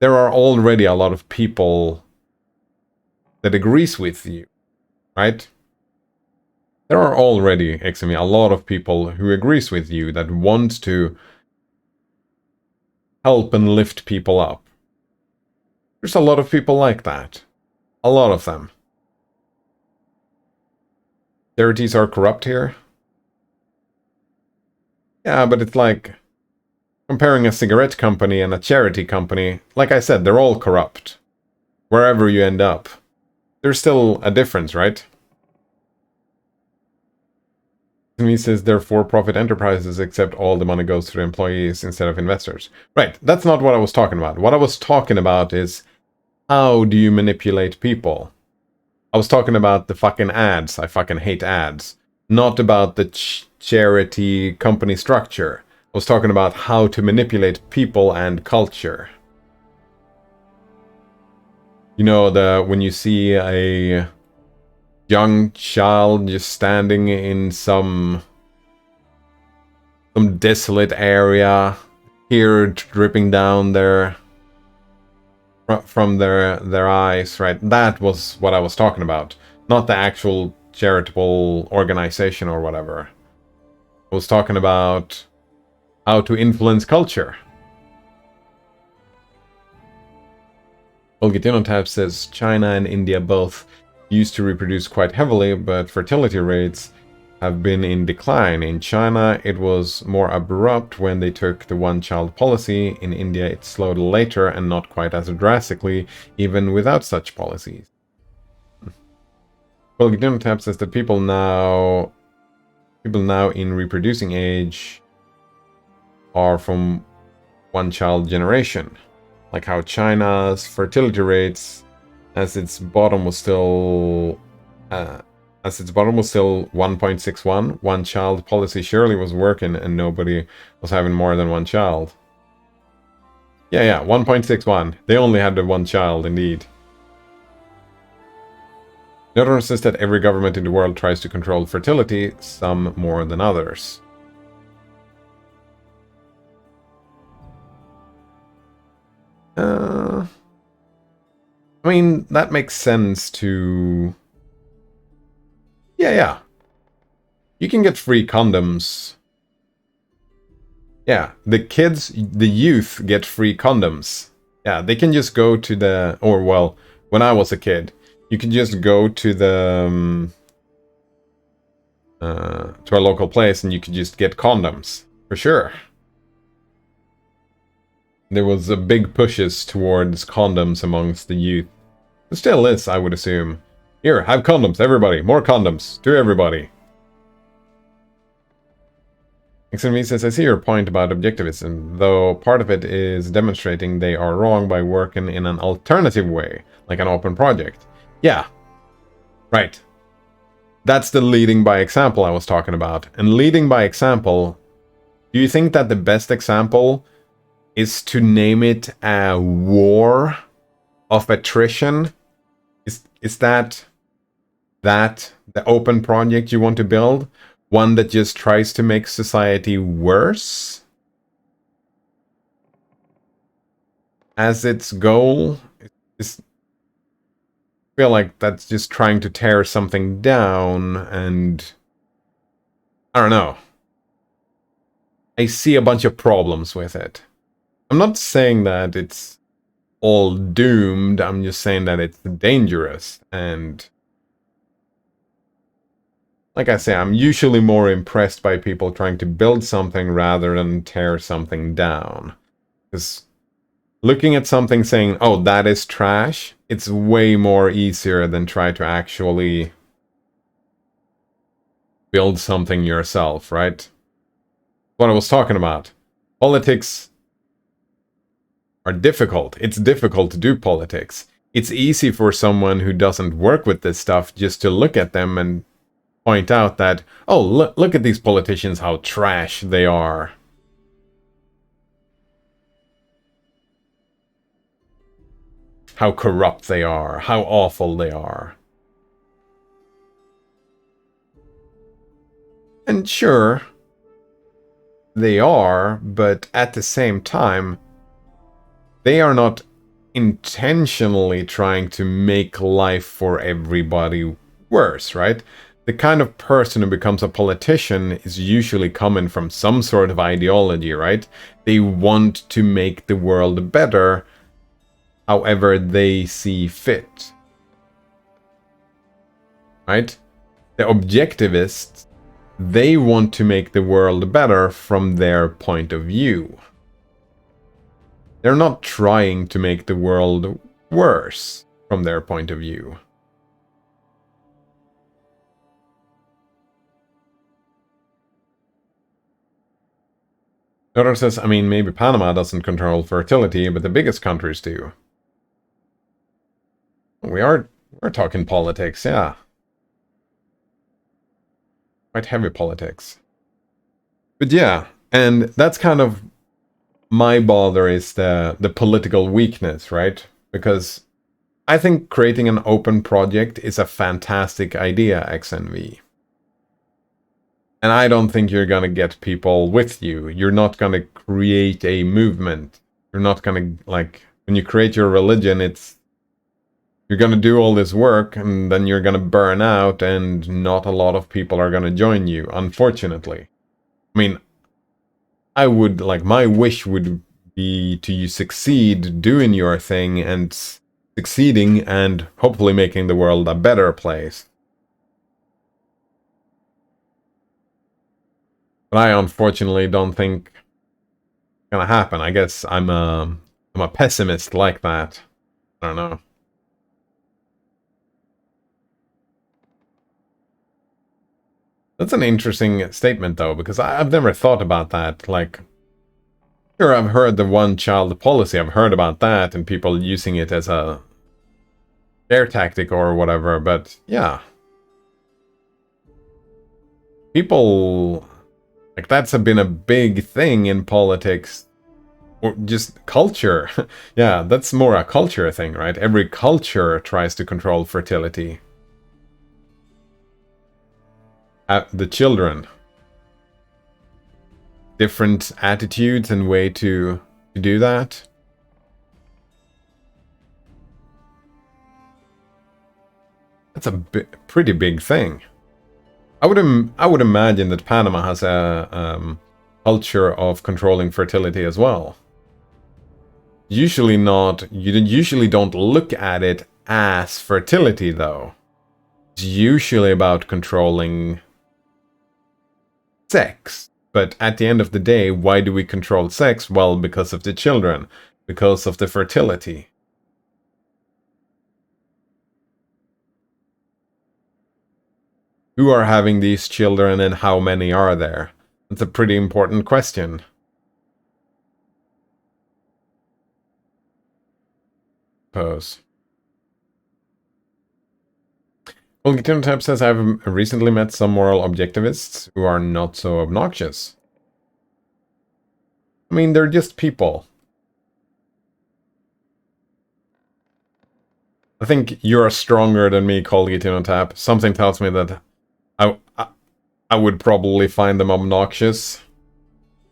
there are already a lot of people that agrees with you, right? There are already, XME, a lot of people who agrees with you that want to help and lift people up. There's a lot of people like that. A lot of them. Charities are corrupt here. Yeah, but it's like comparing a cigarette company and a charity company. Like I said, they're all corrupt. Wherever you end up. There's still a difference, right? He says they're for-profit enterprises, except all the money goes to the employees instead of investors. Right, that's not what I was talking about. What I was talking about is, how do you manipulate people? I was talking about the fucking ads. I fucking hate ads. Not about the charity company structure. I was talking about how to manipulate people and culture. You know, when you see a young child just standing in some desolate area, tear dripping down from their eyes, right? That was what I was talking about, not the actual charitable organization or whatever. I was talking about how to influence culture. Olgitinotab says China and India both used to reproduce quite heavily, but fertility rates have been in decline. In China, it was more abrupt when they took the one-child policy. In India, it slowed later and not quite as drastically, even without such policies. Olgitinotab says that people now in reproducing age are from one-child generation. Like how China's fertility rates, as its bottom was still 1.61, one-child policy surely was working and nobody was having more than one child. Yeah, 1.61. They only had the one child, indeed. Notice says that every government in the world tries to control fertility, some more than others. I mean, that makes sense to... Yeah. You can get free condoms. Yeah, the youth get free condoms. Yeah, they can just go to the... Or, well, when I was a kid, you could just go to the... to a local place and you could just get condoms. For sure. There was a big pushes towards condoms amongst the youth. It still is, I would assume. Here, have condoms, everybody. More condoms. To everybody. XMV says, I see your point about objectivism, though part of it is demonstrating they are wrong by working in an alternative way, like an open project. Yeah. Right. That's the leading by example I was talking about. And leading by example, do you think that the best example is to name it a war of attrition? Is that the open project you want to build? One that just tries to make society worse as its goal? I feel like that's just trying to tear something down, and I don't know. I see a bunch of problems with it. I'm not saying that it's all doomed. I'm just saying that it's dangerous. And like I say, I'm usually more impressed by people trying to build something rather than tear something down. Because looking at something saying, oh, that is trash, it's way more easier than try to actually build something yourself, right? What I was talking about. Politics are difficult. It's difficult to do politics. It's easy for someone who doesn't work with this stuff just to look at them and point out that, oh, look at these politicians, how trash they are. How corrupt they are, how awful they are. And sure, they are, but at the same time, they are not intentionally trying to make life for everybody worse, right? The kind of person who becomes a politician is usually coming from some sort of ideology, right? They want to make the world better however they see fit. Right? The objectivists, they want to make the world better from their point of view. They're not trying to make the world worse from their point of view. Other says, I mean, maybe Panama doesn't control fertility, but the biggest countries do. We're talking politics, yeah. Quite heavy politics. But yeah, and that's kind of my bother is the political weakness, right? Because I think creating an open project is a fantastic idea, XNV. And I don't think you're gonna get people with you. You're not gonna create a movement. You're not gonna, like, when you create your religion, you're gonna do all this work, and then you're gonna burn out, and not a lot of people are gonna join you, unfortunately. I mean, I would, like, my wish would be to you succeed doing your thing, and succeeding, and hopefully making the world a better place. But I unfortunately don't think it's gonna happen. I guess I'm a pessimist like that. I don't know. That's an interesting statement, though, because I've never thought about that. Like, sure, I've heard the one-child policy. I've heard about that and people using it as a scare tactic or whatever. But yeah, people, like, that's been a big thing in politics, or just culture. Yeah, that's more a culture thing, right? Every culture tries to control fertility. The children. Different attitudes and way to do that. That's a pretty big thing. I would imagine that Panama has a culture of controlling fertility as well. Usually not. You usually don't look at it as fertility, though. It's usually about controlling sex. But at the end of the day, why do we control sex? Well, because of the children. Because of the fertility. Who are having these children and how many are there? That's a pretty important question. Suppose. Well, Type says, I've recently met some moral objectivists who are not so obnoxious. I mean, they're just people. I think you're stronger than me, Tap. Something tells me that I would probably find them obnoxious.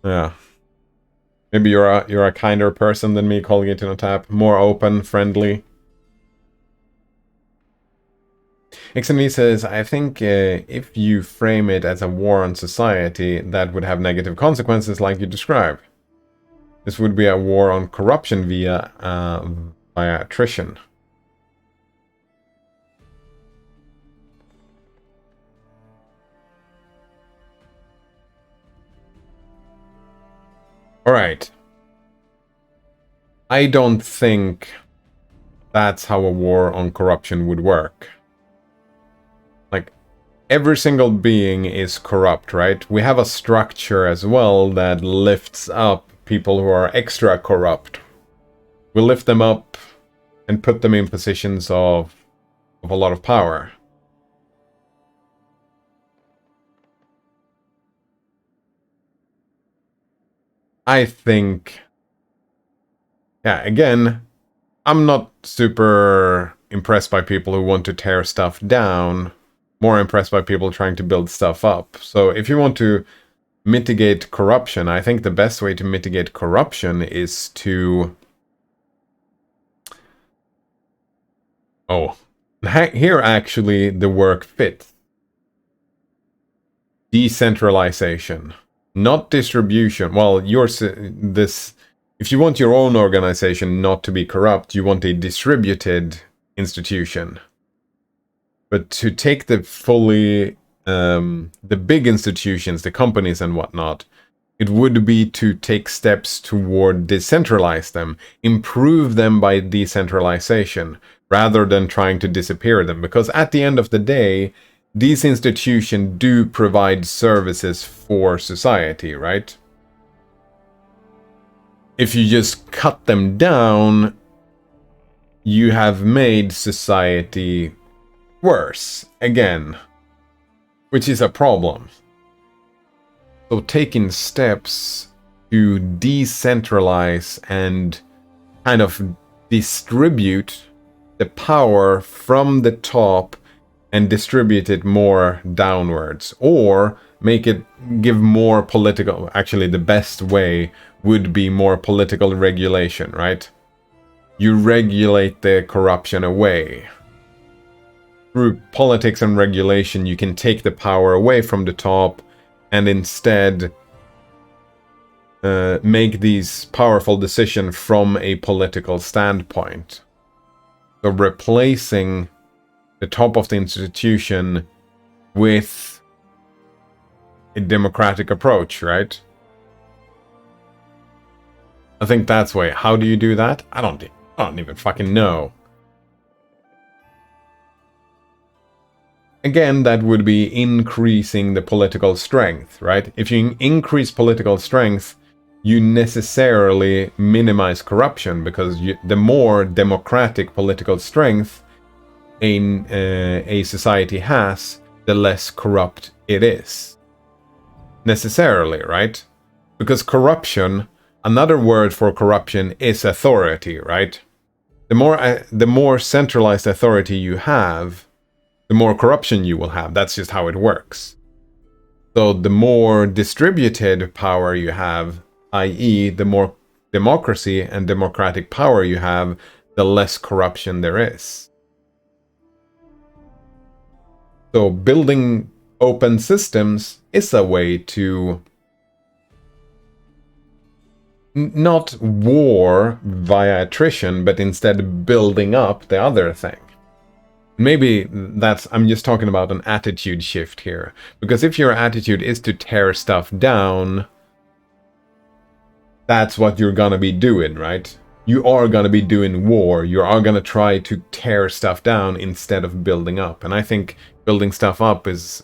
Yeah. Maybe you're a kinder person than me, Tap. More open, friendly. XNV says, I think if you frame it as a war on society, that would have negative consequences like you describe. This would be a war on corruption via attrition. All right. I don't think that's how a war on corruption would work. Like, every single being is corrupt, right? We have a structure as well that lifts up people who are extra corrupt. We lift them up and put them in positions of a lot of power. I think, yeah, again, I'm not super impressed by people who want to tear stuff down. More impressed by people trying to build stuff up. So if you want to mitigate corruption, I think the best way to mitigate corruption is to... Oh, here actually the work fits. Decentralization, not distribution. Well, if you want your own organization not to be corrupt, you want a distributed institution. But to take the big institutions, the companies and whatnot, it would be to take steps toward decentralize them, improve them by decentralization, rather than trying to disappear them. Because at the end of the day, these institutions do provide services for society, right? If you just cut them down, you have made society worse, again, which is a problem. So taking steps to decentralize and kind of distribute the power from the top and distribute it more downwards, or make it give more political... Actually, the best way would be more political regulation, right? You regulate the corruption away. Through politics and regulation, you can take the power away from the top and instead make these powerful decisions from a political standpoint. So replacing the top of the institution with a democratic approach, right? I think that's way. How do you do that? I don't even fucking know. Again, that would be increasing the political strength, right? If you increase political strength, you necessarily minimize corruption, because the more democratic political strength a society has, the less corrupt it is. Necessarily, right? Because corruption, another word for corruption is authority, right? The more centralized authority you have, the more corruption you will have. That's just how it works. So the more distributed power you have, i.e. the more democracy and democratic power you have, the less corruption there is. So building open systems is a way to not war via attrition, but instead building up the other thing. Maybe I'm just talking about an attitude shift here. Because if your attitude is to tear stuff down, that's what you're gonna be doing, right? You are gonna be doing war. You are gonna try to tear stuff down instead of building up. And I think building stuff up is...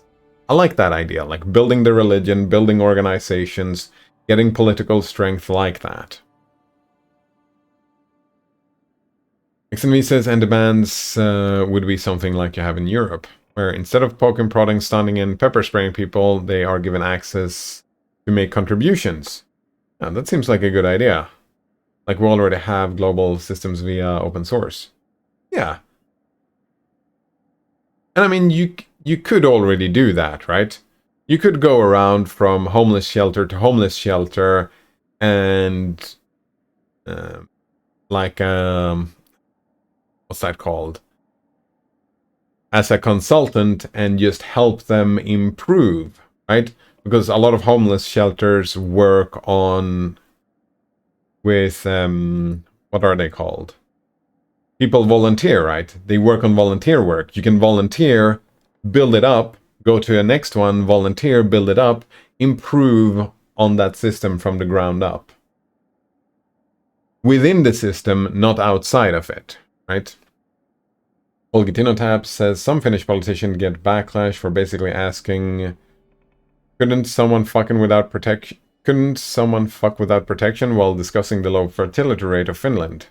I like that idea. Like building the religion, building organizations, getting political strength like that. XNV says, and demands would be something like you have in Europe, where instead of poking, prodding, stunning, and pepper spraying people, they are given access to make contributions. Yeah, that seems like a good idea. Like we already have global systems via open source. Yeah. And I mean, you could already do that, right? You could go around from homeless shelter to homeless shelter and what's that called? As a consultant, and just help them improve, right? Because a lot of homeless shelters work on with what are they called? People volunteer, right? They work on volunteer work. You can volunteer, build it up, go to a next one, volunteer, build it up, improve on that system from the ground up. Within the system, not outside of it, right? Olgitinotap says some Finnish politicians get backlash for basically asking, couldn't someone fuck without protection while discussing the low fertility rate of Finland?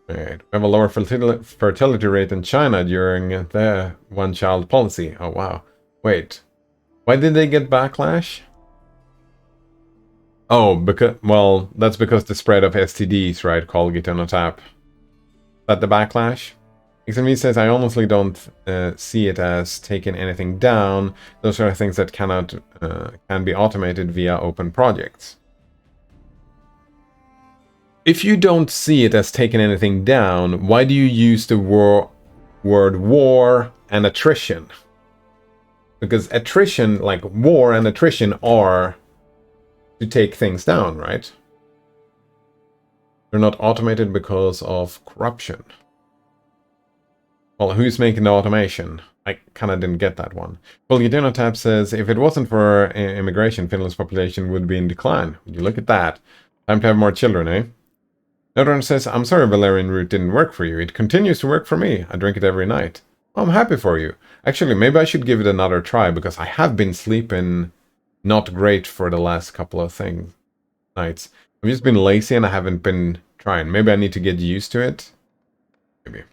Right. We have a lower fertility rate in China during the one-child policy. Oh, wow. Wait. Why did they get backlash? Oh, well, that's because the spread of STDs, right? Colgate on a tap. Is that the backlash? XMV says, I honestly don't see it as taking anything down. Those are things that can be automated via open projects. If you don't see it as taking anything down, why do you use the word war and attrition? Because attrition, like war and attrition, are to take things down, right? They're not automated because of corruption. Well, who's making the automation? I kind of didn't get that one. Well, Tab says, if it wasn't for immigration, Finland's population would be in decline. Would you look at that? Time to have more children, eh? Nodron says, I'm sorry Valerian root didn't work for you. It continues to work for me. I drink it every night. Oh, I'm happy for you. Actually, maybe I should give it another try, because I have been sleeping not great for the last couple of nights. I've just been lazy and I haven't been trying. Maybe I need to get used to it. Maybe.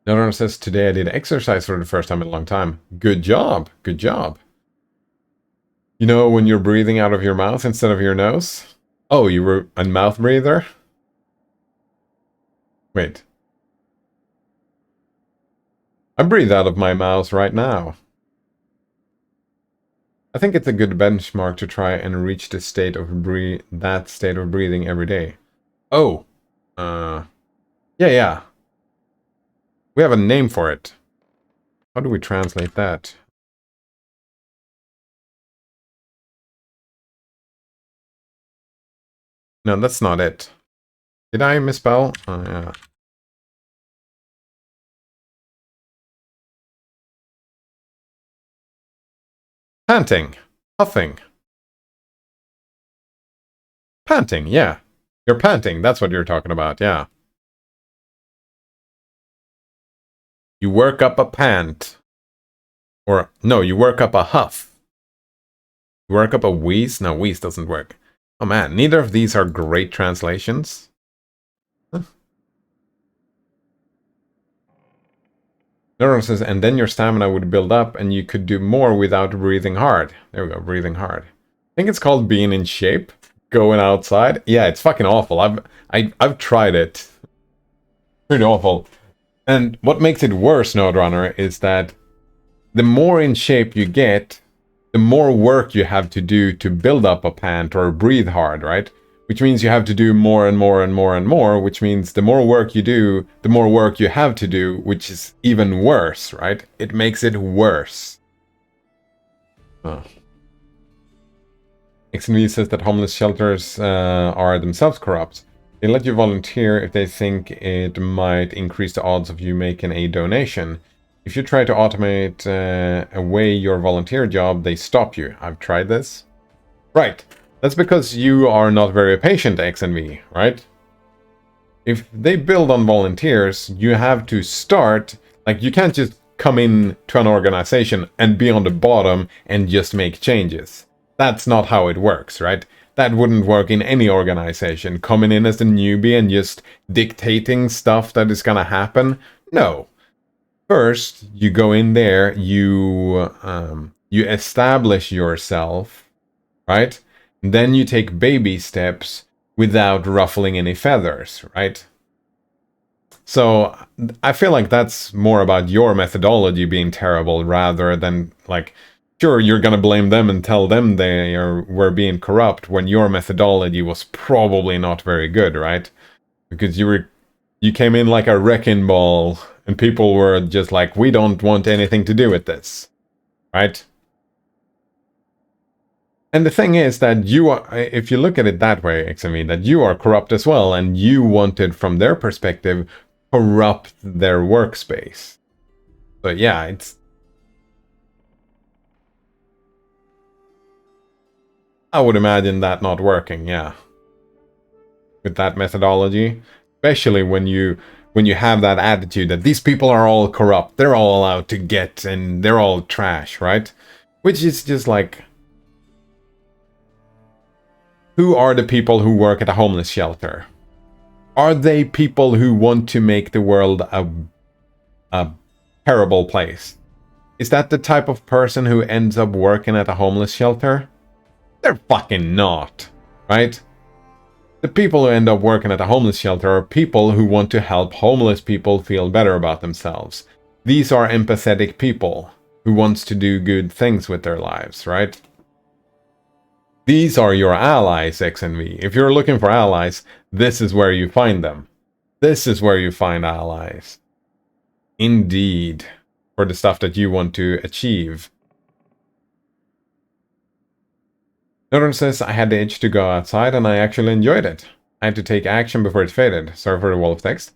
Nodron says, today I did exercise for the first time in a long time. Good job. Good job. You know when you're breathing out of your mouth instead of your nose? Oh, you were a mouth breather? Wait. I breathe out of my mouth right now. I think it's a good benchmark to try and reach the state of that state of breathing every day. Oh. Yeah. We have a name for it. How do we translate that? No, that's not it. Did I misspell? Oh, yeah. Panting. Huffing. Panting, yeah. You're panting, that's what you're talking about, yeah. You work up a pant. Or, no, you work up a huff. You work up a wheeze? No, wheeze doesn't work. Oh man, neither of these are great translations. Huh. Neuron says, and then your stamina would build up and you could do more without breathing hard. There we go, breathing hard. I think it's called being in shape. Going outside. Yeah, it's fucking awful. I've tried it. Pretty awful. And what makes it worse, Nodrunner, is that the more in shape you get, the more work you have to do to build up a pant or breathe hard, right? Which means you have to do more and more and more and more, which means the more work you do, the more work you have to do, which is even worse, right? It makes it worse. Oh. XNV says that homeless shelters are themselves corrupt. They let you volunteer if they think it might increase the odds of you making a donation. If you try to automate away your volunteer job, they stop you. I've tried this. Right. That's because you are not very patient, XNV, right? If they build on volunteers, you have to start... Like, you can't just come in to an organization and be on the bottom and just make changes. That's not how it works, right? That wouldn't work in any organization. Coming in as a newbie and just dictating stuff that is gonna happen? No. First, you go in there, you establish yourself, right? Then you take baby steps without ruffling any feathers, right? So I feel like that's more about your methodology being terrible rather than like, sure, you're gonna blame them and tell them they were being corrupt when your methodology was probably not very good, right? Because you came in like a wrecking ball and people were just like, we don't want anything to do with this, right? And the thing is that you are, if you look at it that way, XMV, that you are corrupt as well, and you wanted, from their perspective, corrupt their workspace. So yeah, it's... I would imagine that not working, yeah. With that methodology. Especially when you have that attitude that these people are all corrupt, they're all out to get, and they're all trash, right? Which is just like... Who are the people who work at a homeless shelter? Are they people who want to make the world a terrible place? Is that the type of person who ends up working at a homeless shelter? They're fucking not, right? The people who end up working at a homeless shelter are people who want to help homeless people feel better about themselves. These are empathetic people who wants to do good things with their lives, right? These are your allies, XNV. If you're looking for allies, this is where you find them. This is where you find allies. Indeed. For the stuff that you want to achieve. Norton says, I had the itch to go outside and I actually enjoyed it. I had to take action before it faded. Sorry for the wall of text.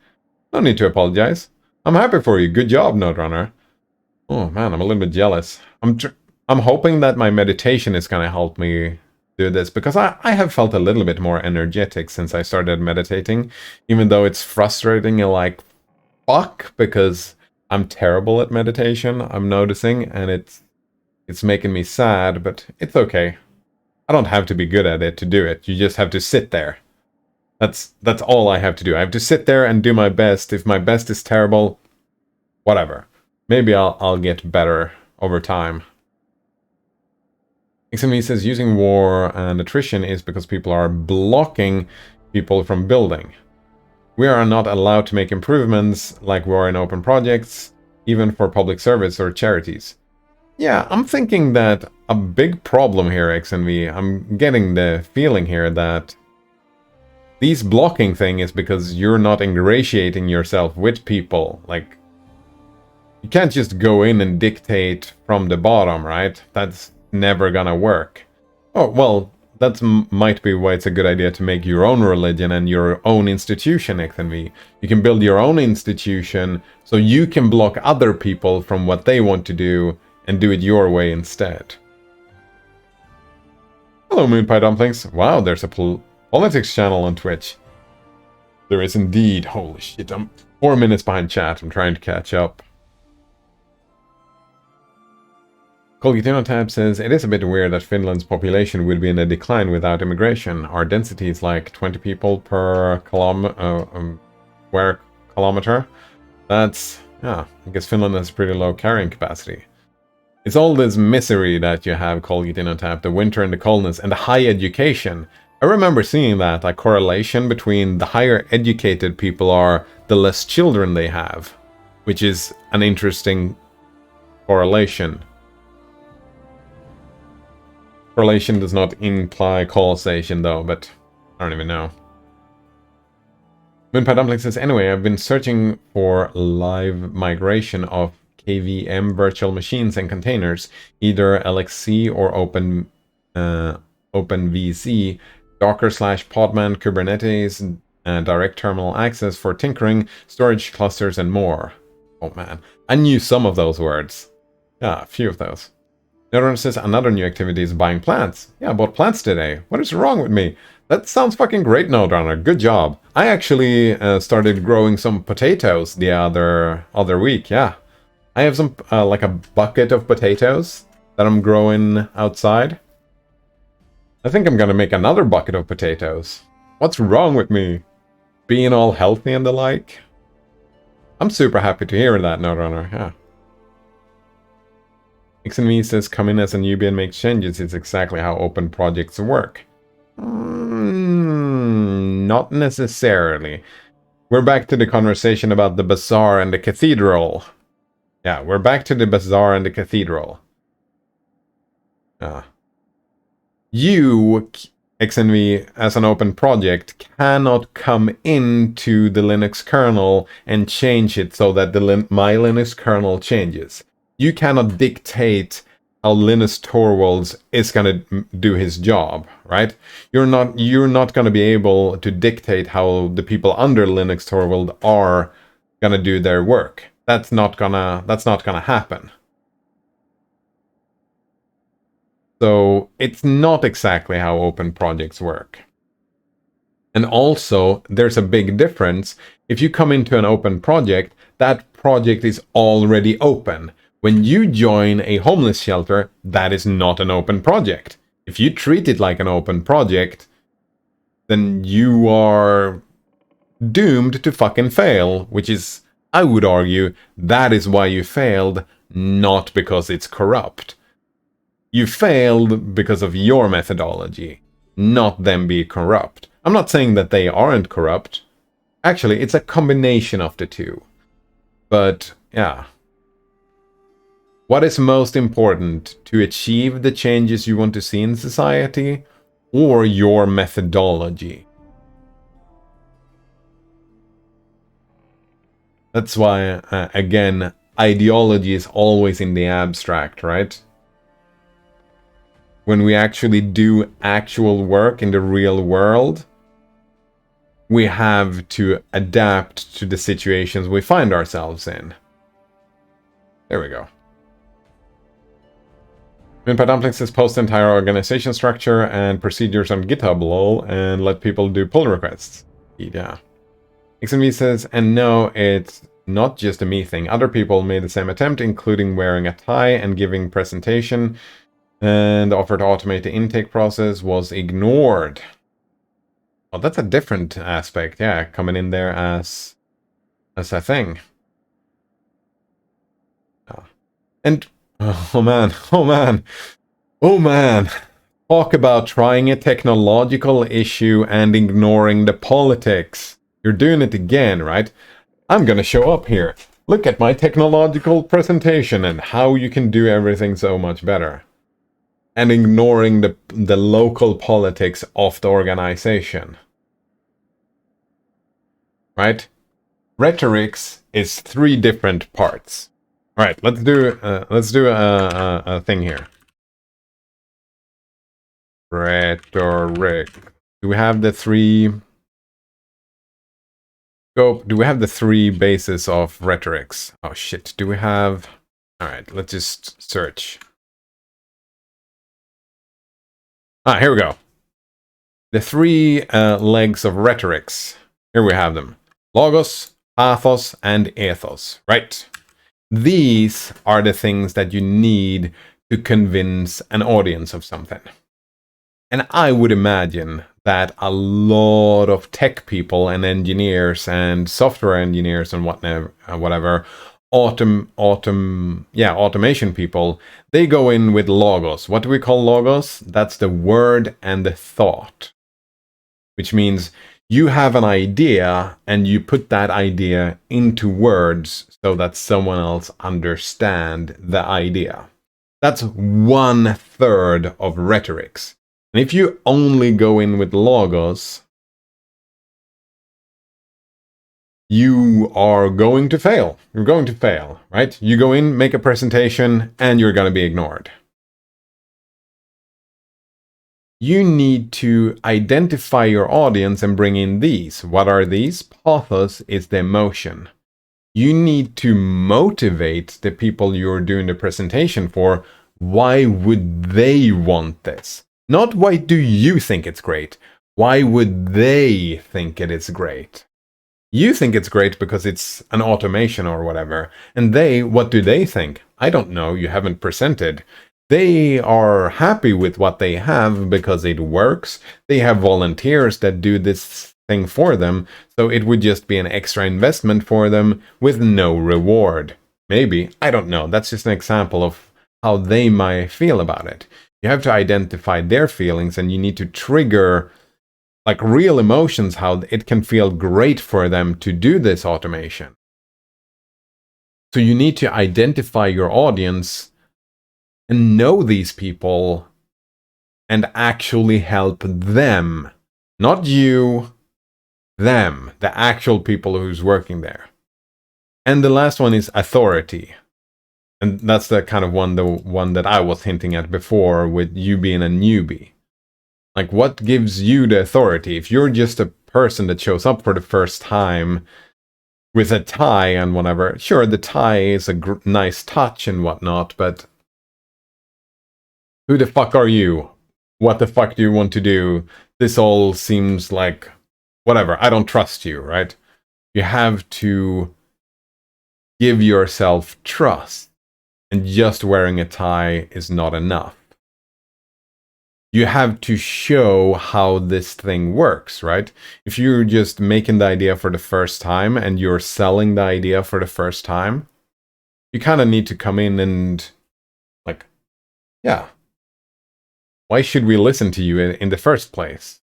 No need to apologize. I'm happy for you. Good job, Noterunner. Oh man, I'm a little bit jealous. I'm hoping that my meditation is gonna help me do this, because I have felt a little bit more energetic since I started meditating, even though it's frustrating and like fuck, because I'm terrible at meditation, I'm noticing, and it's making me sad, but it's okay. I don't have to be good at it to do it. You just have to sit there. That's all I have to do. I have to sit there and do my best. If my best is terrible, whatever. Maybe I'll get better over time. XME says using war and attrition is because people are blocking people from building. We are not allowed to make improvements like we are in open projects, even for public service or charities. Yeah, I'm thinking that a big problem here, XNV, I'm getting the feeling here that these blocking thing is because you're not ingratiating yourself with people. Like, you can't just go in and dictate from the bottom, right? That's never gonna work. Oh, well, that might be why it's a good idea to make your own religion and your own institution, XNV. You can build your own institution so you can block other people from what they want to do and do it your way instead. Hello, Moonpie Dumplings. Wow, there's a politics channel on Twitch. There is indeed. Holy shit, I'm 4 minutes behind chat. I'm trying to catch up. Colgitino says, it is a bit weird that Finland's population would be in a decline without immigration. Our density is like 20 people per square kilometer. That's, yeah, I guess Finland has pretty low carrying capacity. It's all this misery that you have, Colgitino, the winter and the coldness, and the high education. I remember seeing that, a correlation between the higher educated people are, the less children they have. Which is an interesting correlation. Correlation does not imply causation though, but I don't even know. Moonpie Dumpling says, anyway, I've been searching for live migration of KVM virtual machines and containers, either LXC or OpenVC, Docker/Podman, Kubernetes, direct terminal access for tinkering, storage clusters, and more. Oh man, I knew some of those words. Yeah, a few of those. Neuron says another new activity is buying plants. Yeah, I bought plants today. What is wrong with me? That sounds fucking great, Noderunner. Good job. I actually started growing some potatoes the other week, yeah. I have some, like a bucket of potatoes that I'm growing outside. I think I'm gonna make another bucket of potatoes. What's wrong with me? Being all healthy and the like? I'm super happy to hear that, Noderunner, yeah. XNV says, come in as a newbie and make changes. It's exactly how open projects work. Not necessarily. We're back to the conversation about the bazaar and the cathedral. Yeah, we're back to the bazaar and the cathedral. You, XNV, as an open project, cannot come into the Linux kernel and change it so that the my Linux kernel changes. You cannot dictate how Linus Torvalds is going to do his job, right? You're not going to be able to dictate how the people under Linus Torvald are going to do their work. That's not gonna happen. So it's not exactly how open projects work. And also, there's a big difference. If you come into an open project, that project is already open. When you join a homeless shelter, that is not an open project. If you treat it like an open project, then you are doomed to fucking fail, which is, I would argue, that is why you failed, not because it's corrupt. You failed because of your methodology, not them being corrupt. I'm not saying that they aren't corrupt. Actually, it's a combination of the two. But, yeah. What is most important, to achieve the changes you want to see in society, or your methodology? That's why, again, ideology is always in the abstract, right? When we actually do actual work in the real world, we have to adapt to the situations we find ourselves in. There we go. Minpa Dumpling says post entire organization structure and procedures on GitHub, lol, and let people do pull requests. Yeah. XMV says, and no, it's not just a me thing. Other people made the same attempt, including wearing a tie and giving presentation, and the offer to automate the intake process was ignored. Well, that's a different aspect, yeah, coming in there as a thing. And, oh man. Talk about trying a technological issue and ignoring the politics. You're doing it again, right? I'm gonna show up here. Look at my technological presentation and how you can do everything so much better. And ignoring the local politics of the organization. Right? Rhetorics is 3 different parts. All right, let's do a thing here. Rhetoric. Do we have the 3 scope? Do we have the 3 bases of rhetorics? Oh shit, do we have? All right, let's just search. Ah, here we go. The 3 legs of rhetorics. Here we have them. Logos, pathos, and ethos, right? These are the things that you need to convince an audience of something. And I would imagine that a lot of tech people and engineers and software engineers and whatever, automation people, they go in with logos. What do we call logos? That's the word and the thought. Which means you have an idea and you put that idea into words so that someone else understands the idea. That's 1/3 of rhetorics. And if you only go in with logos, you are going to fail. You're going to fail, right? You go in, make a presentation, and you're going to be ignored. You need to identify your audience and bring in these. What are these? Pathos is the emotion. You need to motivate the people you're doing the presentation for. Why would they want this? Not why do you think it's great? Why would they think it is great? You think it's great because it's an automation or whatever. And they, what do they think? I don't know, you haven't presented. They are happy with what they have because it works. They have volunteers that do this thing for them. So it would just be an extra investment for them with no reward. Maybe, I don't know. That's just an example of how they might feel about it. You have to identify their feelings and you need to trigger like real emotions, how it can feel great for them to do this automation. So you need to identify your audience and know these people and actually help them. Not you, them, the actual people who's working there. And the last one is authority. And that's the kind of the one that I was hinting at before with you being a newbie. Like, what gives you the authority? If you're just a person that shows up for the first time with a tie and whatever, sure, the tie is a nice touch and whatnot, but who the fuck are you? What the fuck do you want to do? This all seems like whatever. I don't trust you, right? You have to give yourself trust, and just wearing a tie is not enough. You have to show how this thing works, right? If you're just making the idea for the first time and you're selling the idea for the first time, you kind of need to come in and, like, yeah, why should we listen to you in the first place?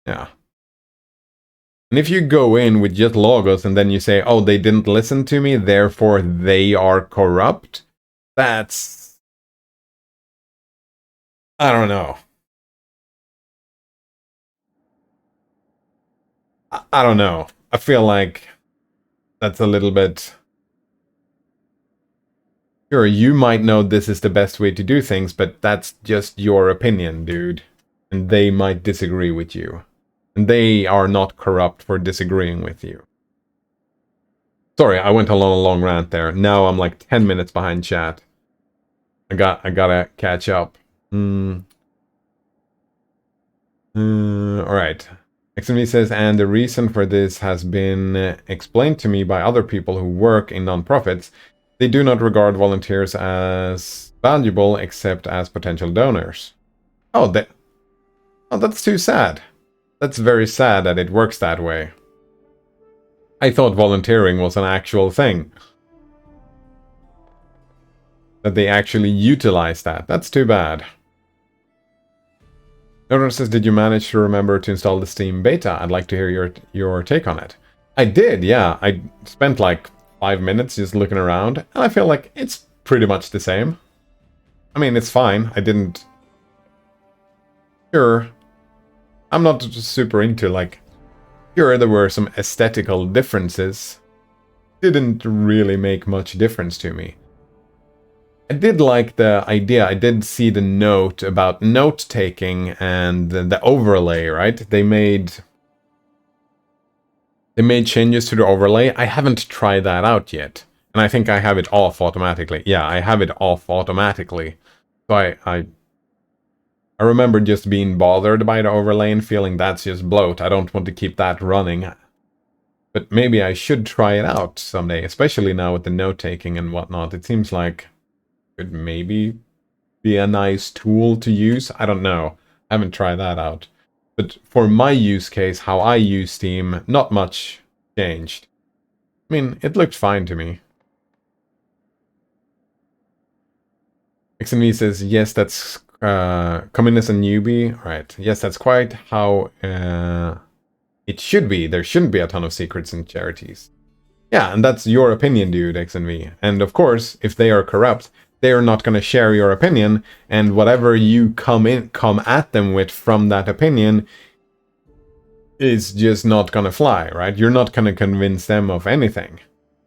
Yeah. And if you go in with just logos and then you say, oh, they didn't listen to me, therefore they are corrupt, that's... I don't know. I don't know. I feel like that's a little bit... Sure, you might know this is the best way to do things, but that's just your opinion, dude. And they might disagree with you. And they are not corrupt for disagreeing with you. Sorry, I went on a long rant there. Now I'm like 10 minutes behind chat. I gotta catch up. Alright. XMV says, and the reason for this has been explained to me by other people who work in nonprofits. They do not regard volunteers as valuable except as potential donors. Oh, that's too sad. That's very sad that it works that way. I thought volunteering was an actual thing. That they actually utilize that. That's too bad. Nodor says, did you manage to remember to install the Steam beta? I'd like to hear your take on it. I did, yeah. I spent like 5 minutes just looking around, and I feel like it's pretty much the same. I mean, it's fine. I didn't... Sure. I'm not super into, like... Sure, there were some aesthetical differences. Didn't really make much difference to me. I did like the idea. I did see the note about note-taking and the overlay, right? They made changes to the overlay. I haven't tried that out yet. And I think I have it off automatically. Yeah, I have it off automatically. So I remember just being bothered by the overlay and feeling that's just bloat. I don't want to keep that running. But maybe I should try it out someday, especially now with the note-taking and whatnot. It seems like it could maybe be a nice tool to use. I don't know. I haven't tried that out. But for my use case, how I use Steam, not much changed. I mean, it looked fine to me. XMV says, yes, that's coming as a newbie. Right. Yes, that's quite how it should be. There shouldn't be a ton of secrets in charities. Yeah, and that's your opinion, dude, XMV. And of course, if they are corrupt, they are not going to share your opinion, and whatever you come at them with from that opinion is just not going to fly, right? You're not going to convince them of anything.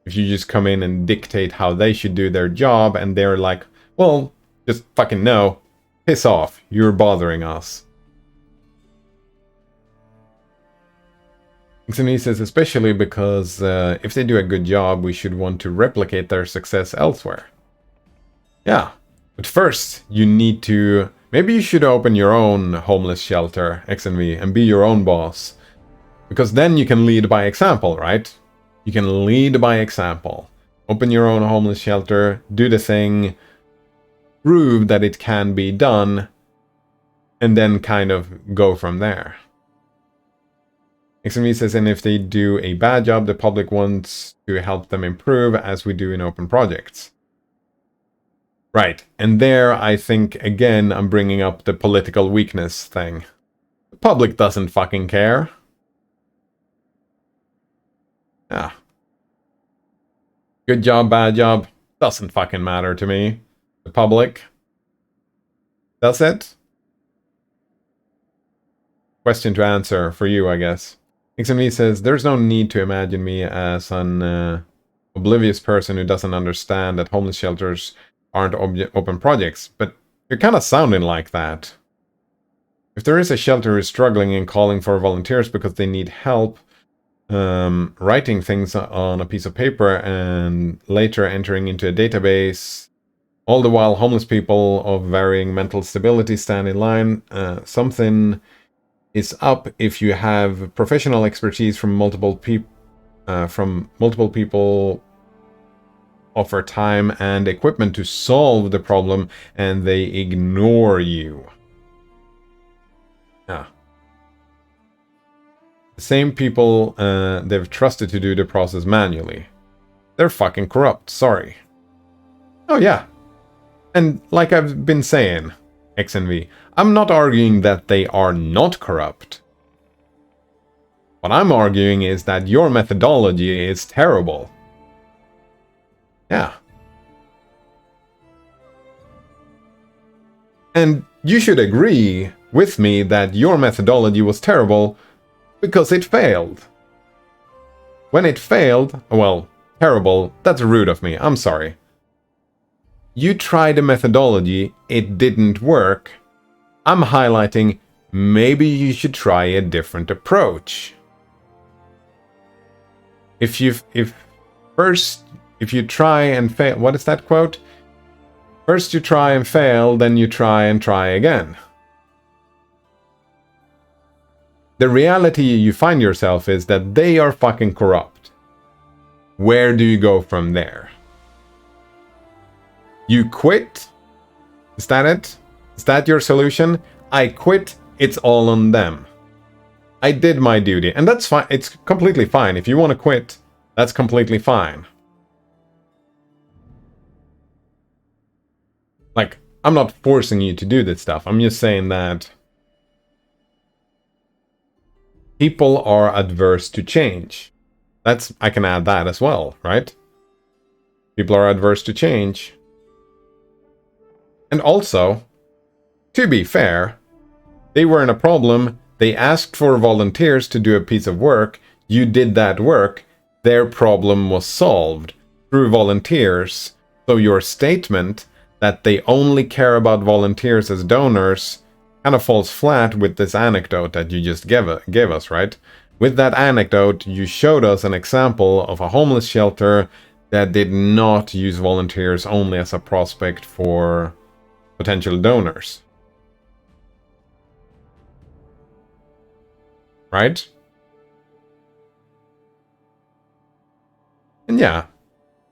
If you just come in and dictate how they should do their job, and they're like, well, just fucking no, piss off, you're bothering us. XME says, especially because if they do a good job, we should want to replicate their success elsewhere. Yeah, but first, you need to... Maybe you should open your own homeless shelter, XMV, and be your own boss. Because then you can lead by example, right? You can lead by example. Open your own homeless shelter, do the thing, prove that it can be done, and then kind of go from there. XMV says, and if they do a bad job, the public wants to help them improve, as we do in open projects. Right, and there I think, again, I'm bringing up the political weakness thing. The public doesn't fucking care. Yeah. Good job, bad job, doesn't fucking matter to me. The public. That's it? Question to answer for you, I guess. XMV says, there's no need to imagine me as an oblivious person who doesn't understand that homeless shelters aren't open projects, but you're kind of sounding like that. If there is a shelter who's struggling and calling for volunteers because they need help writing things on a piece of paper and later entering into a database, all the while homeless people of varying mental stability stand in line, something is up if you have professional expertise from multiple people offer time and equipment to solve the problem and they ignore you. Yeah. The same people they've trusted to do the process manually. They're fucking corrupt, sorry. Oh yeah. And like I've been saying, XNV, I'm not arguing that they are not corrupt. What I'm arguing is that your methodology is terrible. Yeah. And you should agree with me that your methodology was terrible because it failed. When it failed, well, terrible, that's rude of me, I'm sorry. You tried a methodology, it didn't work. I'm highlighting maybe you should try a different approach. If you try and fail, what is that quote? First you try and fail, then you try and try again. The reality you find yourself is that they are fucking corrupt. Where do you go from there? You quit? Is that it? Is that your solution? I quit, it's all on them. I did my duty, and that's fine. It's completely fine. If you want to quit, that's completely fine. Like, I'm not forcing you to do this stuff. I'm just saying that people are adverse to change. I can add that as well, right? People are adverse to change. And also, to be fair, they were in a problem. They asked for volunteers to do a piece of work. You did that work. Their problem was solved through volunteers. So your statement that they only care about volunteers as donors kind of falls flat with this anecdote that you just gave us, right? With that anecdote, you showed us an example of a homeless shelter that did not use volunteers only as a prospect for potential donors. Right? And yeah,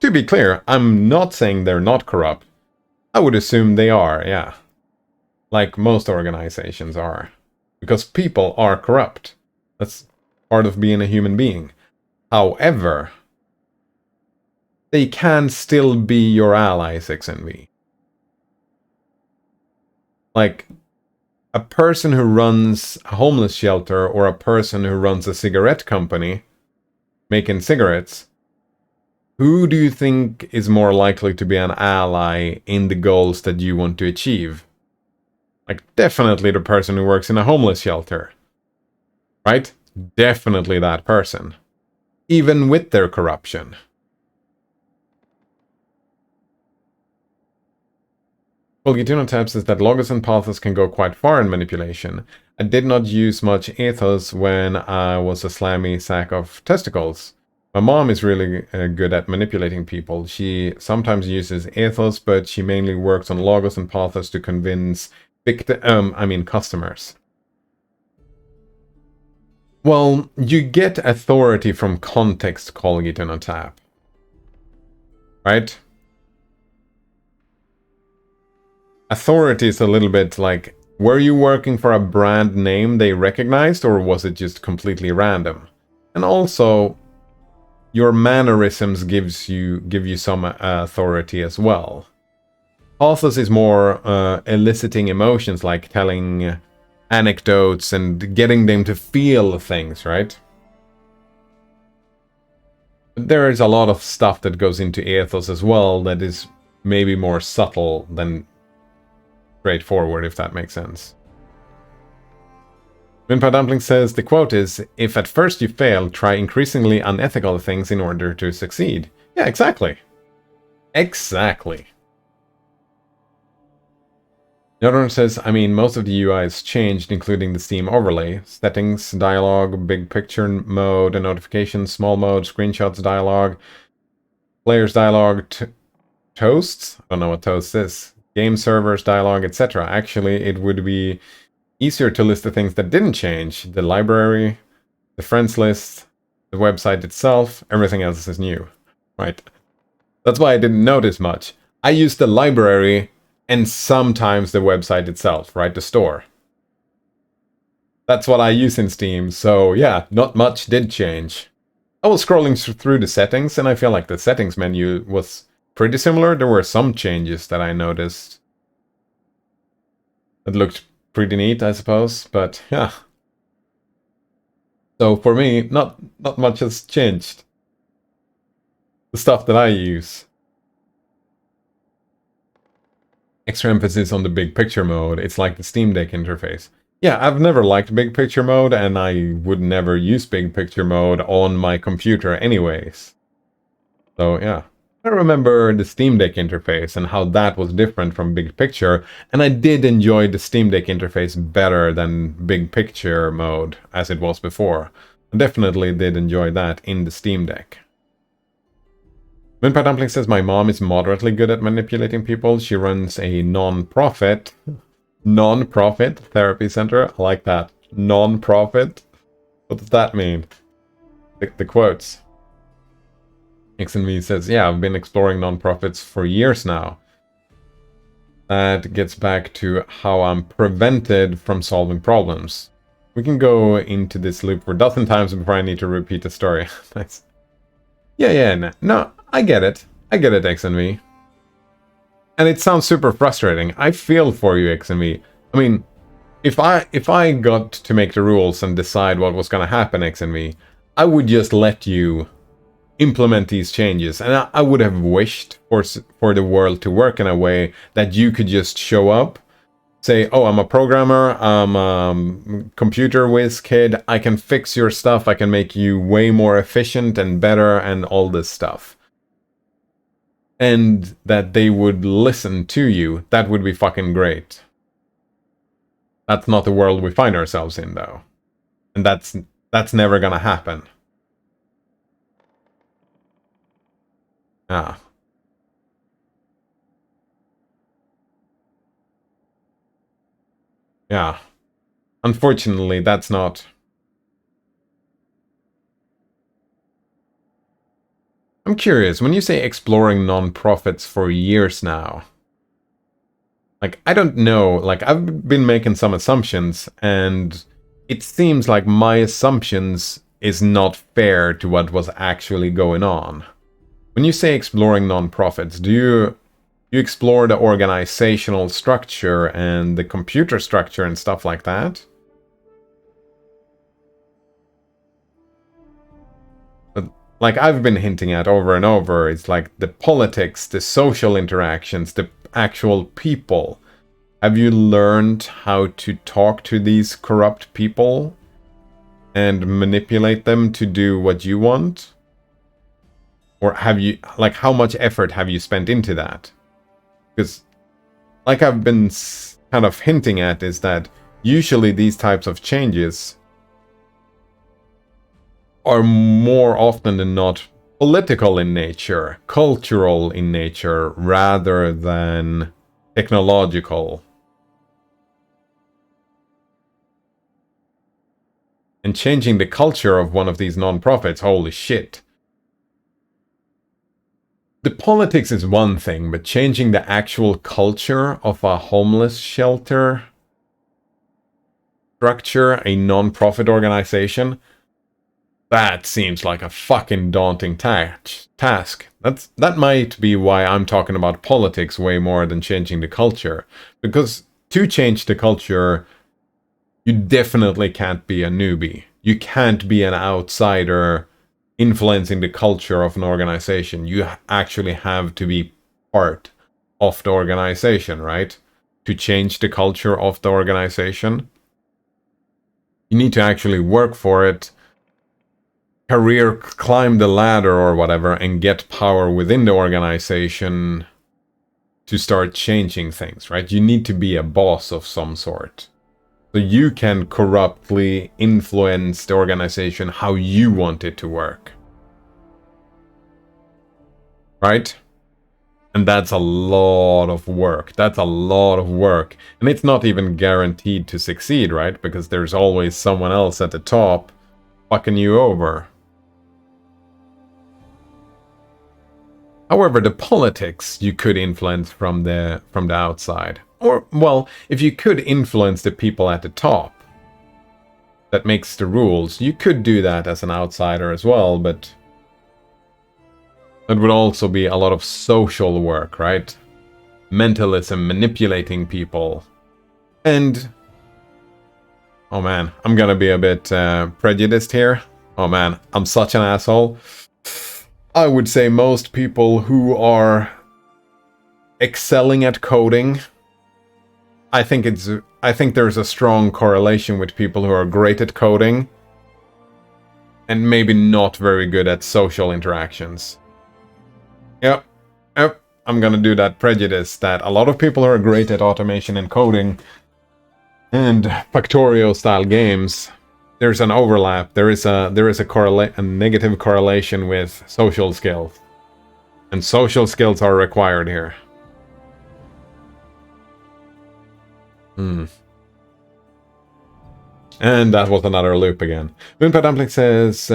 to be clear, I'm not saying they're not corrupt. I would assume they are, yeah. Like most organizations are. Because people are corrupt. That's part of being a human being. However, they can still be your allies, XNV. Like, a person who runs a homeless shelter or a person who runs a cigarette company making cigarettes, who do you think is more likely to be an ally in the goals that you want to achieve? Like, definitely the person who works in a homeless shelter. Right? Definitely that person. Even with their corruption. Well, Gituna Tab says that logos and pathos can go quite far in manipulation. I did not use much ethos when I was a slammy sack of testicles. My mom is really good at manipulating people. She sometimes uses ethos, but she mainly works on logos and pathos to convince customers. Well, you get authority from context, calling it on tap. Right? Authority is a little bit like, were you working for a brand name they recognized, or was it just completely random? And also, your mannerisms give you some authority as well. Pathos is more eliciting emotions, like telling anecdotes and getting them to feel things, right? But there is a lot of stuff that goes into ethos as well that is maybe more subtle than straightforward, if that makes sense. Minpa Dumpling says, the quote is, if at first you fail, try increasingly unethical things in order to succeed. Yeah, exactly. Exactly. Another one says, I mean, most of the UI is changed, including the Steam overlay. Settings, dialogue, big picture mode, and notifications, small mode, screenshots, dialogue, players dialogue, toasts? I don't know what toast is. Game servers, dialogue, etc. Actually, it would be easier to list the things that didn't change. The library, the friends list, the website itself, everything else is new. Right? That's why I didn't notice much. I used the library and sometimes the website itself, right? The store. That's what I use in Steam, so yeah, not much did change. I was scrolling through the settings, and I feel like the settings menu was pretty similar. There were some changes that I noticed that looked pretty neat, I suppose, but yeah. So for me, not much has changed. The stuff that I use. Extra emphasis on the big picture mode. It's like the Steam Deck interface. Yeah, I've never liked big picture mode, and I would never use big picture mode on my computer anyways. So yeah. I remember the Steam Deck interface and how that was different from big picture, and I did enjoy the Steam Deck interface better than big picture mode as it was before. I definitely did enjoy that in the Steam Deck. Moonpie Dumpling says, my mom is moderately good at manipulating people. She runs a non-profit therapy center. I like that. Non-profit? What does that mean? The quotes. XNV says, yeah, I've been exploring non-profits for years now. That gets back to how I'm prevented from solving problems. We can go into this loop for a dozen times before I need to repeat the story. Nice. Yeah, no, I get it. I get it, XNV. And it sounds super frustrating. I feel for you, XNV. I mean, if I got to make the rules and decide what was gonna happen, XNV, I would just let you implement these changes. And I would have wished for the world to work in a way that you could just show up, say, oh, I'm a programmer, I'm a computer whiz kid, I can fix your stuff, I can make you way more efficient and better and all this stuff. And that they would listen to you. That would be fucking great. That's not the world we find ourselves in, though. And that's never gonna happen. Ah. Yeah. Unfortunately, that's not... I'm curious, when you say exploring non-profits for years now, like, I don't know, like, I've been making some assumptions, and it seems like my assumptions is not fair to what was actually going on. When you say exploring non-profits, do you explore the organizational structure and the computer structure and stuff like that? But, like I've been hinting at over and over, it's like the politics, the social interactions, the actual people. Have you learned how to talk to these corrupt people and manipulate them to do what you want? Or have you, like, how much effort have you spent into that? Because, like I've been kind of hinting at, is that usually these types of changes are more often than not political in nature, cultural in nature, rather than technological. And changing the culture of one of these non-profits, holy shit. The politics is one thing, but changing the actual culture of a homeless shelter structure, a non-profit organization, that seems like a fucking daunting task. That might be why I'm talking about politics way more than changing the culture. Because to change the culture, you definitely can't be a newbie. You can't be an outsider influencing the culture of an organization. You actually have to be part of the organization, right? To change the culture of the organization. You need to actually work for it, career, climb the ladder or whatever, and get power within the organization to start changing things, right? You need to be a boss of some sort. So you can corruptly influence the organization how you want it to work. Right? And that's a lot of work. That's a lot of work. And it's not even guaranteed to succeed, right? Because there's always someone else at the top fucking you over. However, the politics you could influence from the outside. Or, well, if you could influence the people at the top that makes the rules, you could do that as an outsider as well, but it would also be a lot of social work, right? Mentalism, manipulating people. And, oh man, I'm gonna be a bit prejudiced here. Oh man, I'm such an asshole. I would say most people who are excelling at coding, I think there's a strong correlation with people who are great at coding and maybe not very good at social interactions. Yep, I'm gonna do that prejudice that a lot of people who are great at automation and coding and Factorio style games, there's an overlap. There is a negative correlation with social skills. And social skills are required here. And that was another loop again. Moonpie Dumpling says,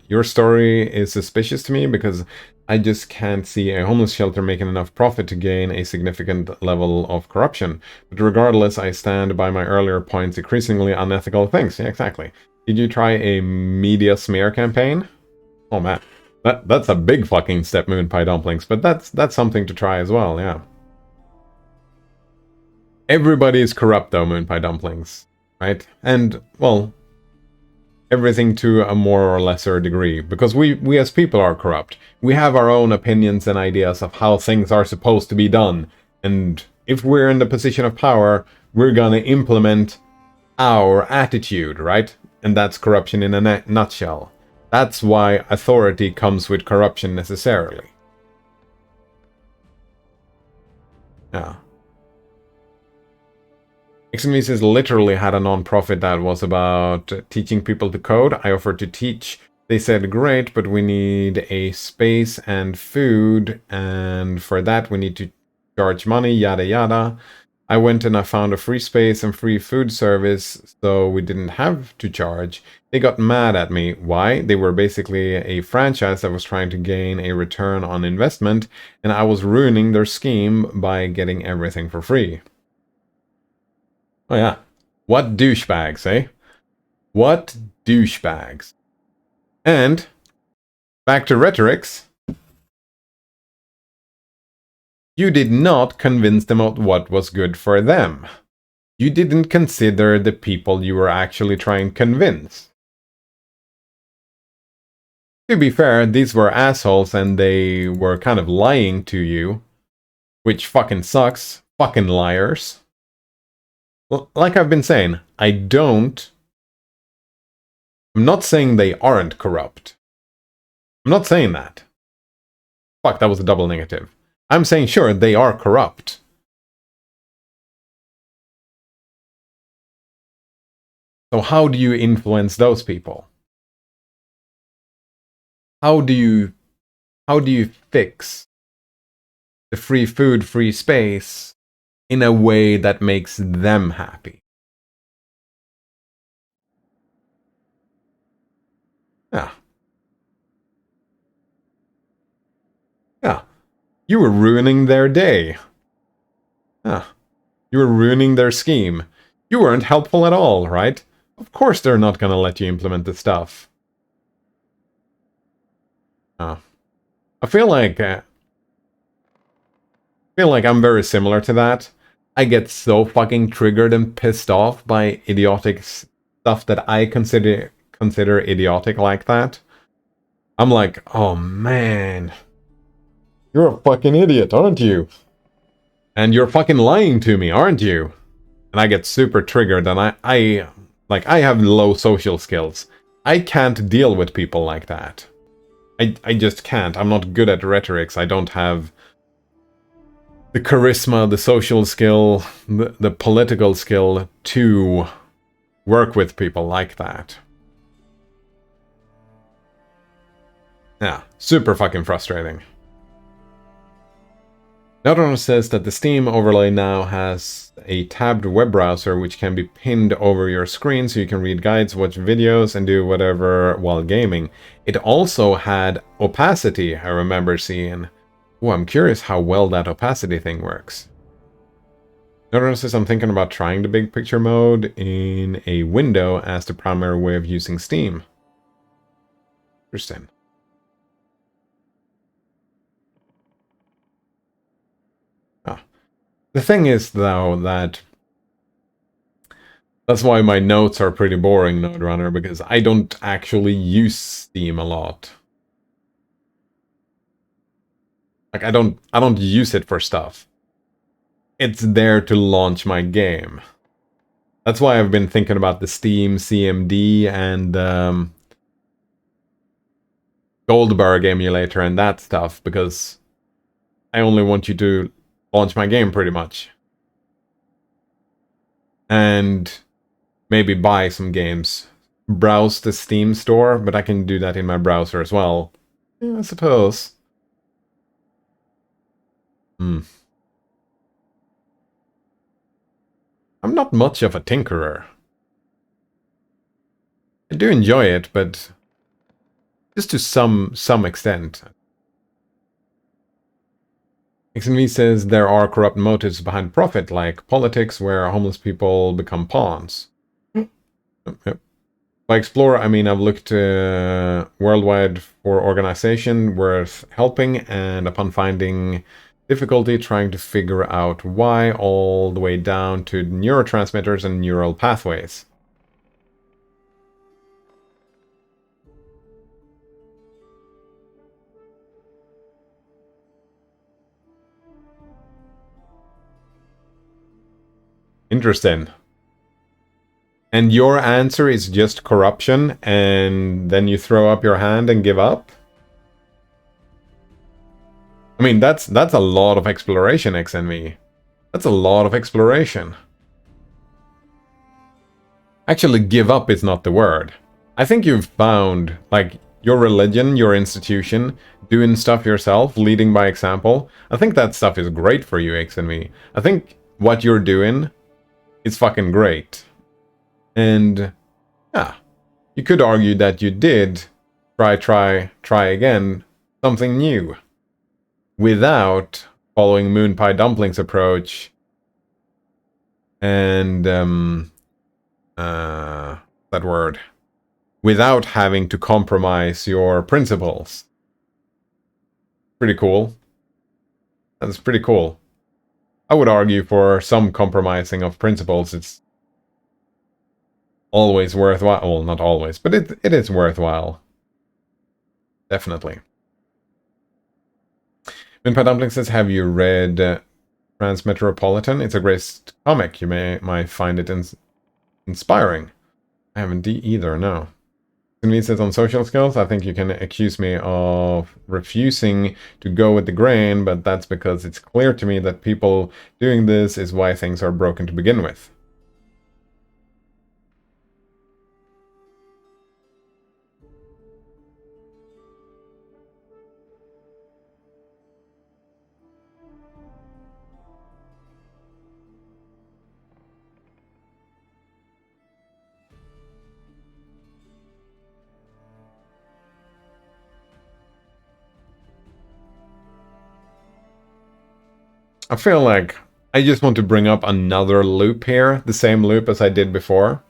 your story is suspicious to me because I just can't see a homeless shelter making enough profit to gain a significant level of corruption. But regardless, I stand by my earlier points, increasingly unethical things. Yeah, exactly. Did you try a media smear campaign? Oh man, that's a big fucking step, Moonpie Dumplings, but that's something to try as well, yeah. Everybody is corrupt though, Moonpie Dumplings, right? And, well, everything to a more or lesser degree, because we as people are corrupt. We have our own opinions and ideas of how things are supposed to be done, and if we're in the position of power, we're gonna implement our attitude, right? And that's corruption in a nutshell. That's why authority comes with corruption necessarily. Yeah. XMVs literally had a non-profit that was about teaching people to code. I offered to teach. They said, great, but we need a space and food, and for that we need to charge money, yada yada. I went and I found a free space and free food service, so we didn't have to charge. They got mad at me. Why? They were basically a franchise that was trying to gain a return on investment, and I was ruining their scheme by getting everything for free. Oh yeah. What douchebags, eh? What douchebags. And, back to rhetorics. You did not convince them of what was good for them. You didn't consider the people you were actually trying to convince. To be fair, these were assholes and they were kind of lying to you. Which fucking sucks. Fucking liars. Like I've been saying, I'm not saying they aren't corrupt. I'm not saying that. Fuck, that was a double negative. I'm saying, sure, they are corrupt. So how do you influence those people? How do you fix the free food, free space in a way that makes them happy? Yeah. Yeah. You were ruining their day. Yeah. You were ruining their scheme. You weren't helpful at all, right? Of course they're not gonna let you implement the stuff. I feel like I'm very similar to that. I get so fucking triggered and pissed off by idiotic stuff that I consider idiotic like that. I'm like, oh man, you're a fucking idiot, aren't you? And you're fucking lying to me, aren't you? And I get super triggered, and I Like, I have low social skills. I can't deal with people like that. I just can't. I'm not good at rhetorics. I don't have the charisma, the social skill, the political skill to work with people like that. Yeah, super fucking frustrating. Another says that the Steam overlay now has a tabbed web browser which can be pinned over your screen so you can read guides, watch videos, and do whatever while gaming. It also had opacity, I remember seeing. Oh, I'm curious how well that opacity thing works. Another says I'm thinking about trying the big picture mode in a window as the primary way of using Steam. Interesting. The thing is, though, that's why my notes are pretty boring, Node Runner, because I don't actually use Steam a lot. Like, I don't use it for stuff. It's there to launch my game. That's why I've been thinking about the Steam CMD and Goldberg emulator and that stuff, because I only want you to launch my game, pretty much. And maybe buy some games. Browse the Steam store, but I can do that in my browser as well. Yeah, I suppose. I'm not much of a tinkerer. I do enjoy it, but just to some extent. XNV says there are corrupt motives behind profit, like politics, where homeless people become pawns. Yep. By explore, I mean I've looked worldwide for organization worth helping, and upon finding difficulty trying to figure out why, all the way down to neurotransmitters and neural pathways. Interesting. And your answer is just corruption, and then you throw up your hand and give up? I mean, that's a lot of exploration, XNV. That's a lot of exploration. Actually, give up is not the word. I think you've found, like, your religion, your institution, doing stuff yourself, leading by example. I think that stuff is great for you, XNV. I think what you're doing is fucking great. And, yeah, you could argue that you did try again, something new. Without following Moon Pie Dumpling's approach and, that word. Without having to compromise your principles. Pretty cool. That's pretty cool. I would argue for some compromising of principles. It's always worthwhile. Well, not always, but it is worthwhile. Definitely. Moonpie Dumpling says, have you read Transmetropolitan? It's a great comic. You might find it inspiring. I haven't either, no. It says on social skills, I think you can accuse me of refusing to go with the grain, but that's because it's clear to me that people doing this is why things are broken to begin with. I feel like I just want to bring up another loop here, the same loop as I did before.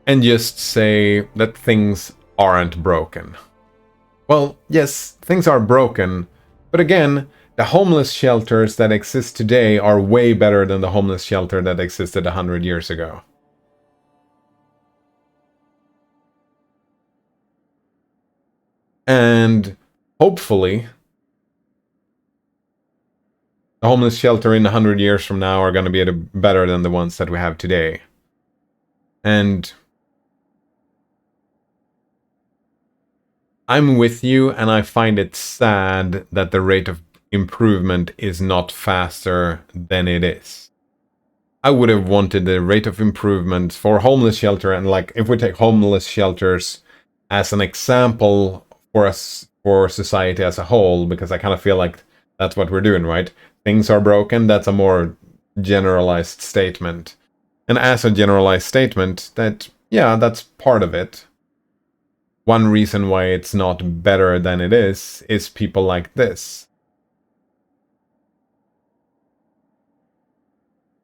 And just say that things aren't broken. Well, yes, things are broken, but again, the homeless shelters that exist today are way better than the homeless shelter that existed 100 years ago. And hopefully, The homeless shelter in 100 years from now are going to be better than the ones that we have today. And I'm with you, and I find it sad that the rate of improvement is not faster than it is. I would have wanted the rate of improvement for homeless shelter, and like if we take homeless shelters as an example for us, for society as a whole, because I kind of feel like that's what we're doing, right? Things are broken, that's a more generalized statement. And as a generalized statement, that, yeah, that's part of it. One reason why it's not better than it is people like this.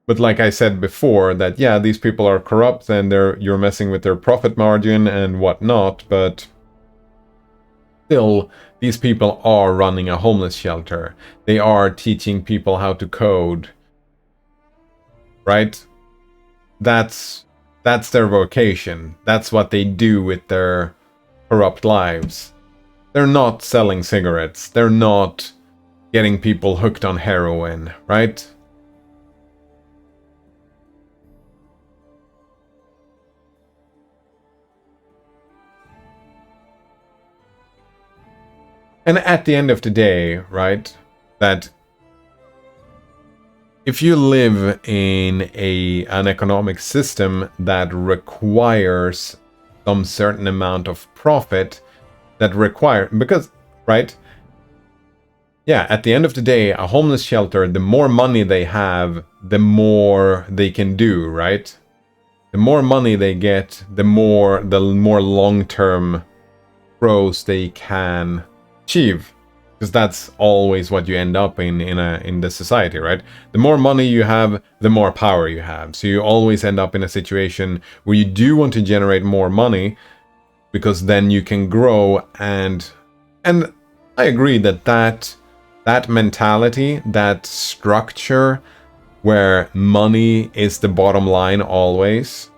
But like I said before, that yeah, these people are corrupt and you're messing with their profit margin and whatnot, but still, these people are running a homeless shelter. They are teaching people how to code. Right? That's their vocation. That's what they do with their corrupt lives. They're not selling cigarettes. They're not getting people hooked on heroin, right? And at the end of the day, right, that if you live in an economic system that requires some certain amount of profit, because, right, yeah, at the end of the day, a homeless shelter, the more money they have, the more they can do, right? The more money they get, the more long-term pros they can achieve, because that's always what you end up in the society, right? The more money you have, the more power you have. So you always end up in a situation where you do want to generate more money, because then you can grow. And I agree that mentality, that structure where money is the bottom line always,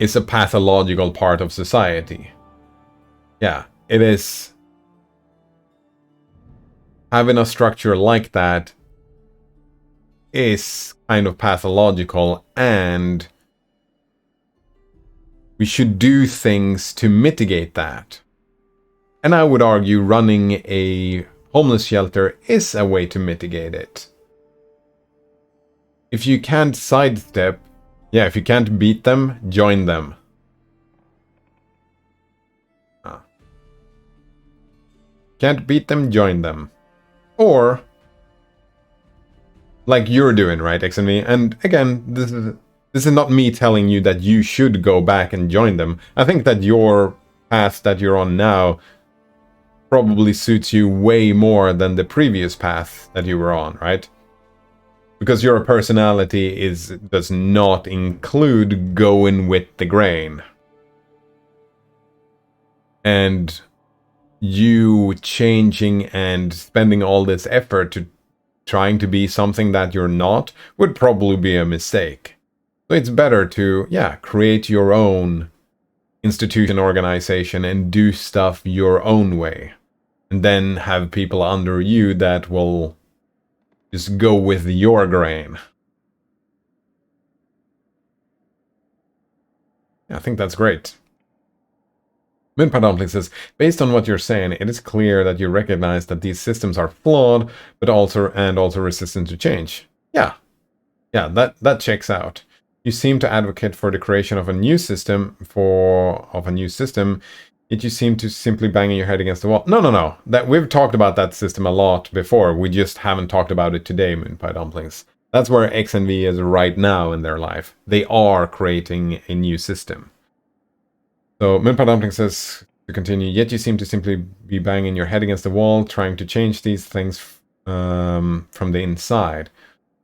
is a pathological part of society. Yeah, it is. Having a structure like that is kind of pathological, and we should do things to mitigate that. And I would argue running a homeless shelter is a way to mitigate it. If you can't sidestep, yeah, if you can't beat them, join them. Can't beat them, join them. Or, like you're doing, right, XNV? And again, this is not me telling you that you should go back and join them. I think that your path that you're on now probably suits you way more than the previous path that you were on, right? Because your personality does not include going with the grain. And you changing and spending all this effort to trying to be something that you're not would probably be a mistake. So it's better to, yeah, create your own institution, organization, and do stuff your own way. And then have people under you that will just go with your grain. Yeah, I think that's great. Moonpie Dumpling says, based on what you're saying, it is clear that you recognize that these systems are flawed, but also resistant to change. Yeah. Yeah, that checks out. You seem to advocate for the creation of a new system, yet you seem to simply banging your head against the wall. No. That we've talked about that system a lot before. We just haven't talked about it today, Moonpie Dumplings. That's where XNV is right now in their life. They are creating a new system. So Moonpie Dumpling says, to continue, yet you seem to simply be banging your head against the wall, trying to change these things from the inside.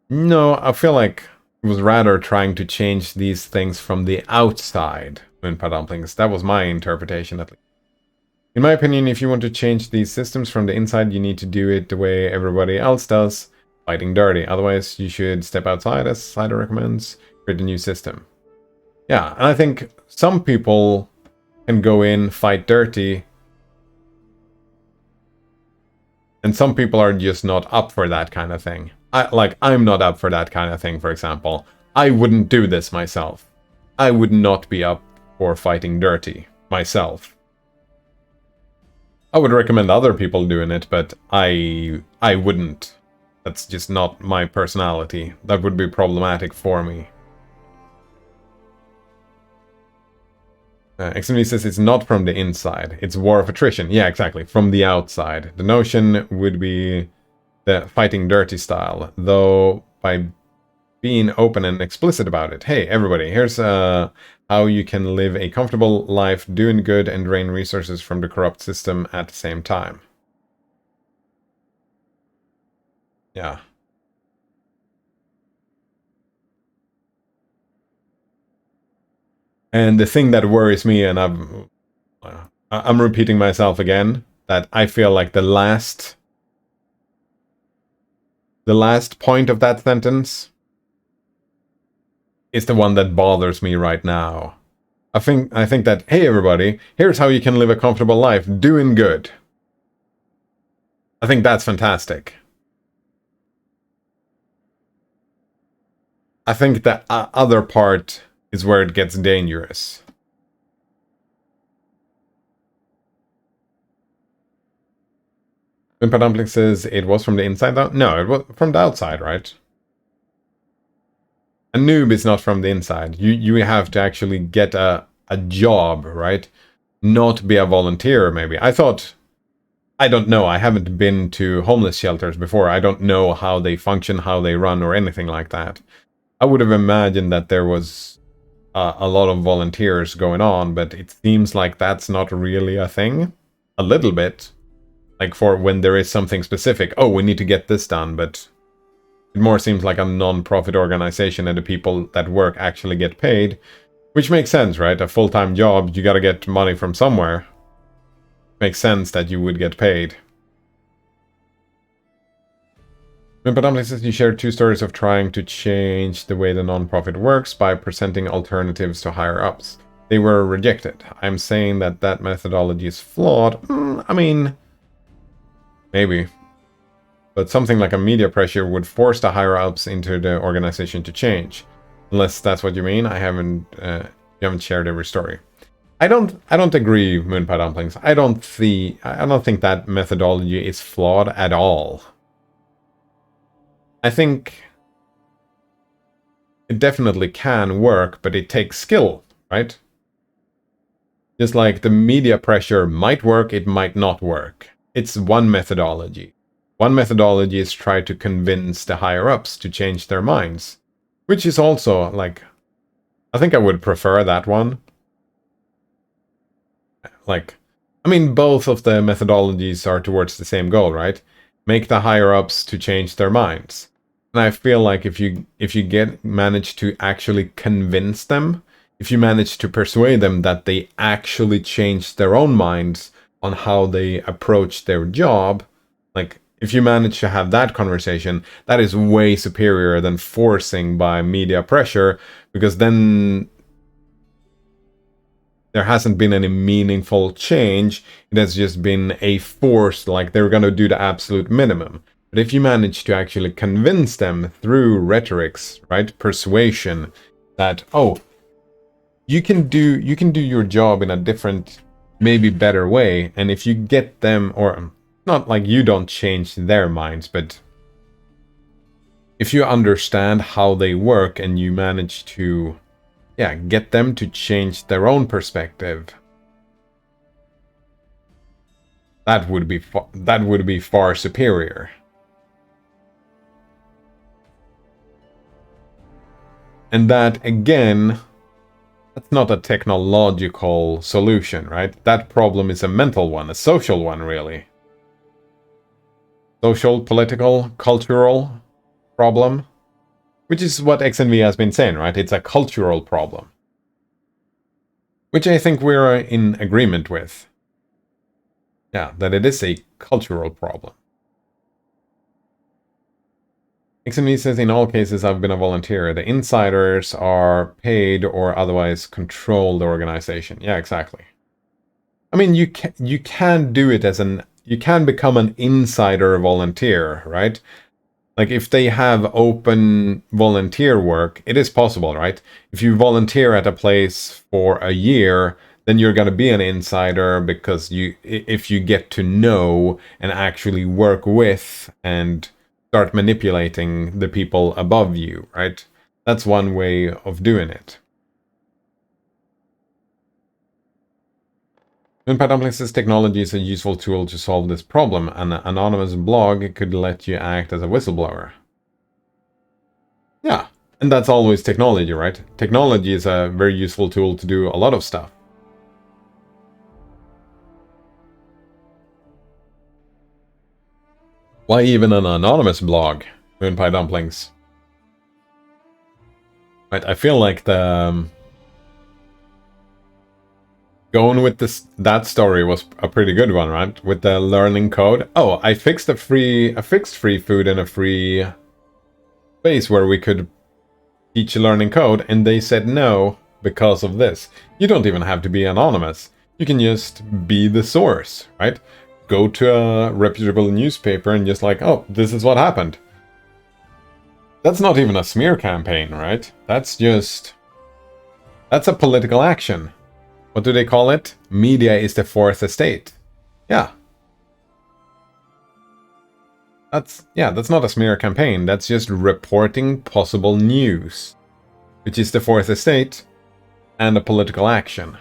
No, I feel like it was rather trying to change these things from the outside, Moonpie Dumplings. That was my interpretation, at least. In my opinion, if you want to change these systems from the inside, you need to do it the way everybody else does, fighting dirty. Otherwise, you should step outside, as Slider recommends, create a new system. Yeah, and I think some people can go in, fight dirty, And some people are just not up for that kind of thing. I'm not up for that kind of thing, for example. I wouldn't do this myself. I would not be up for fighting dirty myself. I would recommend other people doing it, but I wouldn't. That's just not my personality. That would be problematic for me. XMV says it's not from the inside. It's war of attrition. Yeah, exactly. From the outside. The notion would be the fighting dirty style, though by being open and explicit about it. Hey, everybody, here's how you can live a comfortable life, doing good, and drain resources from the corrupt system at the same time. Yeah. And the thing that worries me, and I'm repeating myself again, that I feel like the last point of that sentence is the one that bothers me right now. I think that, hey everybody, here's how you can live a comfortable life, doing good. I think that's fantastic. I think the other part is where it gets dangerous. Wimpa Dumpling says it was from the inside though? No, it was from the outside, right? A noob is not from the inside. You have to actually get a job, right? Not be a volunteer, maybe. I don't know. I haven't been to homeless shelters before. I don't know how they function, how they run, or anything like that. I would have imagined that there was a lot of volunteers going on, but it seems like that's not really a thing. A little bit. Like for when there is something specific. Oh, we need to get this done, but it more seems like a non-profit organization and the people that work actually get paid. Which makes sense, right? A full-time job, you gotta get money from somewhere. Makes sense that you would get paid. Wimpa says you shared 2 stories of trying to change the way the non-profit works by presenting alternatives to higher-ups. They were rejected. I'm saying that that methodology is flawed. I mean, maybe. But something like a media pressure would force the higher-ups into the organization to change. Unless that's what you mean. You haven't shared every story. I don't agree, Moonpie Dumplings. I don't think that methodology is flawed at all. I think it definitely can work, but it takes skill, right? Just like the media pressure might work, it might not work. It's one methodology. One methodology is try to convince the higher-ups to change their minds. Which is also, like, I think I would prefer that one. Like, I mean, both of the methodologies are towards the same goal, right? Make the higher-ups to change their minds. And I feel like if you manage to actually convince them, if you manage to persuade them that they actually change their own minds on how they approach their job, like, if you manage to have that conversation, that is way superior than forcing by media pressure, because then there hasn't been any meaningful change. It has just been a force, like they're going to do the absolute minimum. But if you manage to actually convince them through rhetorics, right, persuasion, that, oh, you can do your job in a different, maybe better way, and if you get them, or not like you don't change their minds, but if you understand how they work and you manage to, yeah, get them to change their own perspective, that would be far superior. And that, again, that's not a technological solution, right? That problem is a mental one, a social one, really. Social, political, cultural problem. Which is what XNV has been saying, right? It's a cultural problem. Which I think we're in agreement with. Yeah, that it is a cultural problem. XMV says, in all cases, I've been a volunteer. The insiders are paid or otherwise control the organization. Yeah, exactly. I mean, you can do it as an you can become an insider volunteer, right? Like if they have open volunteer work, it is possible, right? If you volunteer at a place for a year, then you're going to be an insider because if you get to know and actually work with and start manipulating the people above you, right? That's one way of doing it. Moonpie Dumpling says technology is a useful tool to solve this problem. An anonymous blog could let you act as a whistleblower. Yeah, and that's always technology, right? Technology is a very useful tool to do a lot of stuff. Why even an anonymous blog? Moonpie Dumplings. Right, I feel like the going with that story was a pretty good one, right? With the learning code. Oh, I fixed free food in a free space where we could teach learning code, and they said no because of this. You don't even have to be anonymous. You can just be the source, right? Go to a reputable newspaper and just like, oh, this is what happened. That's not even a smear campaign, right? That's a political action. What do they call it? Media is the fourth estate. Yeah. That's not a smear campaign. That's just reporting possible news, which is the fourth estate and a political action.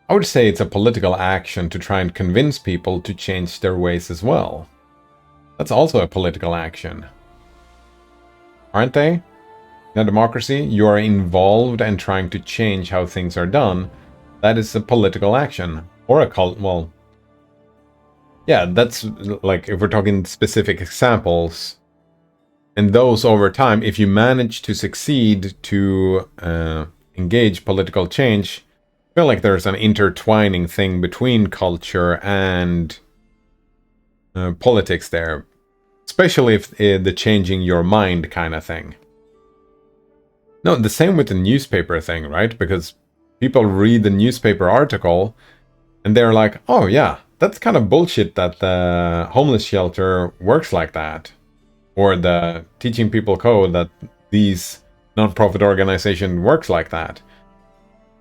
I would say it's a political action to try and convince people to change their ways as well. That's also a political action. Aren't they? In a democracy, you are involved and trying to change how things are done. That is a political action. Or a cult, well... Yeah, that's like, if we're talking specific examples, and those over time, if you manage to succeed to engage political change, I feel like there's an intertwining thing between culture and politics there. Especially if the changing your mind kind of thing. No, the same with the newspaper thing, right? Because people read the newspaper article and they're like, oh yeah, that's kind of bullshit that the homeless shelter works like that. Or the teaching people code that these non-profit organization works like that.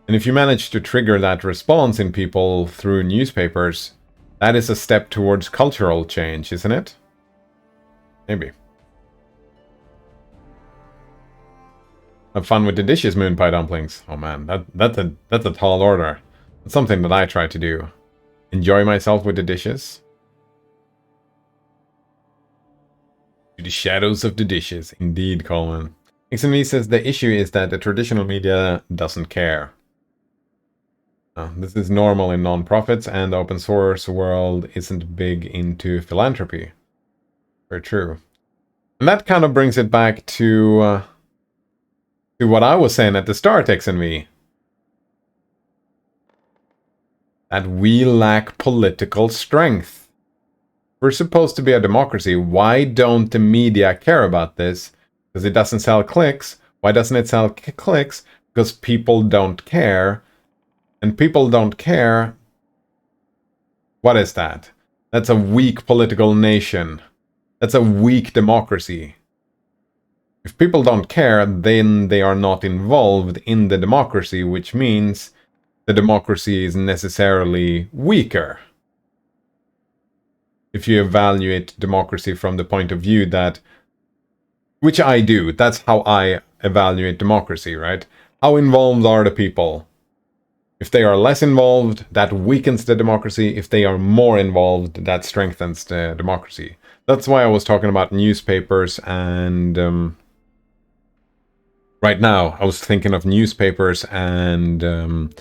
And if you manage to trigger that response in people through newspapers, that is a step towards cultural change, isn't it? Maybe. Have fun with the dishes, Moonpie Dumplings. Oh man, that's a tall order. It's something that I try to do. Enjoy myself with the dishes. To the shadows of the dishes. Indeed, Coleman. XNV says the issue is that the traditional media doesn't care. This is normal in non-profits, and the open source world isn't big into philanthropy. Very true. And that kind of brings it back to what I was saying at the start, XNV. That we lack political strength. We're supposed to be a democracy. Why don't the media care about this? Because it doesn't sell clicks. Why doesn't it sell clicks? Because people don't care. And people don't care. What is that? That's a weak political nation. That's a weak democracy. If people don't care, then they are not involved in the democracy, which means the democracy is necessarily weaker. If you evaluate democracy from the point of view that, which I do, that's how I evaluate democracy, right? How involved are the people? If they are less involved, that weakens the democracy. If they are more involved, that strengthens the democracy. That's why I was talking about newspapers, and right now I was thinking of newspapers and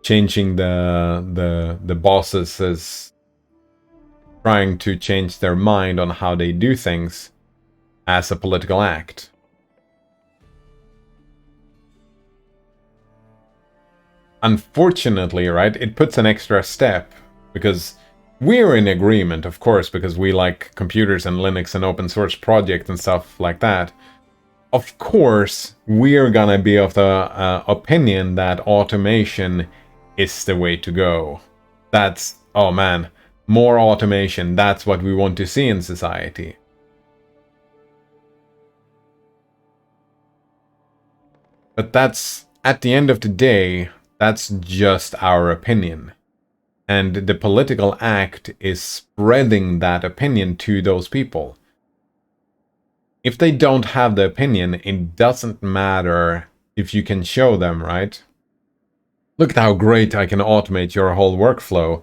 changing the bosses as trying to change their mind on how they do things as a political act. Unfortunately, right, it puts an extra step, because we're in agreement, of course, because we like computers and Linux and open source projects and stuff like that. of course, we're gonna be of the opinion that automation is the way to go. That's, oh man, more automation, that's what we want to see in society. But that's, at the end of the day, that's just our opinion. And the political act is spreading that opinion to those people. If they don't have the opinion, it doesn't matter if you can show them, right? Look at how great I can automate your whole workflow.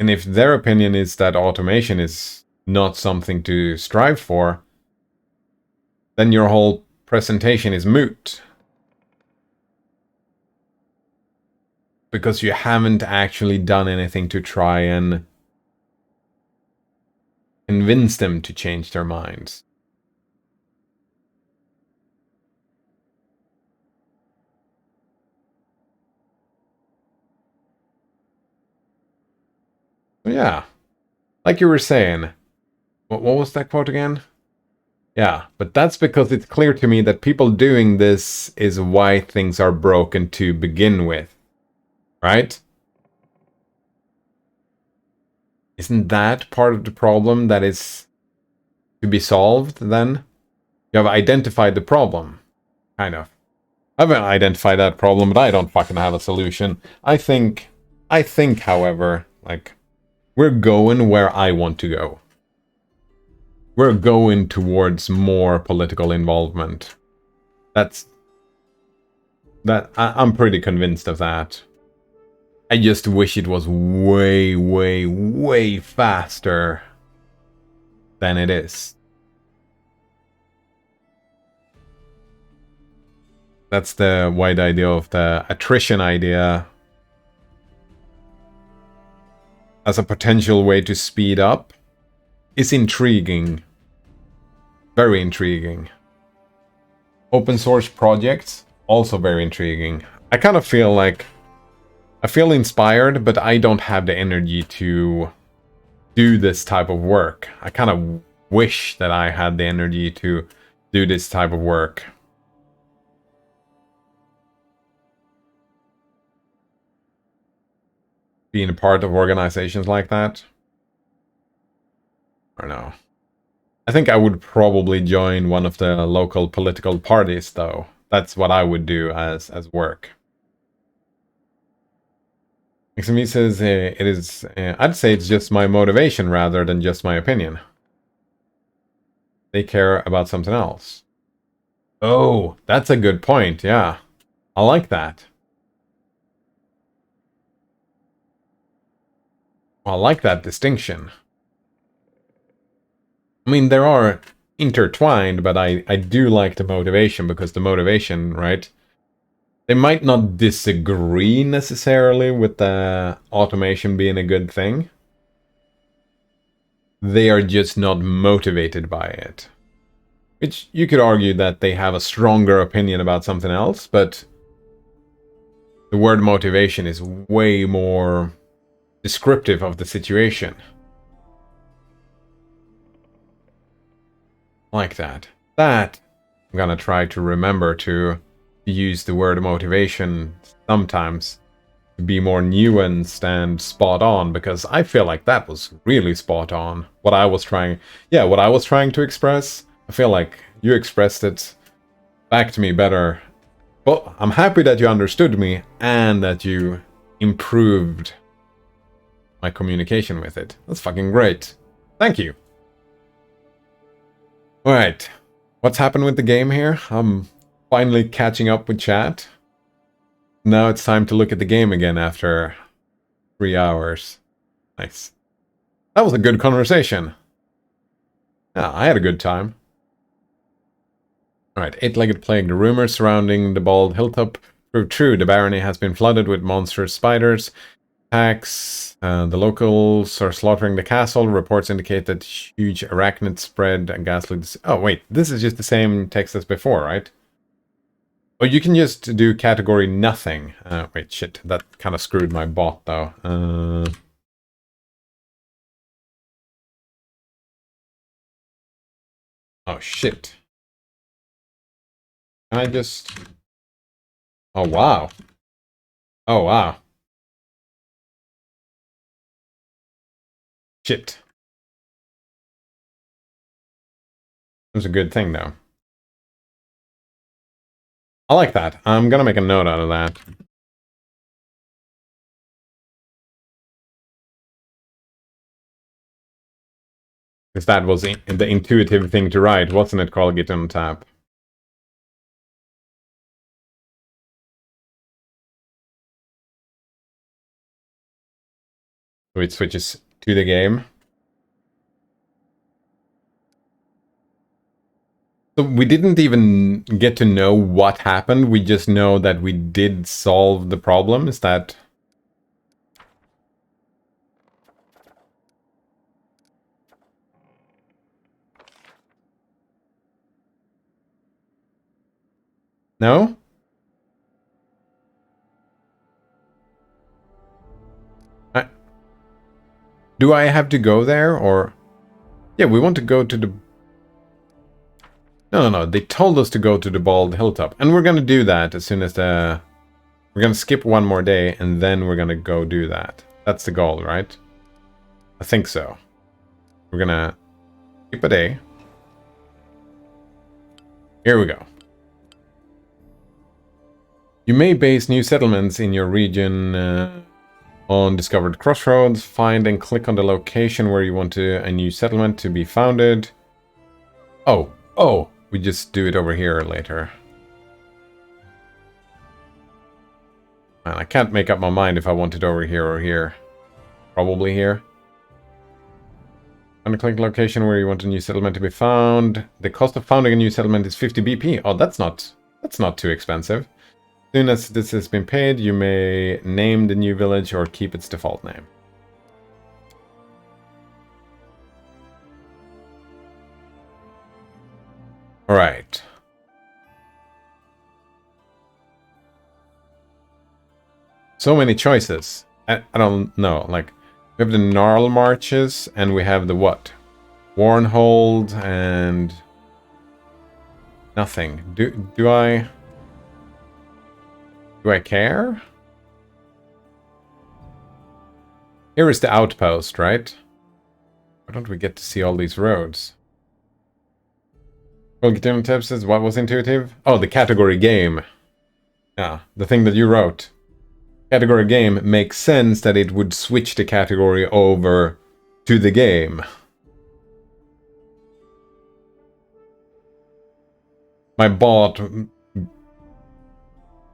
And if their opinion is that automation is not something to strive for, then your whole presentation is moot. Because you haven't actually done anything to try and convince them to change their minds. So yeah, like you were saying, what was that quote again? Yeah, but that's because it's clear to me that people doing this is why things are broken to begin with. Right? Isn't that part of the problem that is to be solved then? You have identified the problem. Kind of. I haven't identified that problem, but I don't fucking have a solution. I think, however, like, we're going where I want to go. We're going towards more political involvement. I'm pretty convinced of that. I just wish it was way, way, way faster than it is. That's the wide idea of the attrition idea as a potential way to speed up is intriguing. Very intriguing. Open source projects, also very intriguing. I kind of feel like I feel inspired, but I don't have the energy to do this type of work. I kind of wish that I had the energy to do this type of work. Being a part of organizations like that. I don't know. I think I would probably join one of the local political parties, though. That's what I would do as work. XMV says it is. I'd say it's just my motivation rather than just my opinion. They care about something else. Oh, that's a good point. Yeah, I like that. I like that distinction. I mean, there are intertwined, but I do like the motivation because the motivation, right? They might not disagree necessarily with the automation being a good thing. They are just not motivated by it. Which you could argue that they have a stronger opinion about something else, but the word motivation is way more descriptive of the situation. Like that. That I'm gonna try to remember to use the word motivation sometimes to be more nuanced and spot on, because I feel like that was really spot on. What I was trying to express, I feel like you expressed it back to me better. Well, I'm happy that you understood me and that you improved my communication with it. That's fucking great. Thank you. Alright, what's happened with the game here? I'm finally catching up with chat. Now it's time to look at the game again after 3 hours. Nice. That was a good conversation. Yeah, I had a good time. Alright, Eight-Legged Plague. The rumors surrounding the bald hilltop prove true. The barony has been flooded with monstrous spiders. Attacks. The locals are slaughtering the castle. Reports indicate that huge arachnids spread and ghastly... Oh, wait. This is just the same text as before, right? Oh, you can just do category nothing. Wait, shit. That kind of screwed my bot, though. Oh, shit. Can I just... Oh, wow. Oh, wow. Shit. That's a good thing, though. I like that. I'm gonna make a note out of that. Because that was the intuitive thing to write, wasn't it, called Git on tap? So it switches to the game. So we didn't even get to know what happened, we just know that we did solve the problem, is that... No? Do I have to go there, or... Yeah, we want to go to the... No, they told us to go to the Bald Hilltop. And we're gonna do that as soon as the... We're gonna skip one more day, and then we're gonna go do that. That's the goal, right? I think so. We're gonna skip a day. Here we go. You may base new settlements in your region on discovered crossroads. Find and click on the location where you want a new settlement to be founded. Oh, we just do it over here later. Man, I can't make up my mind if I want it over here or here. Probably here. And click location where you want a new settlement to be found. The cost of founding a new settlement is 50 BP. Oh, that's not too expensive. As soon as this has been paid, you may name the new village or keep its default name. Alright. So many choices. I don't know, like, we have the Gnarl Marches, and we have the what? Warnhold, and... nothing. Do I care? Here is the outpost, right? Why don't we get to see all these roads? Well, Git Tab says, what was intuitive? Oh, the category game. Yeah, the thing that you wrote. Category game makes sense that it would switch the category over to the game. My bot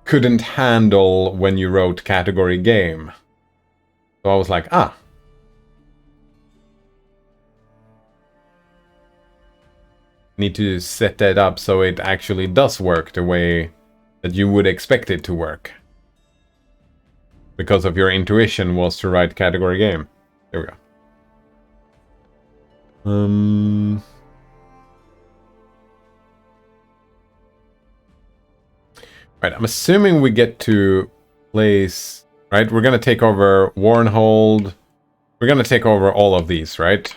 couldn't handle when you wrote category game. So I was like, ah. Need to set that up so it actually does work the way that you would expect it to work. Because of your intuition was to write category game. There we go. Right, I'm assuming we get to place... Right, we're gonna take over Warnhold. We're gonna take over all of these, right?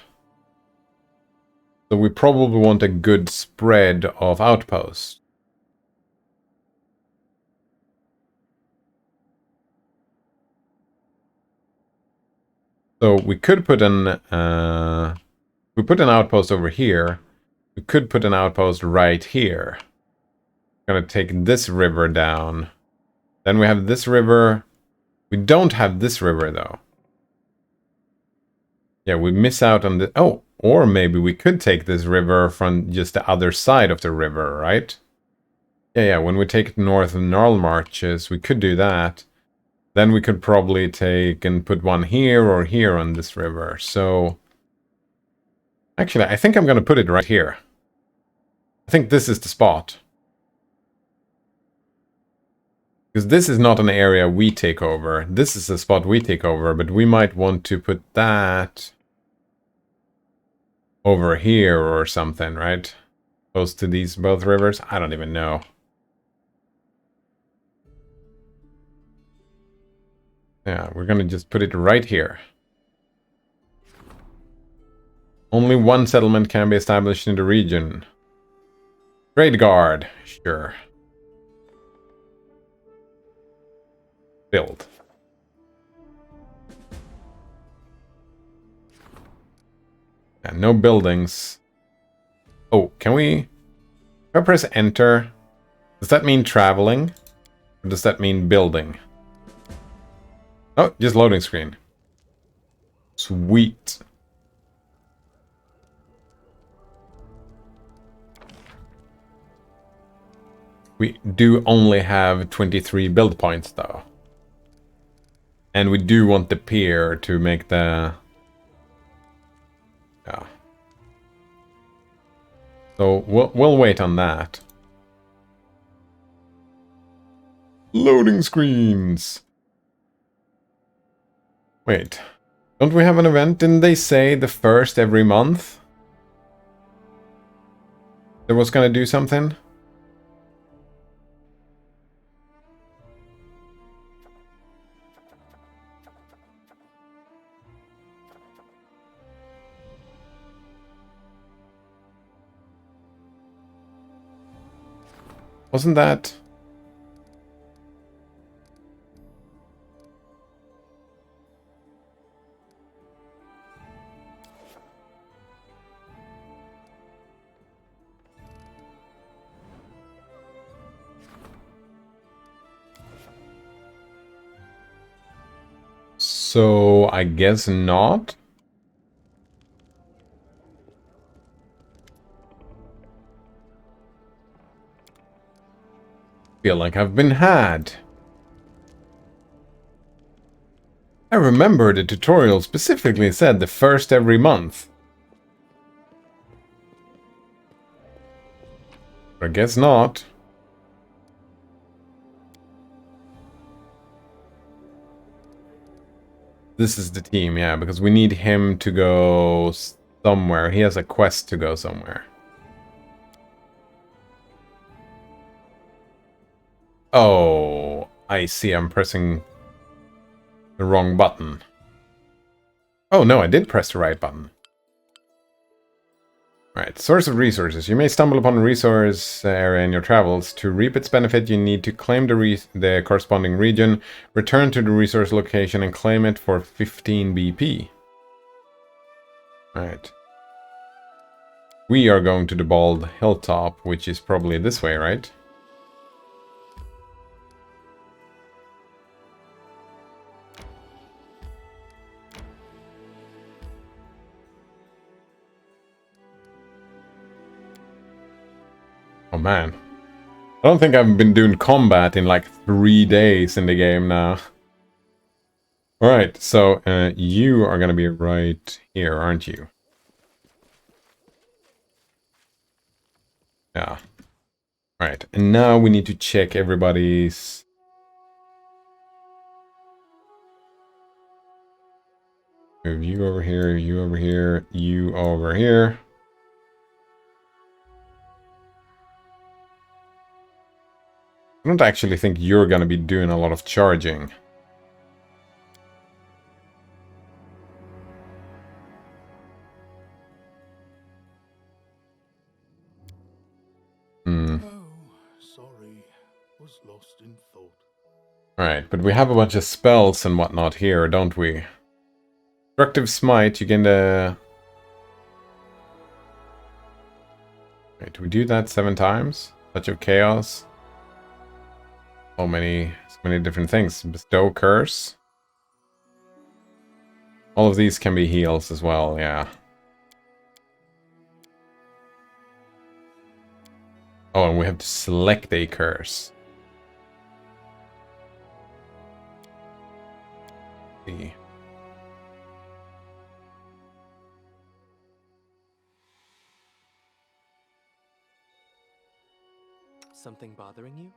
So we probably want a good spread of outposts. So we could put an... we put an outpost over here. We could put an outpost right here. Gonna take this river down. Then we have this river. We don't have this river, though. Yeah, we miss out on the... Oh, or maybe we could take this river from just the other side of the river, right? Yeah, when we take it north of Gnarl Marches, we could do that. Then we could probably take and put one here or here on this river. So... Actually, I think I'm gonna put it right here. I think this is the spot. Because this is not an area we take over. This is a spot we take over, but we might want to put that over here or something, right? Close to these both rivers? I don't even know. Yeah, we're gonna just put it right here. Only one settlement can be established in the region. Trade Guard, sure. build. And no buildings. Oh, can we... If I press enter, does that mean traveling? Or does that mean building? Oh, just loading screen. Sweet. We do only have 23 build points, though. And we do want the pier to make the... Yeah. So we'll wait on that. Loading screens! Wait. Don't we have an event? Didn't they say the first every month? That was gonna do something? Wasn't that... So, I guess not? Feel like I've been had. I remember the tutorial specifically said the first every month. I guess not. This is the team, yeah, because we need him to go somewhere. He has a quest to go somewhere. Oh, I see. I'm pressing the wrong button. Oh, no, I did press the right button. Right, source of resources. You may stumble upon a resource area in your travels. To reap its benefit, you need to claim the corresponding region, return to the resource location, and claim it for 15 BP. Right. We are going to the Bald Hilltop, which is probably this way, right? Oh man. I don't think I've been doing combat in like 3 days in the game now. Alright, so you are gonna be right here, aren't you? Yeah. Alright, and now we need to check everybody's... Move you over here, you over here, you over here. I don't actually think you're gonna be doing a lot of charging. Hmm. Sorry, was lost in thought. Alright, but we have a bunch of spells and whatnot here, don't we? Destructive Smite, you gain the... Wait, do we do that 7 times? Touch of Chaos? So many different things. Bestow Curse. All of these can be heals as well, yeah. Oh, and we have to select a curse. Let's see. Something bothering you?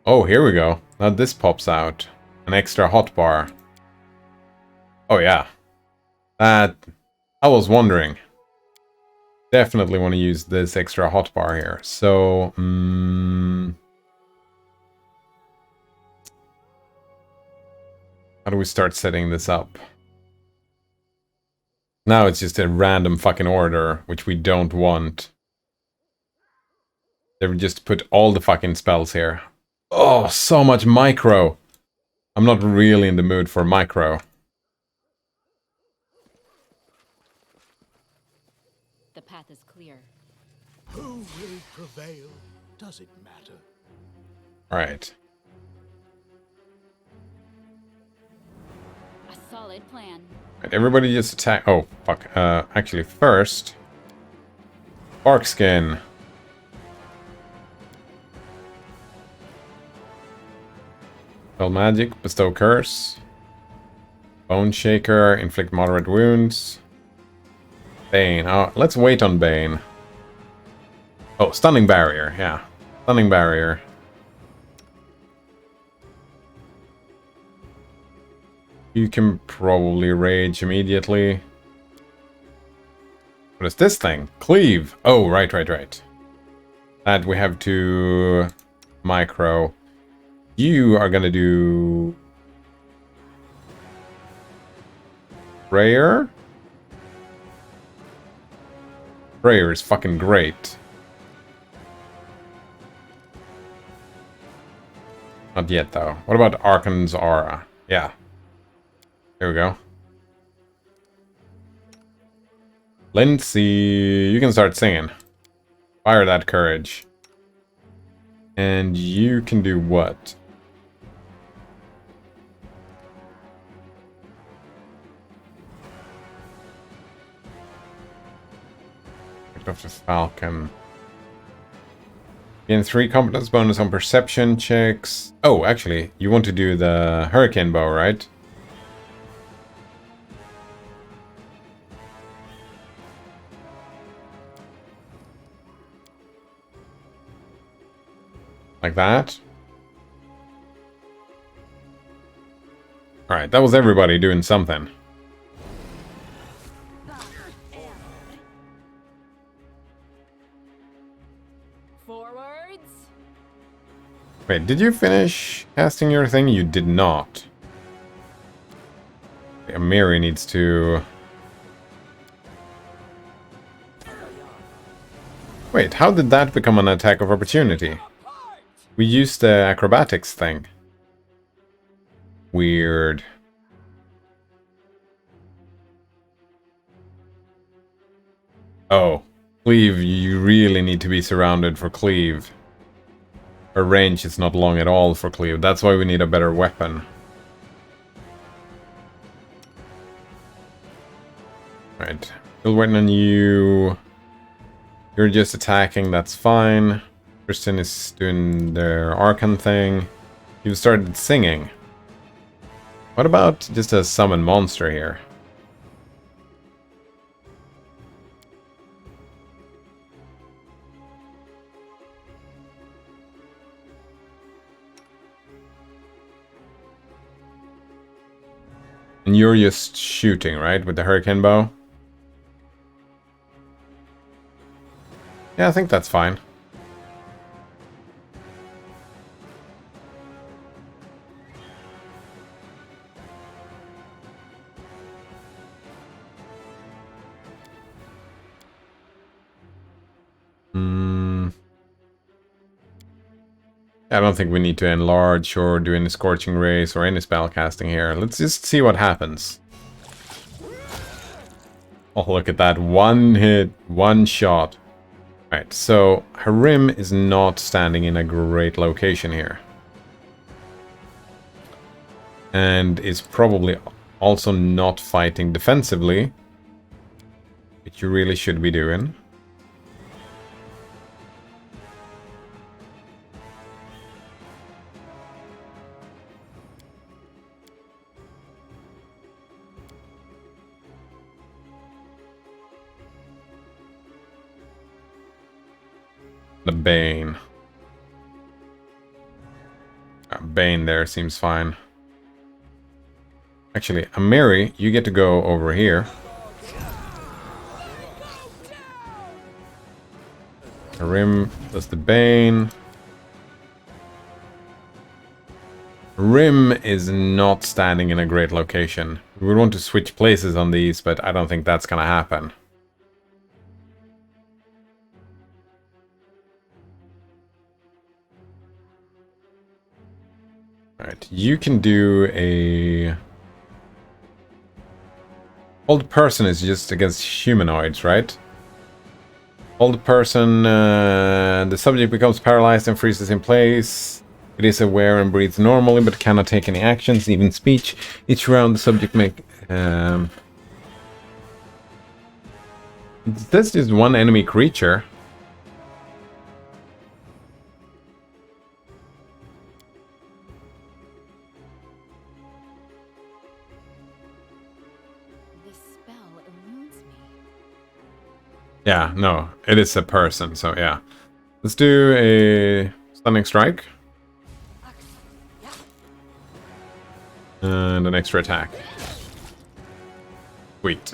Oh, here we go. Now this pops out. An extra hotbar. Oh, yeah. That... I was wondering. Definitely want to use this extra hotbar here. So... how do we start setting this up? Now it's just a random fucking order, which we don't want. They would just put all the fucking spells here. Oh, so much micro. I'm not really in the mood for micro. The path is clear. Who will prevail? Does it matter? Alright. A solid plan. Right, everybody just attack. Oh, fuck. Actually, first. Bark skin. Spell magic, bestow curse. Bone shaker, inflict moderate wounds. Bane. Oh, let's wait on Bane. Oh, stunning barrier. Yeah. Stunning barrier. You can probably rage immediately. What is this thing? Cleave. Oh, right. That we have to micro. You are gonna do prayer. Prayer is fucking great. Not yet though. What about Arkan's aura? Yeah. There we go. Lindsay, you can start singing. Fire that courage. And you can do what? Picked off the Falcon. Gain 3 competence bonus on perception checks. Oh, actually, you want to do the Hurricane Bow, right? Like that. Alright, that was everybody doing something. Forwards. Wait, did you finish casting your thing? You did not. Amiri needs to... Wait, how did that become an attack of opportunity? We used the acrobatics thing. Weird. Oh. Cleave, you really need to be surrounded for Cleave. Her range is not long at all for Cleave. That's why we need a better weapon. Alright. Still waiting on you. You're just attacking, that's fine. Kristen is doing their Archon thing. You've started singing. What about just a summon monster here? And you're just shooting, right? With the Hurricane Bow? Yeah, I think that's fine. I don't think we need to enlarge or do any Scorching Rays or any spell casting here. Let's just see what happens. Oh, look at that. One hit, one shot. Right, so Harim is not standing in a great location here. And is probably also not fighting defensively, which you really should be doing. The Bane. Bane there seems fine. Actually, Amiri, you get to go over here. Rim does the Bane. Rim is not standing in a great location. We would want to switch places on these, but I don't think that's gonna happen. Alright, you can do a... Hold person is just against humanoids, right? Hold person, the subject becomes paralyzed and freezes in place. It is aware and breathes normally, but cannot take any actions, even speech. Each round the subject make... That's just one enemy creature. This spell eludes me. Yeah, no, it is a person, so yeah. Let's do a stunning strike. And an extra attack. Sweet.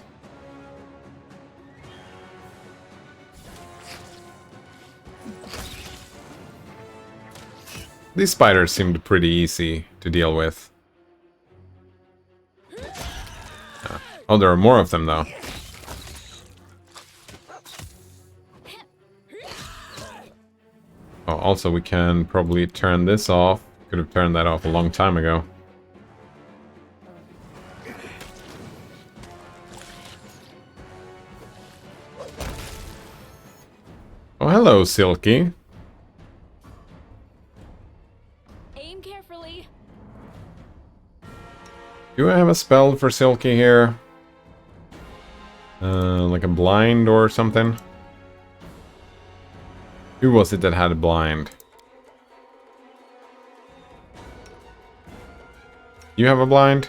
These spiders seemed pretty easy to deal with. Oh, there are more of them, though. Oh, also, we can probably turn this off. Could have turned that off a long time ago. Oh, hello, Silky. Aim carefully. Do I have a spell for Silky here? Like a blind or something? Who was it that had a blind? You have a blind?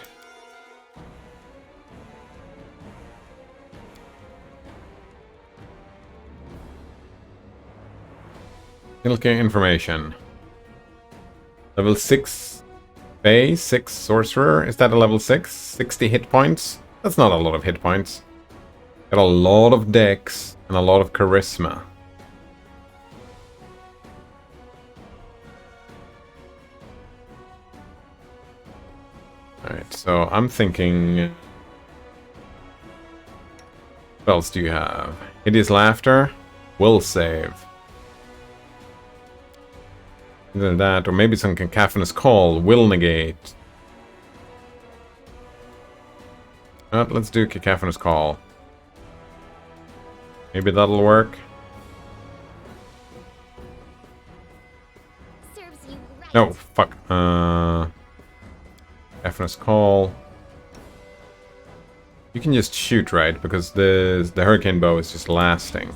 Silky information. Level 6 Fae, 6 Sorcerer. Is that a level 6? 60 hit points? That's not a lot of hit points. Got a lot of dex and a lot of charisma. Alright, so I'm thinking... What else do you have? Hideous Laughter. Will save. Either that, or maybe some Cacophonous Call. Will negate. Let's do Cacophonous Call. Maybe that'll work. Serves you right. No, fuck. Cacophonous Call. You can just shoot, right? Because the Hurricane Bow is just lasting.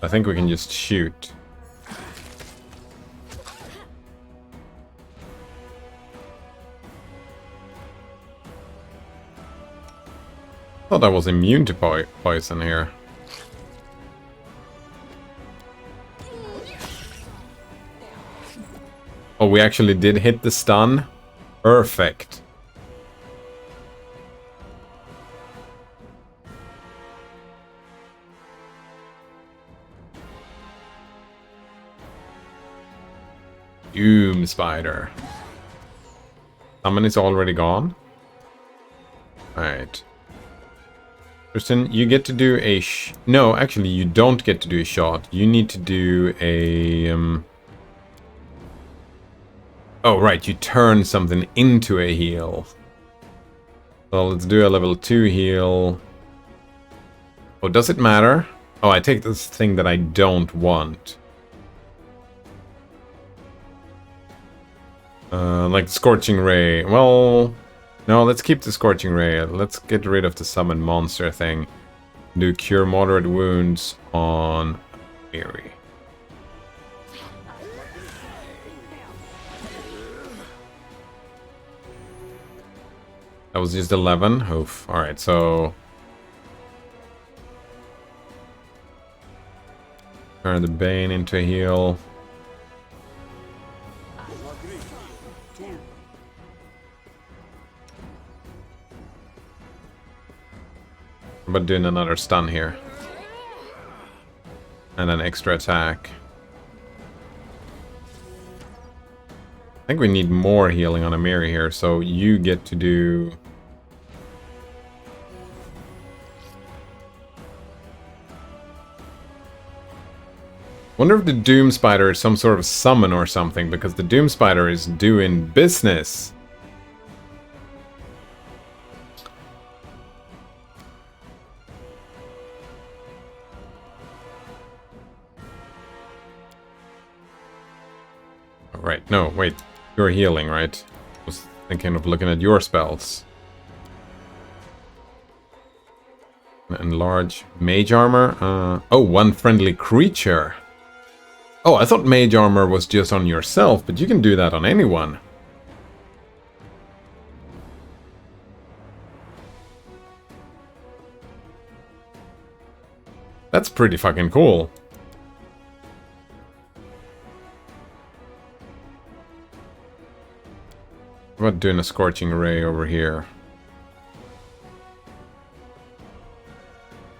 I think we can just shoot. Thought I was immune to poison here. Oh, we actually did hit the stun? Perfect. Doom Spider. Summon is already gone? Alright. Tristan, you get to do a no, actually, you don't get to do a shot. You need to do a... Oh, right, you turn something into a heal. So let's do a level 2 heal. Oh, does it matter? Oh, I take this thing that I don't want. Like Scorching Ray. Well... No, let's keep the Scorching Ray. Let's get rid of the Summon Monster thing. Do Cure Moderate Wounds on Miri. That was just 11. Oof. Alright, so... Turn the Bane into a heal. But doing another stun here. And an extra attack. I think we need more healing on Amiri here, so you get to do... Wonder if the Doom Spider is some sort of summon or something, because the Doom Spider is doing business. Right, no, wait. You're healing, right? I was thinking of looking at your spells. Enlarge mage armor. Oh, one friendly creature. Oh, I thought mage armor was just on yourself, but you can do that on anyone. That's pretty fucking cool. What about doing a scorching ray over here?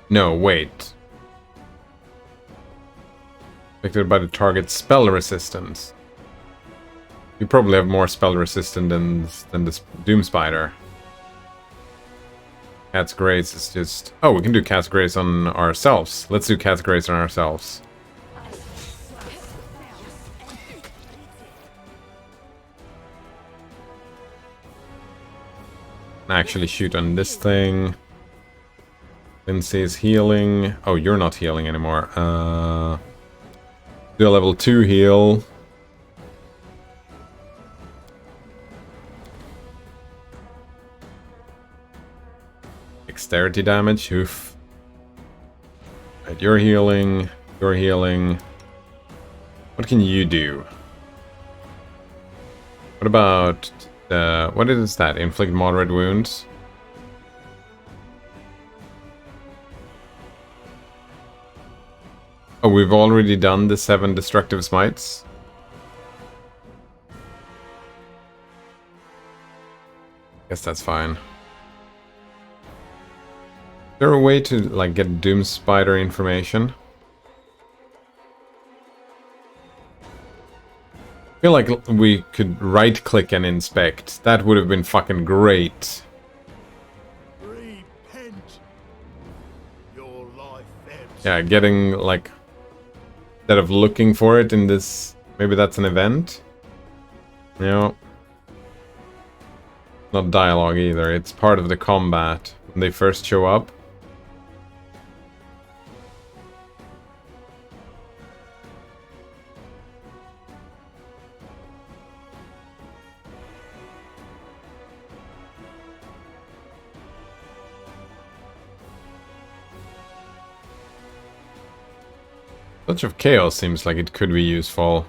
No, wait. Affected by the target's spell resistance. You probably have more spell resistance than this Doom Spider. Cat's Grace is just... Oh, we can do Cat's Grace on ourselves. Let's do Cat's Grace on ourselves. Actually shoot on this thing. Lindsay's healing. Oh, you're not healing anymore. Do a level 2 heal. Dexterity damage. Oof. Right, you're healing. You're healing. What can you do? What about... what is that? Inflict moderate wounds? Oh, we've already done the 7 destructive smites. Guess that's fine. Is there a way to, like, get Doom Spider information? I feel like we could right-click and inspect. That would have been fucking great. Repent. Your life ebbs. Yeah, getting, like... Instead of looking for it in this... Maybe that's an event? No. Not dialogue either. It's part of the combat. When they first show up. Touch of Chaos seems like it could be useful.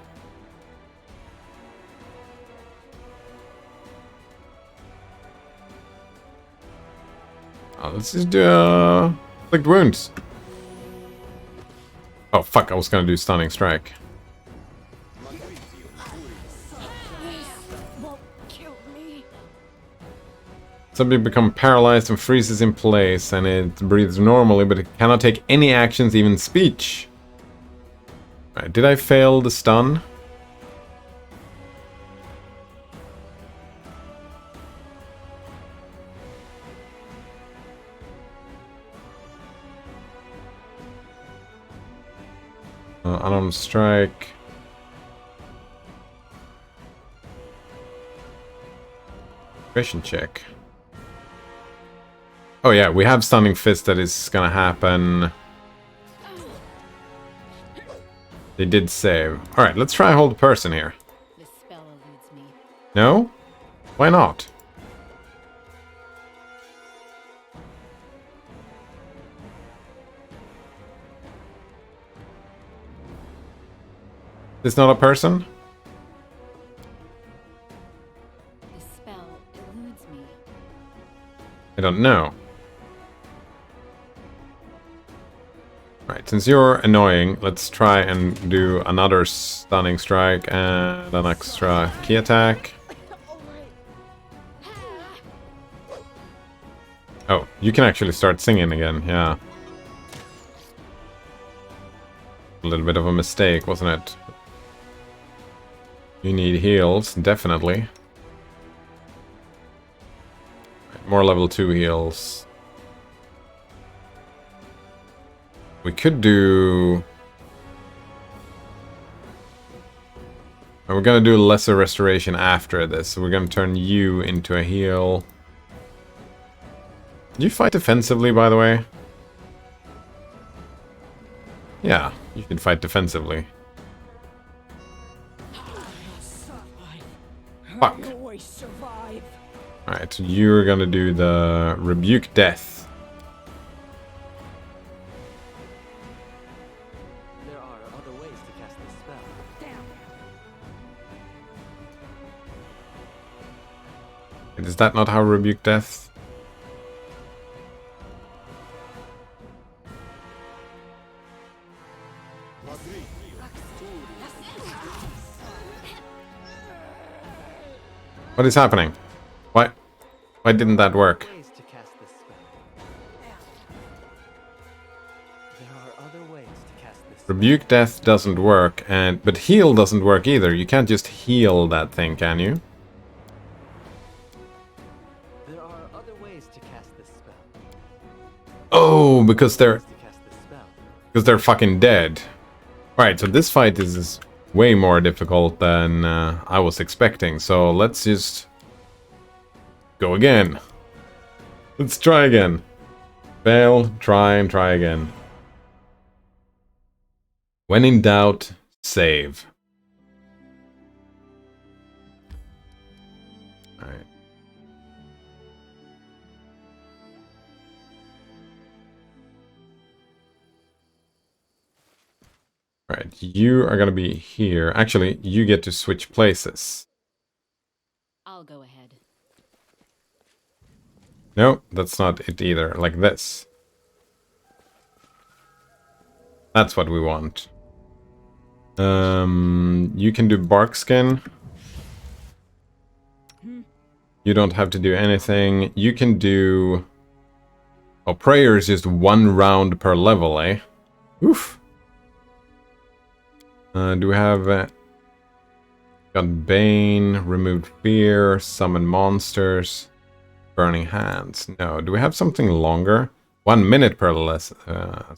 Let's just do inflict wounds. Oh fuck, I was gonna do stunning strike. Won't kill me. Somebody become paralyzed and freezes in place, and it breathes normally, but it cannot take any actions, even speech. Right, did I fail the stun? Unarmed strike. Vision check. Oh yeah, we have stunning fist that is gonna happen. They did save. Alright, let's try hold person here. The spell eludes me. No? Why not? This not a person? The spell eludes me. I don't know. Right, since you're annoying, let's try and do another stunning strike and an extra key attack. Oh, you can actually start singing again, yeah. A little bit of a mistake, wasn't it? You need heals, definitely. Right, more level 2 heals. We could do... And we're gonna do lesser restoration after this. So we're gonna turn you into a heal. Do you fight defensively, by the way? Yeah, you can fight defensively. Fuck. Alright, so you're gonna do the Rebuke Death. There are other ways to cast this spell. Is that not how Rebuke Death? What is happening? Why didn't that work? Ways to cast this spell. There are other ways to cast this spell. Rebuke Death doesn't work, but heal doesn't work either. You can't just heal that thing, can you? There are other ways to cast this spell. Oh, because they're To cast this spell. fucking dead. Alright, so this fight is way more difficult than I was expecting. So let's just go again. Let's try again. Fail, try, and try again. When in doubt, save. Alright. Alright, you are gonna be here. Actually, you get to switch places. I'll go ahead. No, that's not it either. Like this. That's what we want. You can do bark skin. You don't have to do anything. You can do... Oh, prayer is just 1 round per level, eh? Oof. Do we have... got Bane, removed fear, summon monsters, burning hands. No, do we have something longer? 1 minute per lesson.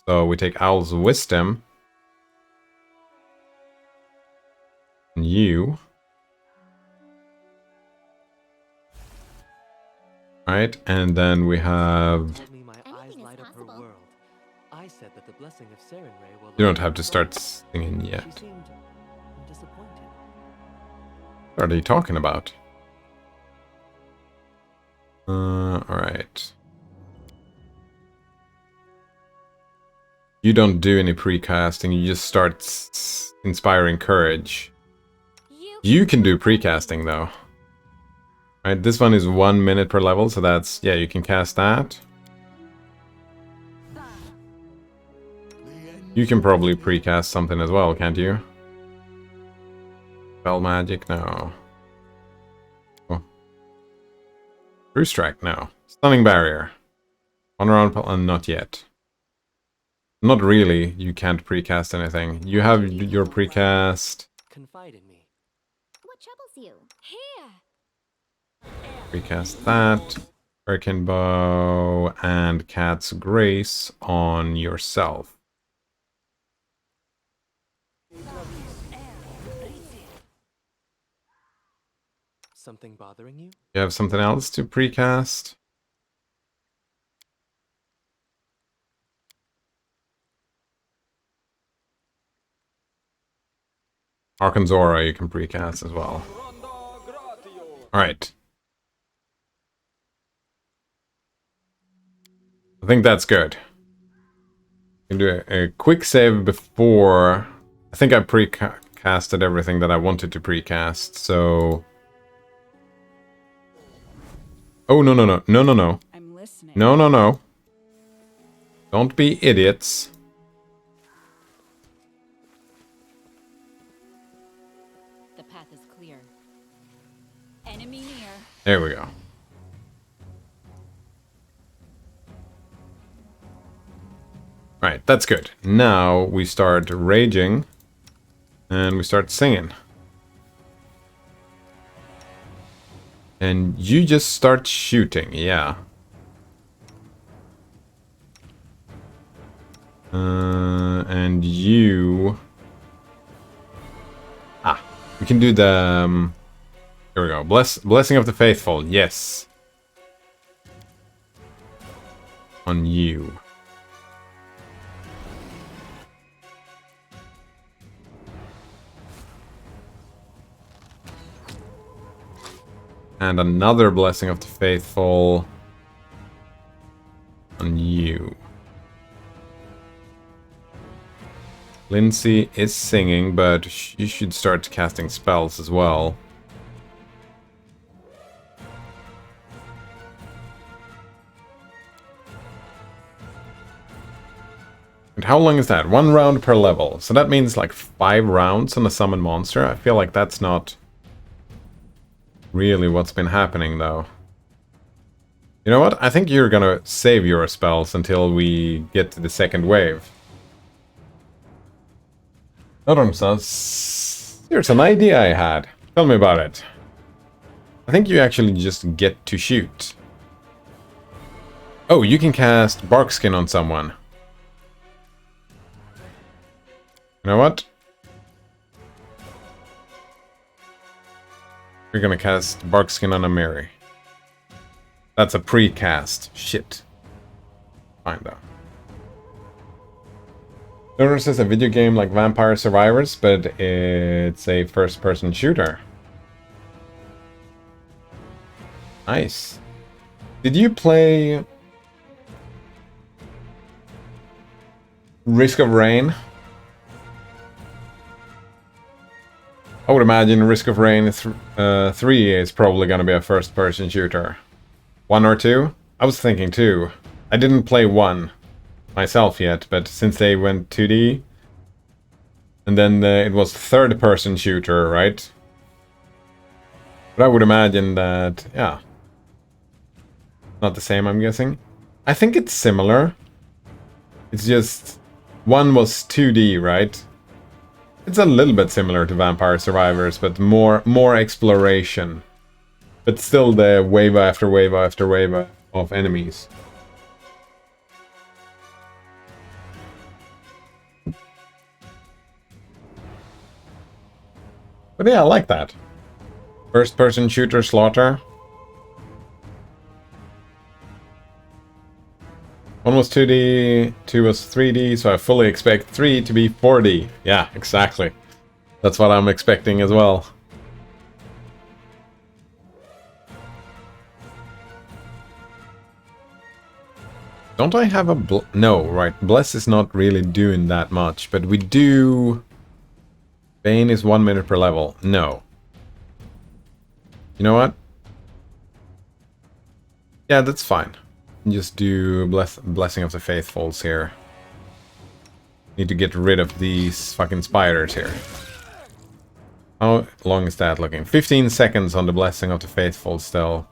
So we take Owl's Wisdom. And you. Right, and then we have... Told me my eyes Anything is light up her possible. world. I said that the blessing of Saren Ray will... You don't have to start singing She yet. seemed disappointed. What are you talking about? Alright. You don't do any precasting, you just start inspiring courage. You can do precasting though. Right, this one is 1 minute per level, so that's... Yeah, you can cast that. You can probably precast something as well, can't you? Spell magic? No. Oh. True Strike? No. Stunning Barrier. 1 round, not yet. Not really, you can't precast anything. You have your precast. Confide in me. What troubles you? Here. Recast that. Hurricane Bow and Cat's Grace on yourself. Something bothering you? You have something else to precast? Arkanzora you can precast as well. Alright. I think that's good. You can do a quick save before... I think I precasted everything that I wanted to precast, so... Oh, no, no, no. No, no, no. I'm listening. No, no, no. Don't be idiots. The path is clear. Enemy near. There we go. Right, that's good. Now we start raging. And we start singing. And you just start shooting, yeah. And you... We can do the... here we go. Blessing of the Faithful. Yes. On you. And another Blessing of the Faithful on you. Lindsay is singing, but you should start casting spells as well. And how long is that? 1 round per level. So that means like 5 rounds on a summon monster. I feel like that's not really what's been happening, though. You know what? I think you're gonna save your spells until we get to the second wave. Here's an idea I had. Tell me about it. I think you actually just get to shoot. Oh, you can cast Barkskin on someone. You know what? You're gonna cast Barkskin on a Mary. That's a pre-cast. Shit. Fine though. Notice is a video game like Vampire Survivors, but it's a first-person shooter. Nice. Did you play Risk of Rain? I would imagine Risk of Rain 3 is probably going to be a first-person shooter. 1 or 2? I was thinking 2. I didn't play 1 myself yet, but since they went 2D, and then it was third-person shooter, right? But I would imagine that, yeah. Not the same, I'm guessing. I think it's similar. It's just 1 was 2D, right? It's a little bit similar to Vampire Survivors, but more exploration. But still the wave after wave after wave of enemies. But yeah, I like that. First-person shooter slaughter. 1 was 2D, 2 was 3D, so I fully expect 3 to be 4D. Yeah, exactly. That's what I'm expecting as well. Don't I have a no, right. Bless is not really doing that much, but we do... Bane is 1 minute per level. No. You know what? Yeah, that's fine. Just do Blessing of the Faithfuls here. Need to get rid of these fucking spiders here. How long is that looking? 15 seconds on the Blessing of the Faithful still.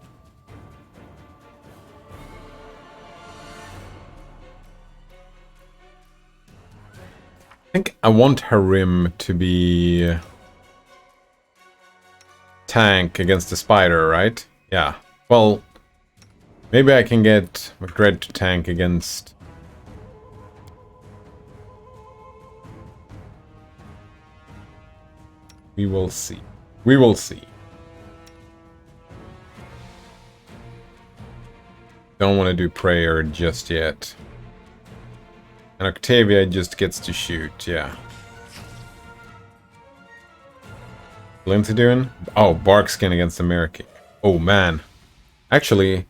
I think I want Harim to be tank against the spider, right? Yeah. Well, maybe I can get Dread to tank against... We will see. We will see. Don't want to do prayer just yet. And Octavia just gets to shoot, yeah. Lindsay doing? Oh, Barkskin against America. Oh, man. Actually,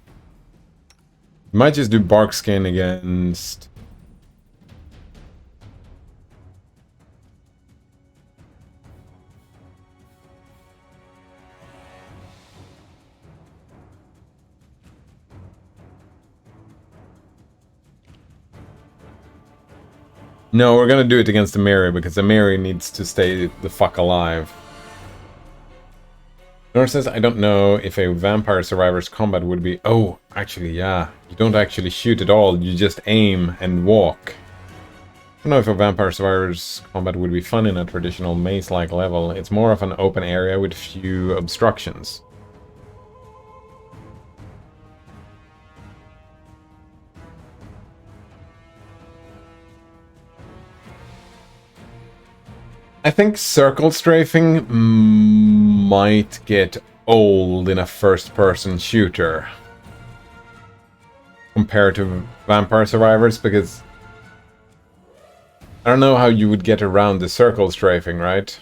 might just do Barkskin against... No, we're gonna do it against the Mary, because the Mary needs to stay the fuck alive. Nor says, I don't know if a Vampire Survivor's combat would be... Oh, actually, yeah. You don't actually shoot at all, you just aim and walk. I don't know if a Vampire Survivor's combat would be fun in a traditional maze-like level. It's more of an open area with few obstructions. I think circle strafing might get old in a first-person shooter compared to Vampire Survivors, because I don't know how you would get around the circle strafing, right?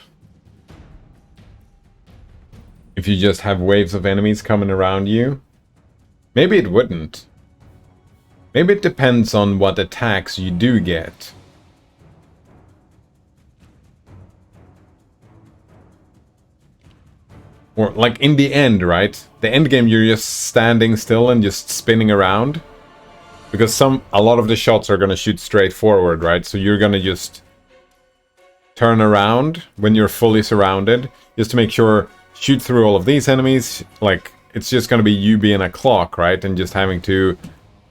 If you just have waves of enemies coming around you. Maybe it wouldn't. Maybe it depends on what attacks you do get. Or, like, in the end, right? The end game, you're just standing still and just spinning around. Because a lot of the shots are gonna shoot straight forward, right? So you're gonna just turn around when you're fully surrounded, just to make sure, shoot through all of these enemies. Like, it's just gonna be you being a clock, right? And just having to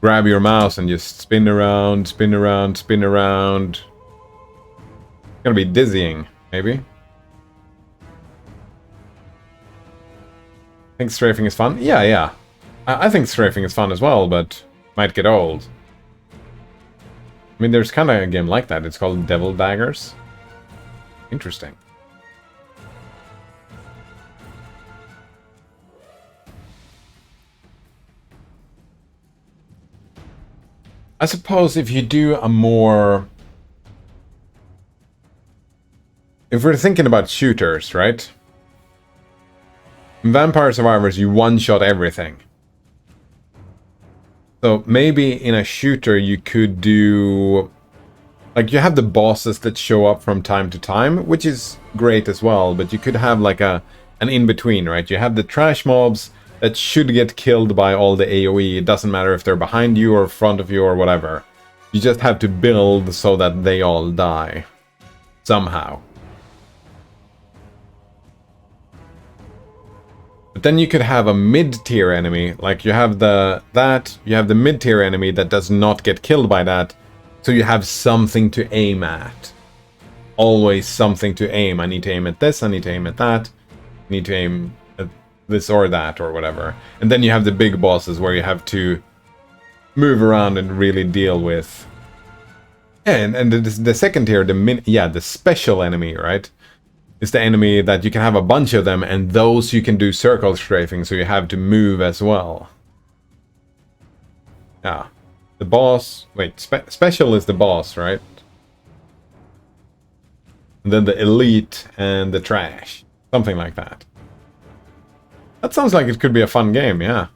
grab your mouse and just spin around, spin around, spin around. It's gonna be dizzying, maybe. Think strafing is fun? Yeah. I think strafing is fun as well, but might get old. I mean, there's kind of a game like that. It's called Devil Daggers. Interesting. I suppose if you do a more... If we're thinking about shooters, right? In Vampire Survivors, you one-shot everything. So maybe in a shooter you could do... Like, you have the bosses that show up from time to time, which is great as well, but you could have like an in-between, right? You have the trash mobs that should get killed by all the AoE. It doesn't matter if they're behind you or front of you or whatever. You just have to build so that they all die. Somehow. But then you could have a mid-tier enemy, like you have the mid-tier enemy that does not get killed by that, so you have something to aim at. Always something to aim. I need to aim at this, I need to aim at that, I need to aim at this or that or whatever. And then you have the big bosses where you have to move around and really deal with... Yeah, and the second tier, the special enemy, right? Is the enemy that you can have a bunch of them, and those you can do circle strafing, so you have to move as well. Yeah. The boss... Wait, special is the boss, right? And then the elite and the trash. Something like that. That sounds like it could be a fun game, yeah.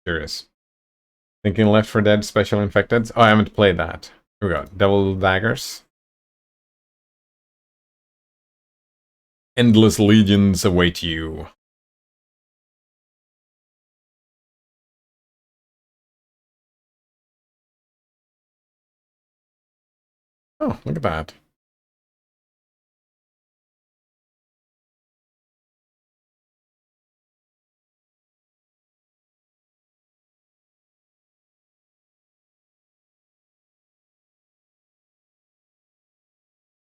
Curious. Thinking Left 4 Dead Special Infected. Oh, I haven't played that. Here we go. Devil Daggers. Endless legions await you. Oh, look at that.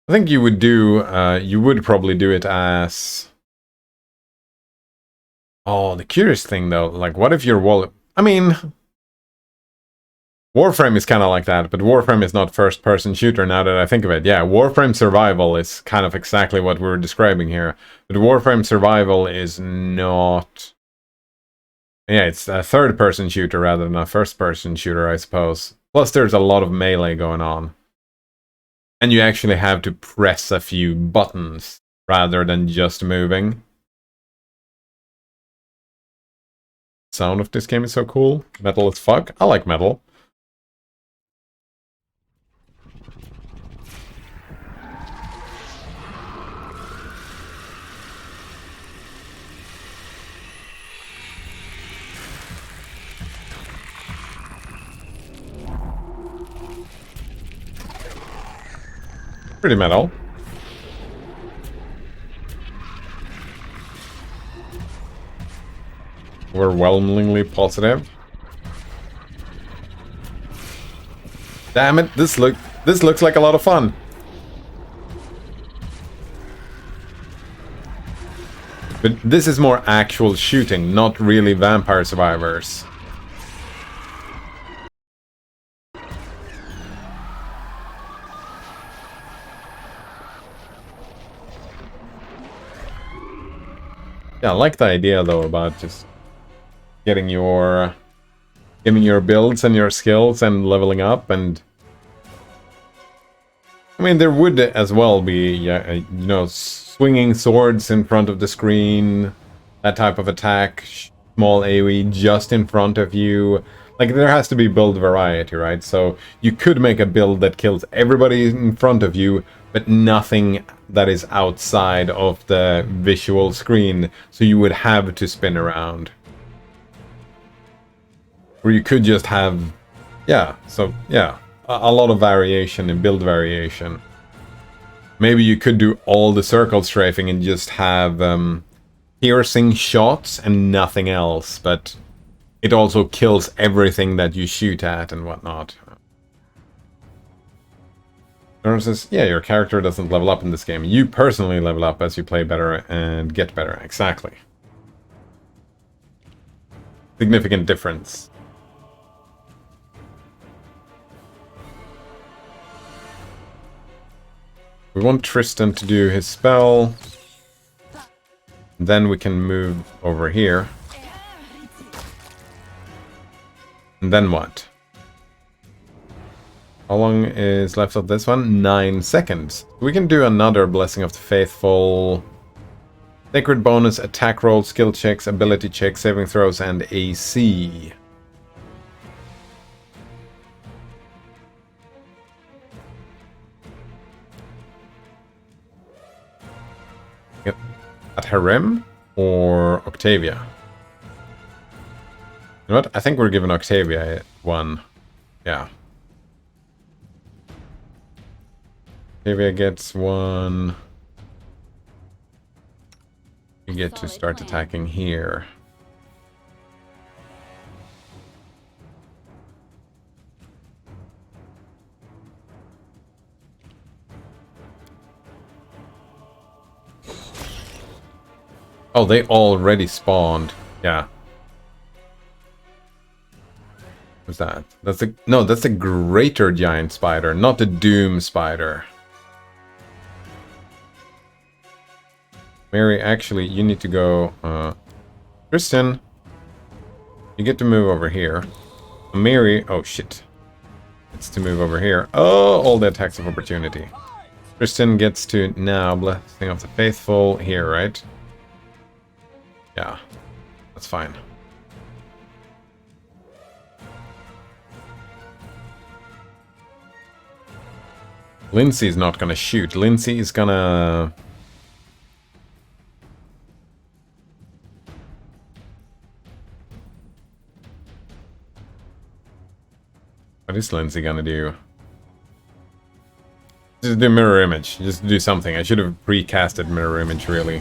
I think you would probably do it as... Oh, the curious thing though, like what if your wallet... I mean... Warframe is kind of like that, but Warframe is not first-person shooter now that I think of it. Yeah, Warframe Survival is kind of exactly what we were describing here. But Warframe Survival is not... Yeah, it's a third-person shooter rather than a first-person shooter, I suppose. Plus there's a lot of melee going on. And you actually have to press a few buttons rather than just moving. Sound of this game is so cool. Metal as fuck. I like metal. Pretty metal. Overwhelmingly positive. Damn it, this looks like a lot of fun. But this is more actual shooting, not really Vampire Survivors. Yeah, I like the idea though about just getting your builds and your skills and leveling up. And I mean, there would as well be, you know, swinging swords in front of the screen, that type of attack, small AoE just in front of you. Like, there has to be build variety, right? So you could make a build that kills everybody in front of you, but nothing that is outside of the visual screen, so you would have to spin around. Or you could just have, yeah, so, yeah, a lot of variation and build variation. Maybe you could do all the circle strafing and just have piercing shots and nothing else, but it also kills everything that you shoot at and whatnot. Says, yeah, your character doesn't level up in this game. You personally level up as you play better and get better. Exactly. Significant difference. We want Tristan to do his spell. Then we can move over here. And then what? How long is left of this one? 9 seconds. We can do another Blessing of the Faithful. Sacred bonus, attack roll, skill checks, ability checks, saving throws, and AC. Yep. At Harem or Octavia? You know what? I think we're giving Octavia one. Yeah. Octavia gets one. You get to start attacking here. Oh, they already spawned. Yeah. What's that? That's a no, that's a greater giant spider, not the doom spider. Mary, actually, you need to go, Tristan, you get to move over here. Mary, oh shit. It's to move over here. Oh, all the attacks of opportunity. Tristan gets to now Blessing of the Faithful here, right? Yeah, that's fine. Lindsay's not gonna shoot. Lindsay is gonna... What is Lindsay gonna do? Just do mirror image. Just do something. I should have pre-casted mirror image, really.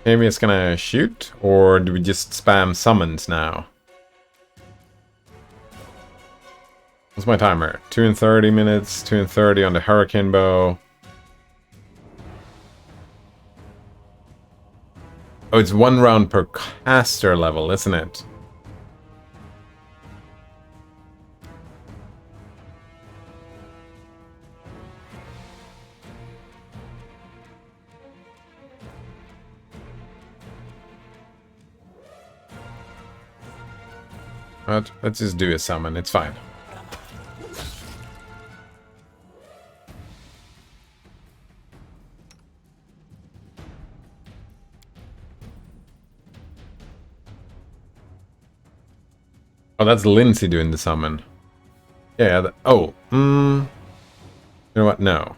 Maybe it's gonna shoot, or do we just spam summons now? What's my timer? 2 and 30 minutes, 2 and 30 on the Hurricane Bow. Oh, it's 1 round per caster level, isn't it? But let's just do a summon, it's fine. Oh, that's Lindsay doing the summon. Yeah, oh, you know what, no.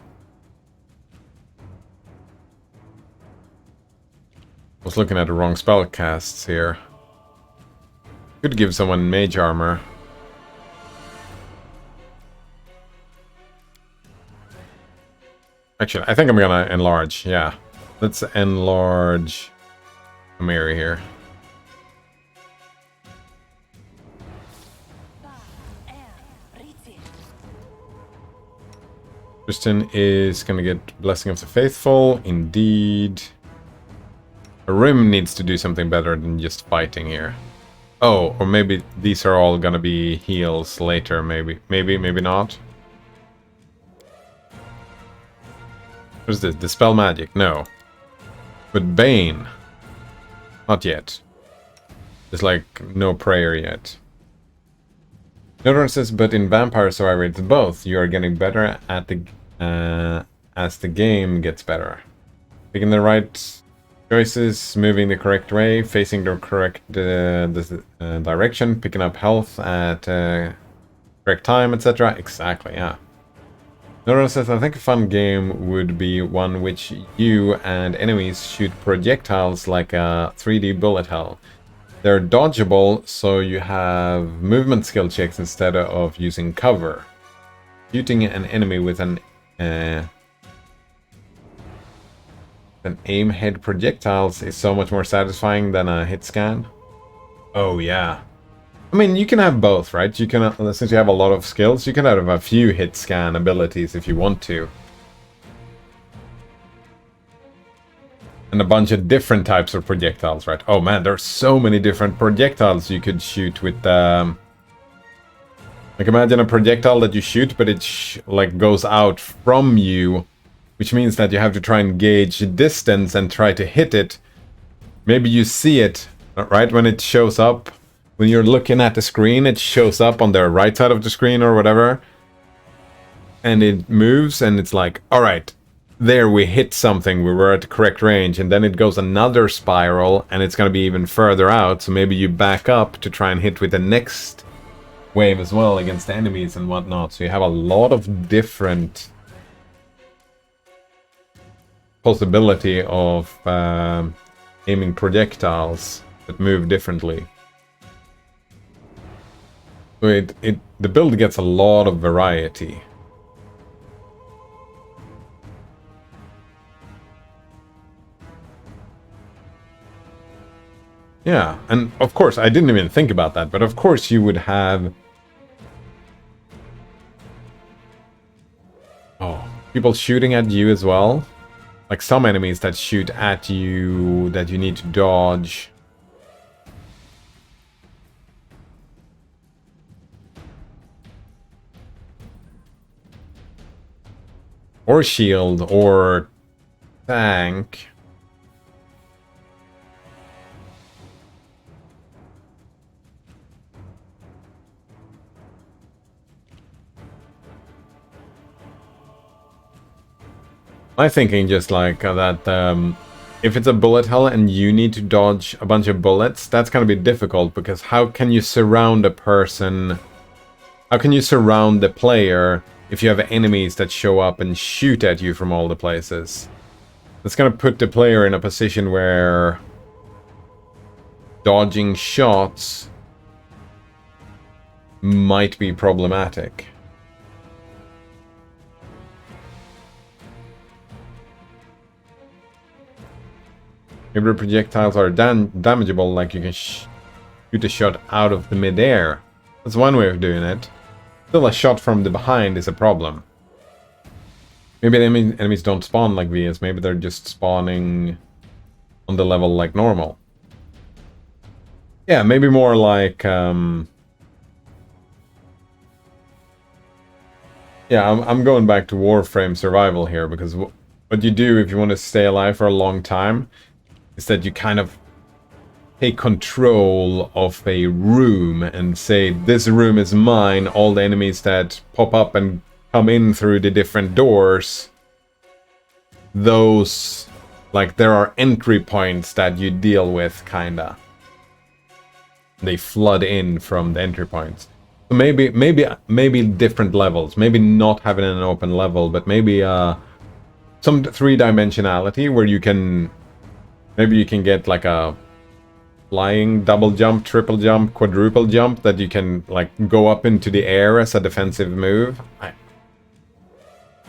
I was looking at the wrong spell casts here. Could give someone mage armor. Actually, I think I'm gonna enlarge, yeah. Let's enlarge Mary here. Christian is gonna get Blessing of the Faithful. Indeed. Rim needs to do something better than just fighting here. Oh, or maybe these are all gonna be heals later, maybe not. What is this? Dispel Magic? No. But Bane? Not yet. There's like no prayer yet. Nodron says, but in Vampire Survivor it's both. You are getting better at the as the game gets better. Picking the right choices, moving the correct way, facing the correct direction, picking up health at correct time, etc. Exactly, yeah. Nora says, I think a fun game would be one which you and enemies shoot projectiles like a 3D bullet hell. They're dodgeable, so you have movement skill checks instead of using cover. Shooting an enemy with an aim head projectiles is so much more satisfying than a hit scan. Oh yeah. I mean, you can have both, right? You can, since you have a lot of skills, you can have a few hit scan abilities if you want to. And a bunch of different types of projectiles, right? Oh man, there's so many different projectiles you could shoot with. Like imagine a projectile that you shoot, but it like goes out from you, which means that you have to try and gauge distance and try to hit it. Maybe you see it, right, when it shows up. When you're looking at the screen, it shows up on the right side of the screen or whatever. And it moves and it's like, alright, there we hit something, we were at the correct range. And then it goes another spiral and it's going to be even further out. So maybe you back up to try and hit with the next wave as well against the enemies and whatnot. So you have a lot of different possibility of aiming projectiles that move differently. So the build gets a lot of variety. Yeah, and of course, I didn't even think about that, but of course you would have... Oh, people shooting at you as well. Like some enemies that shoot at you that you need to dodge. Or shield, or tank. My thinking just like that if it's a bullet hell and you need to dodge a bunch of bullets, that's gonna be difficult because how can you surround a person? How can you surround the player if you have enemies that show up and shoot at you from all the places? That's gonna put the player in a position where dodging shots might be problematic. Maybe the projectiles are damageable, like you can shoot a shot out of the midair. That's one way of doing it. Still, a shot from the behind is a problem. Maybe enemies don't spawn like VS. Maybe they're just spawning on the level like normal. Yeah, maybe more like... Yeah, I'm going back to Warframe Survival here, because what you do if you want to stay alive for a long time is that you kind of take control of a room and say, this room is mine. All the enemies that pop up and come in through the different doors, those, like, there are entry points that you deal with, kinda. They flood in from the entry points. So maybe different levels. Maybe not having an open level, but maybe some three-dimensionality where you can... Maybe you can get like a flying double jump, triple jump, quadruple jump that you can like go up into the air as a defensive move.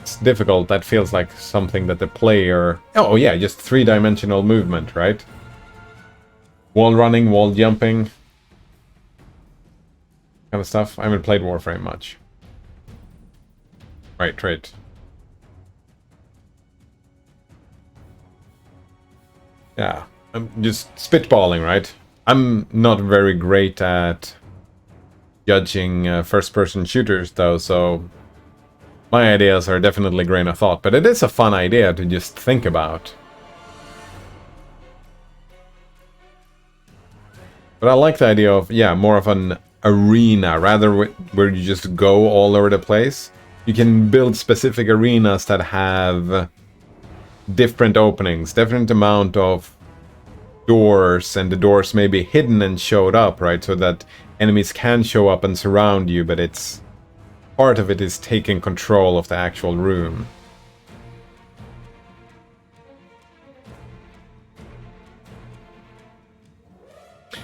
It's difficult. That feels like something that the player... Oh yeah, just three-dimensional movement, right? Wall running, wall jumping. Kind of stuff. I haven't played Warframe much. Right. Yeah, I'm just spitballing, right? I'm not very great at judging first-person shooters, though, so my ideas are definitely a grain of thought, but it is a fun idea to just think about. But I like the idea of, yeah, more of an arena, rather where you just go all over the place. You can build specific arenas that have different openings, different amount of doors, and the doors may be hidden and showed up, right? So that enemies can show up and surround you, but it's part of it is taking control of the actual room.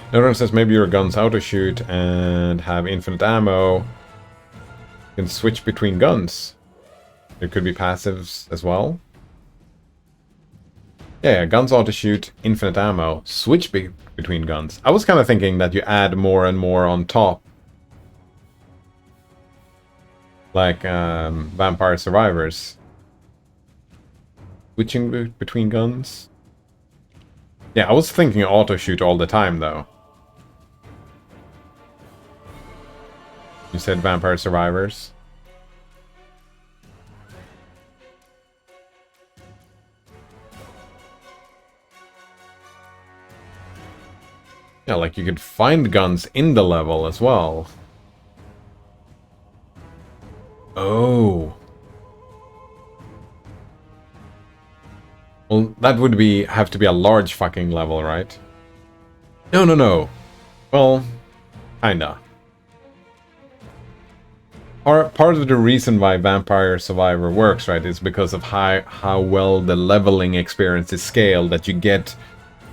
Another one says maybe your guns auto-shoot and have infinite ammo. You can switch between guns. There could be passives as well. Yeah, guns auto-shoot, infinite ammo, switch between guns. I was kind of thinking that you add more and more on top. Like Vampire Survivors. Switching between guns. Yeah, I was thinking auto-shoot all the time, though. You said Vampire Survivors. Yeah, like you could find guns in the level as well. Oh. Well, that would have to be a large fucking level, right? No. Well, kinda. Part of the reason why Vampire Survivor works, right, is because of how well the leveling experience is scaled, that you get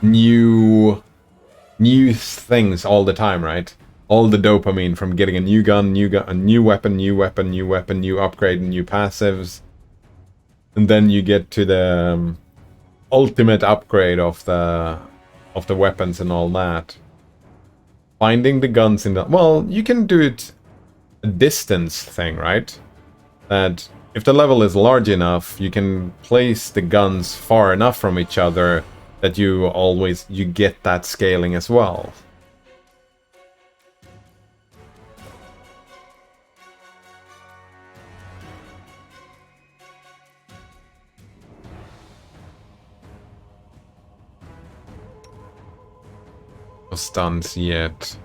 new things all the time, right? All the dopamine from getting a new gun, a new weapon, new upgrade, new passives. And then you get to the ultimate upgrade of the weapons and all that. Finding the guns in the... Well, you can do it a distance thing, right? That if the level is large enough, you can place the guns far enough from each other that you get that scaling as well. No stuns yet.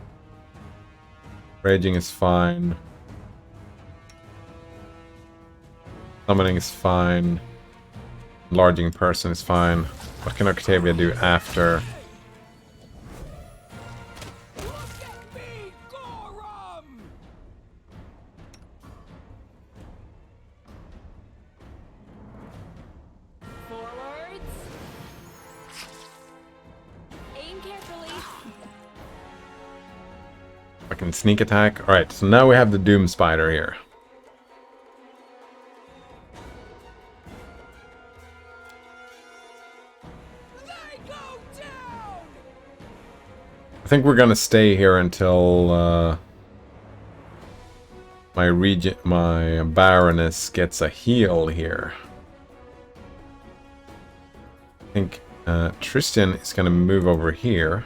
Raging is fine. Summoning is fine. Enlarging person is fine. What can Octavia do after? Forwards. Aim carefully. Fucking sneak attack. Alright, so now we have the Doom Spider here. I think we're gonna stay here until my Baroness gets a heal here. I think Tristan is gonna move over here.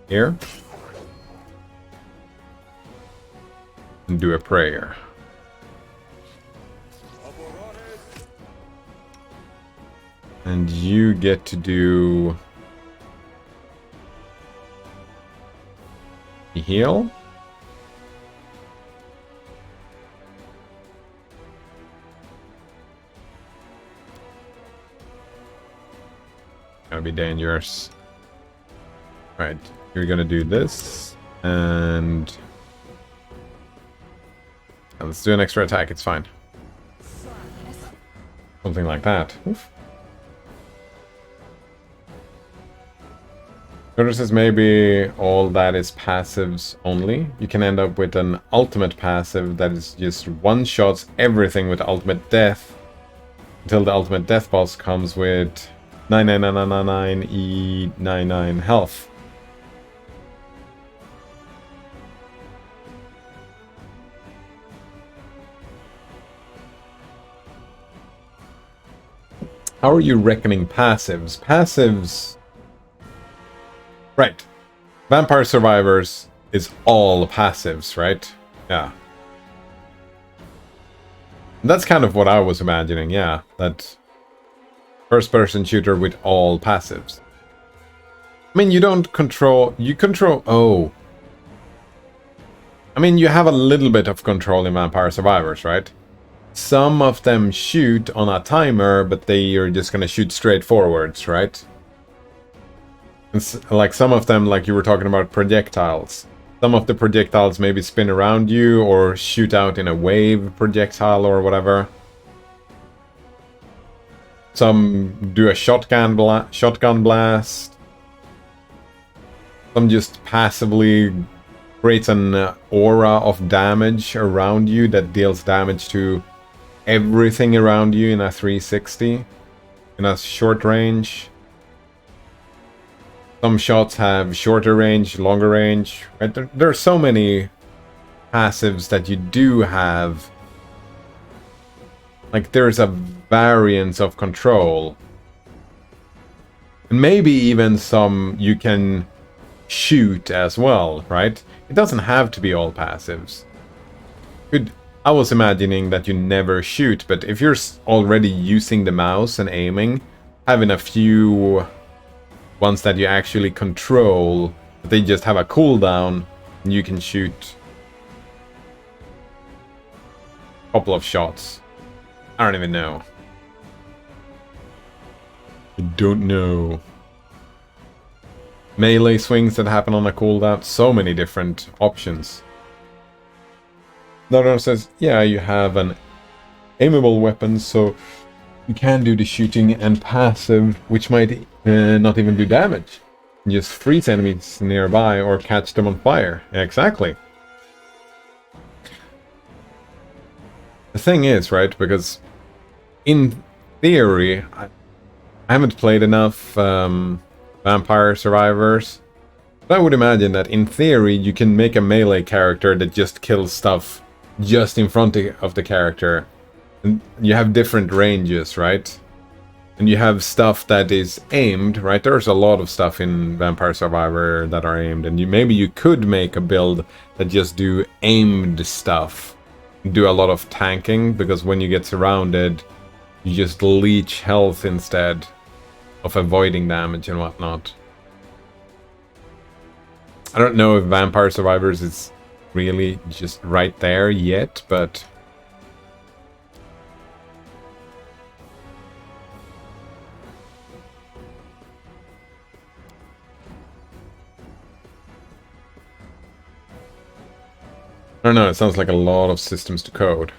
Here. And do a prayer. And you get to do... heal? Gonna be dangerous. Right, you're gonna do this, and let's do an extra attack, it's fine. Something like that. Oof. Notices maybe all that is passives only. You can end up with an ultimate passive that is just one-shots everything with ultimate death until the ultimate death boss comes with 99999 E99 health. how are you reckoning passives? Passives... Right. Vampire Survivors is all passives, right? Yeah. That's kind of what I was imagining, yeah. That first-person shooter with all passives. I mean, you don't control... You control... Oh. I mean, you have a little bit of control in Vampire Survivors, right? Some of them shoot on a timer, but they are just gonna shoot straight forwards, right? Like some of them, like you were talking about projectiles. Some of the projectiles maybe spin around you or shoot out in a wave projectile or whatever. Some do a shotgun blast. Some just passively creates an aura of damage around you that deals damage to everything around you in a 360, in a short range. Some shots have shorter range, longer range. Right? There are so many passives that you do have. Like, there's a variance of control. And maybe even some you can shoot as well, right? It doesn't have to be all passives. I was imagining that you never shoot, but if you're already using the mouse and aiming, having a few ones that you actually control, they just have a cooldown, and you can shoot a couple of shots. I don't even know. I don't know. Melee swings that happen on a cooldown, so many different options. Another one says, yeah, you have an aimable weapon, so you can do the shooting, and passive, which might not even do damage. Just freeze enemies nearby or catch them on fire. Exactly. The thing is, right, because in theory, I haven't played enough Vampire Survivors, but I would imagine that in theory you can make a melee character that just kills stuff just in front of the character. And you have different ranges, right? And you have stuff that is aimed, right? There's a lot of stuff in Vampire Survivor that are aimed, and maybe you could make a build that just do aimed stuff. Do a lot of tanking, because when you get surrounded, you just leech health instead of avoiding damage and whatnot. I don't know if Vampire Survivors is really just right there yet, but I don't know, it sounds like a lot of systems to code.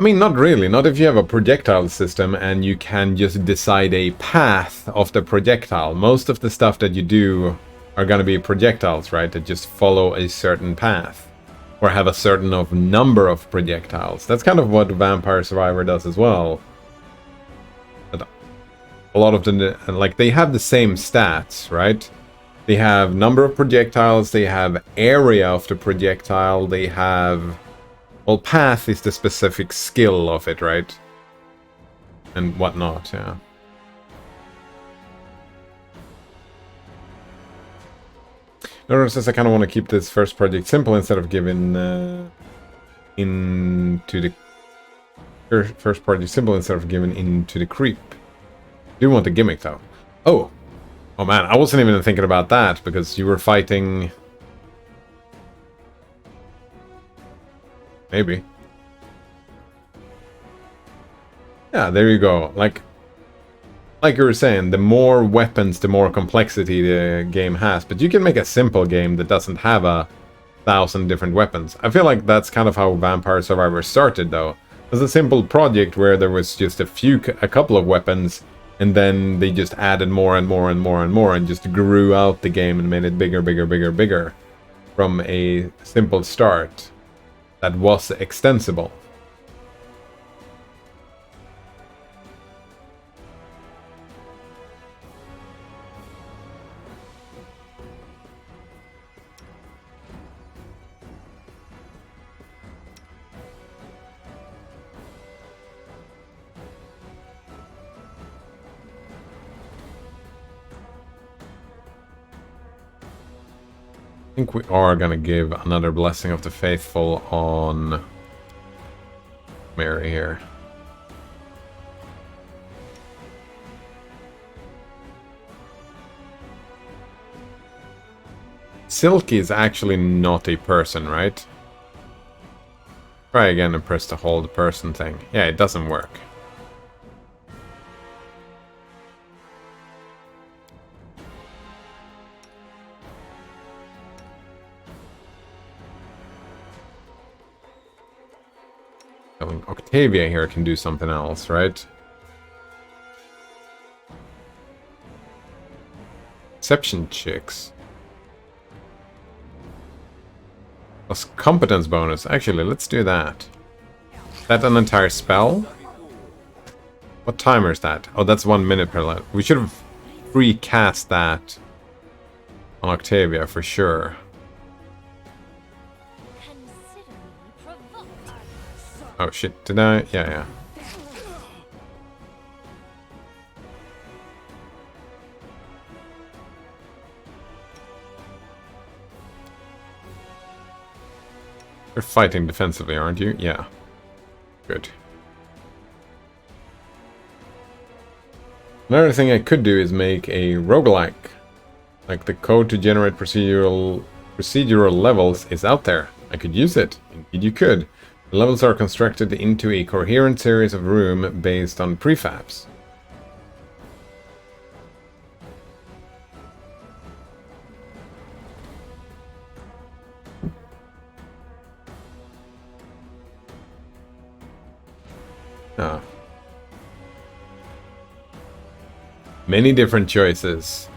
I mean, not really, not if you have a projectile system and you can just decide a path of the projectile. Most of the stuff that you do are going to be projectiles, right, that just follow a certain path. Or have a certain number of projectiles. That's kind of what Vampire Survivor does as well. But a lot of them, like, they have the same stats, right? They have number of projectiles, they have area of the projectile, they have... Well, path is the specific skill of it, right? And whatnot, yeah. Nora says I kind of want to keep this first project simple instead of giving into the first project simple instead of giving into the creep. Do want the gimmick though. Oh man, I wasn't even thinking about that because you were fighting. Maybe. Yeah, there you go. Like you were saying, the more weapons, the more complexity the game has. But you can make a simple game that doesn't have 1,000 different weapons. I feel like that's kind of how Vampire Survivor started, though. It was a simple project where there was just a couple of weapons, and then they just added more and more and more and more, and just grew out the game and made it bigger, bigger, bigger, bigger. From a simple start that was extensible. think we are gonna give another blessing of the faithful on Mary here. Silky is actually not a person, right? Try again and press the hold person thing. Yeah, it doesn't work. Octavia here can do something else, right? Exception chicks. Plus competence bonus. Actually, let's do that. Is that an entire spell? What timer is that? Oh, that's 1 minute per level. We should have recast that on Octavia for sure. Consider me provoked. Oh shit, did I? Yeah. You're fighting defensively, aren't you? Yeah. Good. Another thing I could do is make a roguelike. Like the code to generate procedural levels is out there. I could use it. Indeed you could. The levels are constructed into a coherent series of room based on prefabs. Ah. Many different choices.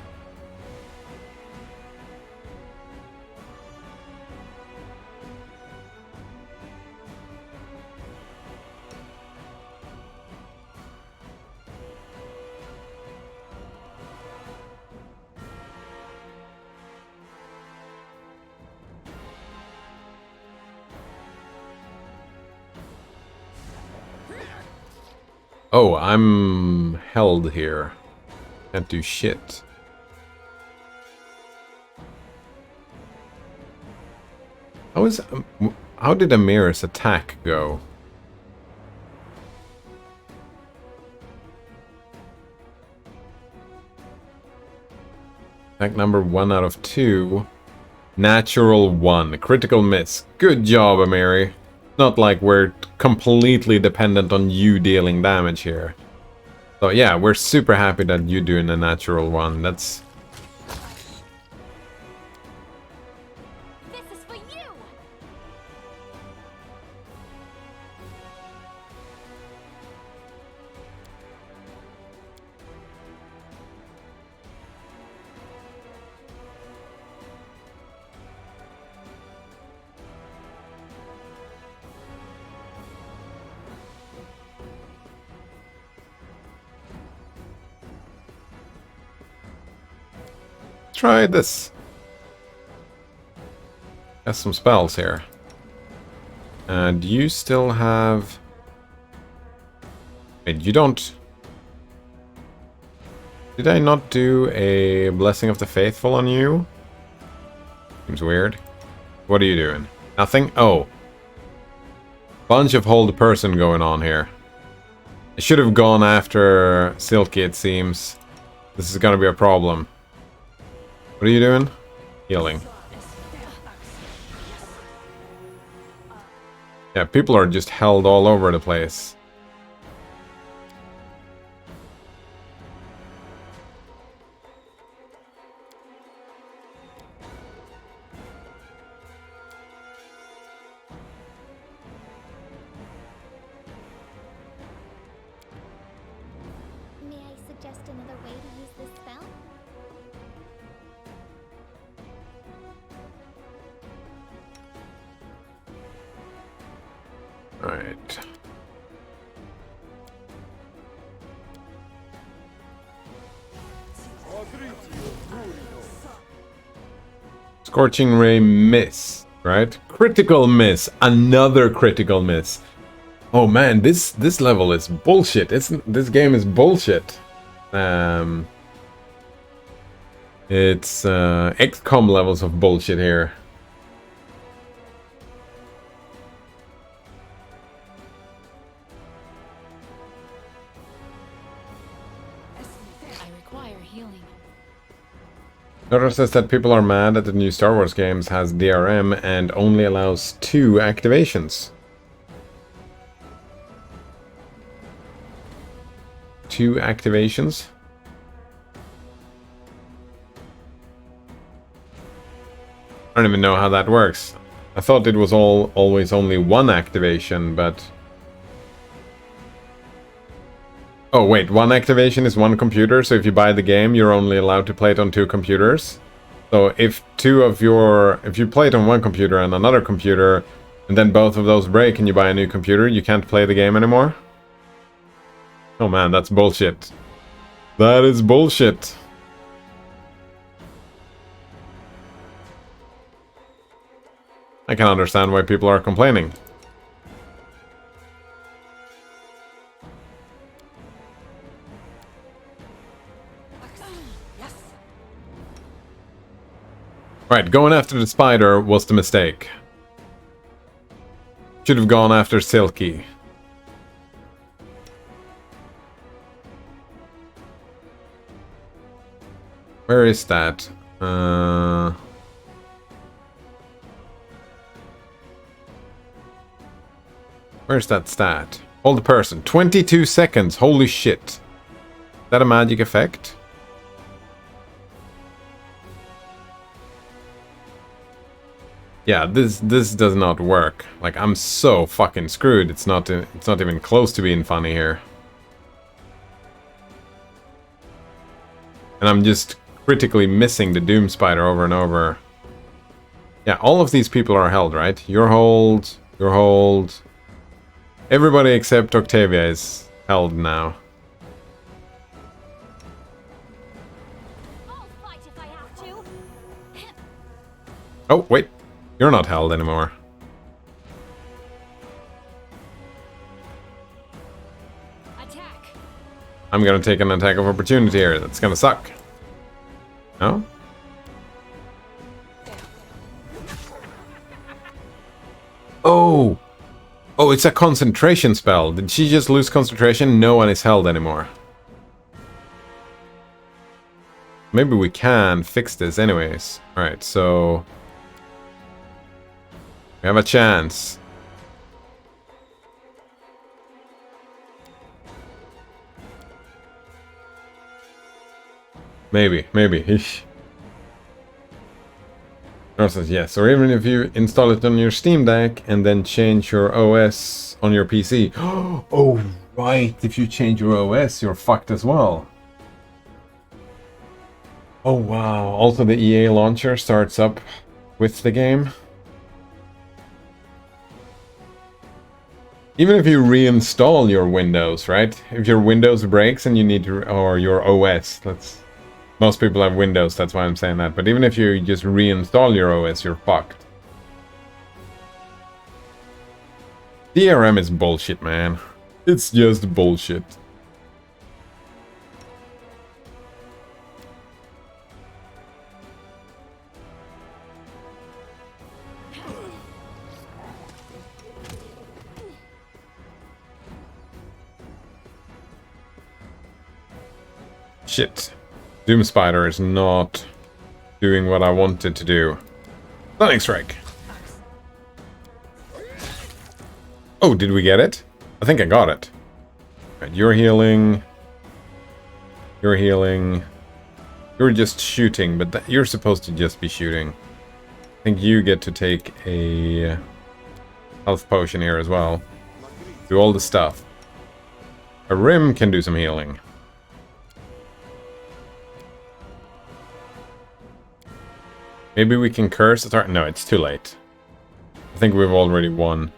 Oh, I'm held here. Can't do shit. How did Amir's attack go? Attack number 1 out of 2. Natural 1. Critical miss. Good job, Amiri. Not like we're completely dependent on you dealing damage here. So yeah, we're super happy that you're doing a natural 1. That's... This is for you. Try this. Has some spells here. And you still have... Wait, you don't... Did I not do a Blessing of the Faithful on you? Seems weird. What are you doing? Nothing? Oh. Bunch of hold person going on here. I should have gone after Silky, it seems. This is gonna be a problem. What are you doing? Healing. Yeah, people are just held all over the place. May I suggest another way to use this spell? Alright. Scorching Ray miss, right? Critical miss. Another critical miss. Oh man, this level is bullshit. This game is bullshit. It's XCOM levels of bullshit here. I require healing. Notices that people are mad that the new Star Wars games has DRM and only allows 2 activations. 2 activations? I don't even know how that works. I thought it was always only 1 activation, but... Oh wait, 1 activation is 1 computer, so if you buy the game, you're only allowed to play it on 2 computers. So if if you play it on 1 computer and another computer, and then both of those break and you buy a new computer, you can't play the game anymore? Oh man, that's bullshit. That is bullshit. I can understand why people are complaining. Yes. Right, going after the spider was the mistake. Should have gone after Silky. Where is that? Where's that stat? Hold the person. 22 seconds. Holy shit. Is that a magic effect? Yeah, this does not work. Like, I'm so fucking screwed. It's not even close to being funny here. And I'm just critically missing the Doom Spider over and over. Yeah, all of these people are held, right? You're hold. You're hold. Everybody except Octavia is held now. I'll fight if I have to. Oh, wait. You're not held anymore. Attack. I'm gonna take an attack of opportunity here. That's gonna suck. No? Oh! Oh, it's a concentration spell. Did she just lose concentration? No one is held anymore. Maybe we can fix this anyways. Alright, so... we have a chance. Maybe. Nora says yes, or even if you install it on your Steam Deck and then change your OS on your PC. Oh, right, if you change your OS, you're fucked as well. Oh, wow. Also, the EA launcher starts up with the game. Even if you reinstall your Windows, right? If your Windows breaks and you need to, or your OS, most people have Windows, that's why I'm saying that. But even if you just reinstall your OS, you're fucked. DRM is bullshit, man. It's just bullshit. Shit. Doom Spider is not doing what I wanted to do. Sonic Strike. Oh, did we get it? I think I got it. Right, you're healing. You're healing. You're just shooting, but you're supposed to just be shooting. I think you get to take a health potion here as well. Do all the stuff. A rim can do some healing. Maybe we can curse the target. No, it's too late. I think we've already won.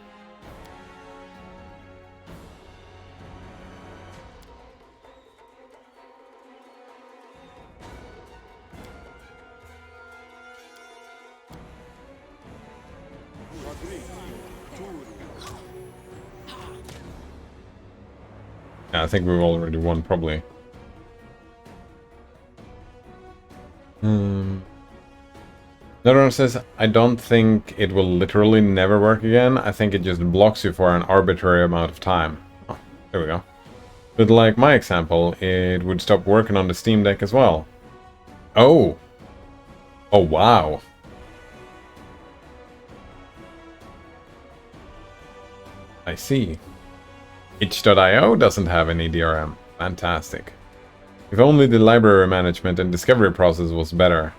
Yeah, I think we've already won, probably. Another one says, I don't think it will literally never work again. I think it just blocks you for an arbitrary amount of time. Oh, there we go. But like my example, it would stop working on the Steam Deck as well. Oh! Oh, wow. I see. itch.io doesn't have any DRM. Fantastic. If only the library management and discovery process was better.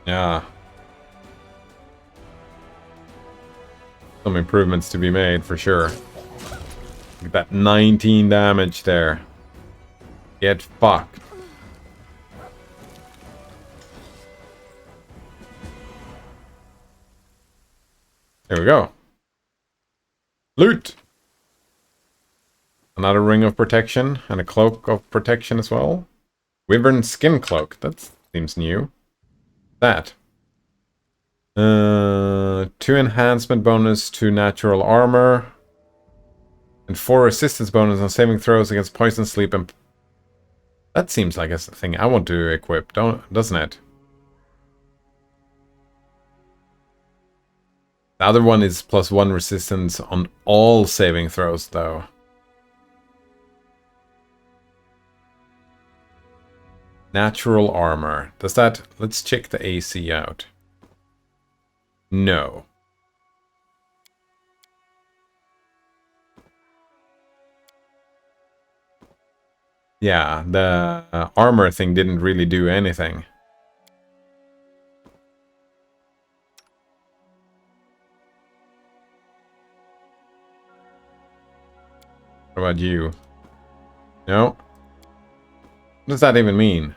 Yeah. Some improvements to be made, for sure. Look at that 19 damage there. Get fucked. There we go. Loot! Another ring of protection, and a cloak of protection as well. Wyvern skin cloak, that seems new. That. 2 enhancement bonus to natural armor. And 4 resistance bonus on saving throws against poison, sleep, and... That seems like a thing I want to equip, doesn't it? The other one is +1 resistance on all saving throws, though. Natural armor. Does that... Let's check the AC out. No. Yeah, the armor thing didn't really do anything. What about you? No? What does that even mean?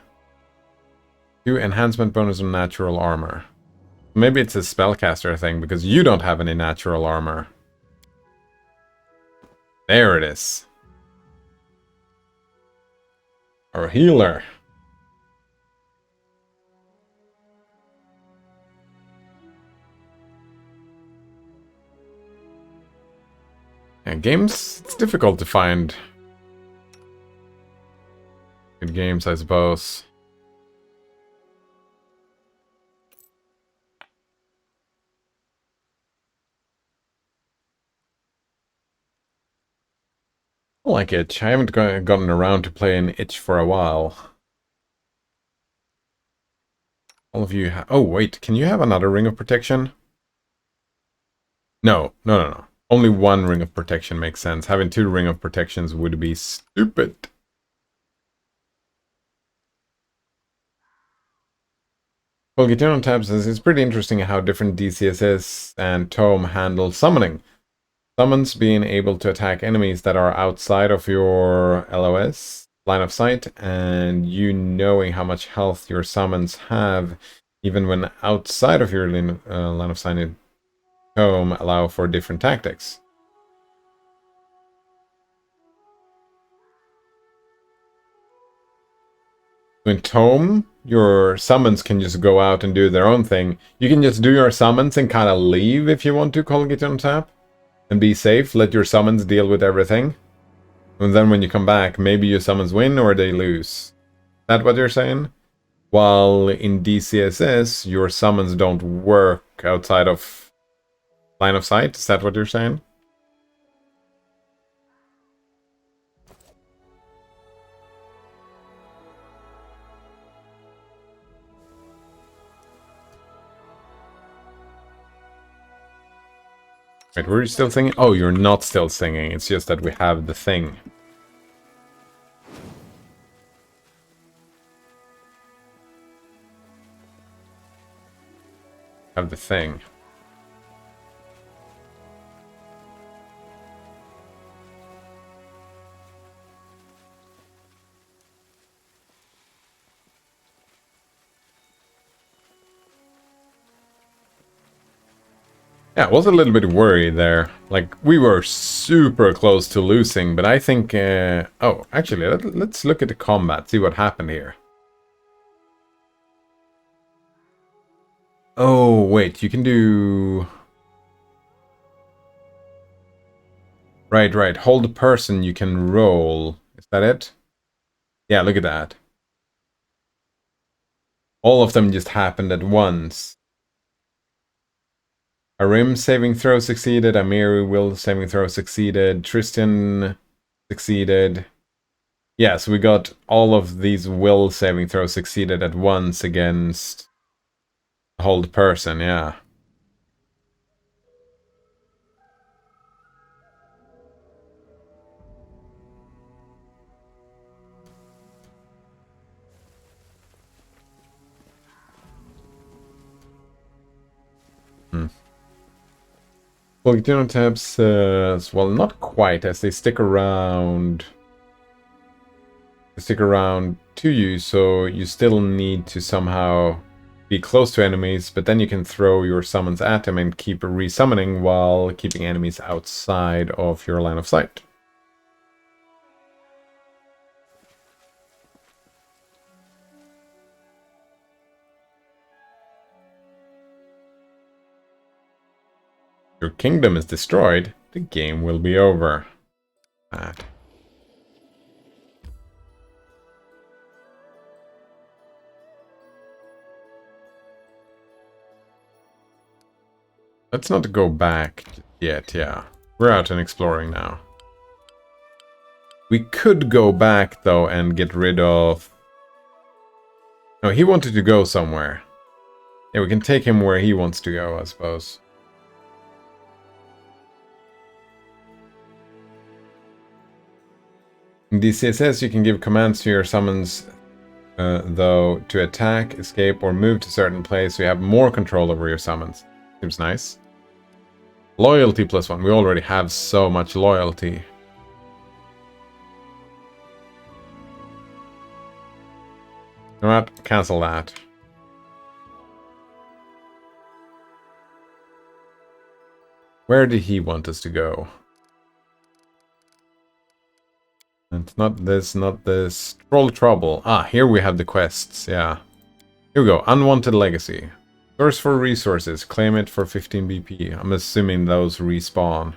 2 enhancement bonus on natural armor. Maybe it's a spellcaster thing, because you don't have any natural armor. There it is. Our healer. Yeah, games, it's difficult to find good games, I suppose. I like itch. I haven't gotten around to playing itch for a while. All of you oh, wait. Can you have another ring of protection? No. No. Only 1 ring of protection makes sense. Having 2 ring of protections would be stupid. Well, getting on tab says it's pretty interesting how different DCSS and Tome handle summoning. Summons being able to attack enemies that are outside of your LOS line of sight, and you knowing how much health your summons have, even when outside of your line of sight in Tome, allow for different tactics. In Tome, your summons can just go out and do their own thing. You can just do your summons and kind of leave if you want to, Colgate on tap. And be safe, let your summons deal with everything. And then when you come back, maybe your summons win or they lose. Is that what you're saying? While in DCSS, your summons don't work outside of line of sight. Is that what you're saying? Wait, were you still singing? Oh, you're not still singing. It's just that we have the thing. Have the thing. Yeah, I was a little bit worried there. Like, we were super close to losing, but I think... oh, actually, let's look at the combat, see what happened here. Oh, wait, you can do... Right. Hold the person, you can roll. Is that it? Yeah, look at that. All of them just happened at once. Arim saving throw succeeded. Amiri will saving throw succeeded. Tristan succeeded. Yeah, so we got all of these will saving throws succeeded at once against a hold person, yeah. Well, genotypes, well, not quite, as they stick around. They stick around to you, so you still need to somehow be close to enemies, but then you can throw your summons at them and keep resummoning while keeping enemies outside of your line of sight. Your kingdom is destroyed, the game will be over. Bad. Let's not go back yet, yeah. We're out and exploring now. We could go back, though, and get rid of... No, he wanted to go somewhere. Yeah, we can take him where he wants to go, I suppose. In DCSS, you can give commands to your summons, though, to attack, escape, or move to a certain place, so you have more control over your summons. Seems nice. Loyalty +1. We already have so much loyalty. You know what? Cancel that. Where did he want us to go? It's not this, not this. Troll Trouble. Ah, here we have the quests, yeah. Here we go. Unwanted Legacy. Source for resources. Claim it for 15 BP. I'm assuming those respawn.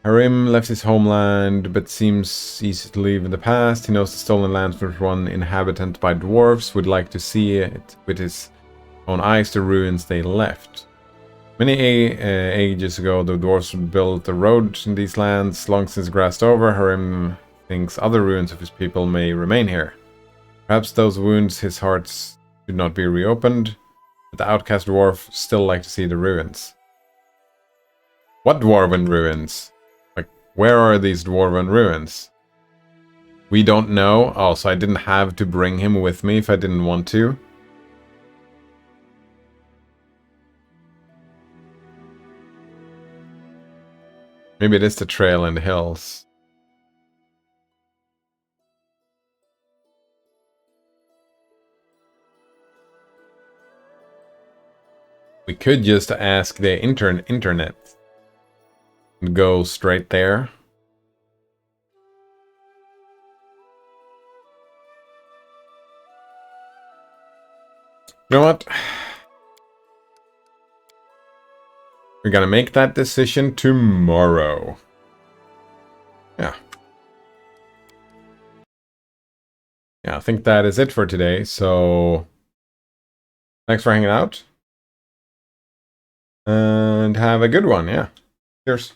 Harim left his homeland, but seems easy to leave in the past. He knows the stolen lands was one inhabitant by dwarves. Would like to see it with his own eyes, the ruins they left. Many ages ago, the dwarves built a road in these lands. Long since grassed over, Harim thinks other ruins of his people may remain here. Perhaps those wounds his hearts should not be reopened, but the outcast dwarf still like to see the ruins. What dwarven ruins? Like, where are these dwarven ruins? We don't know. Oh, so I didn't have to bring him with me if I didn't want to. Maybe it is the trail in the hills. We could just ask the internet and go straight there. You know what? We're gonna make that decision tomorrow. Yeah. Yeah, I think that is it for today. So, thanks for hanging out. And have a good one, yeah. Cheers.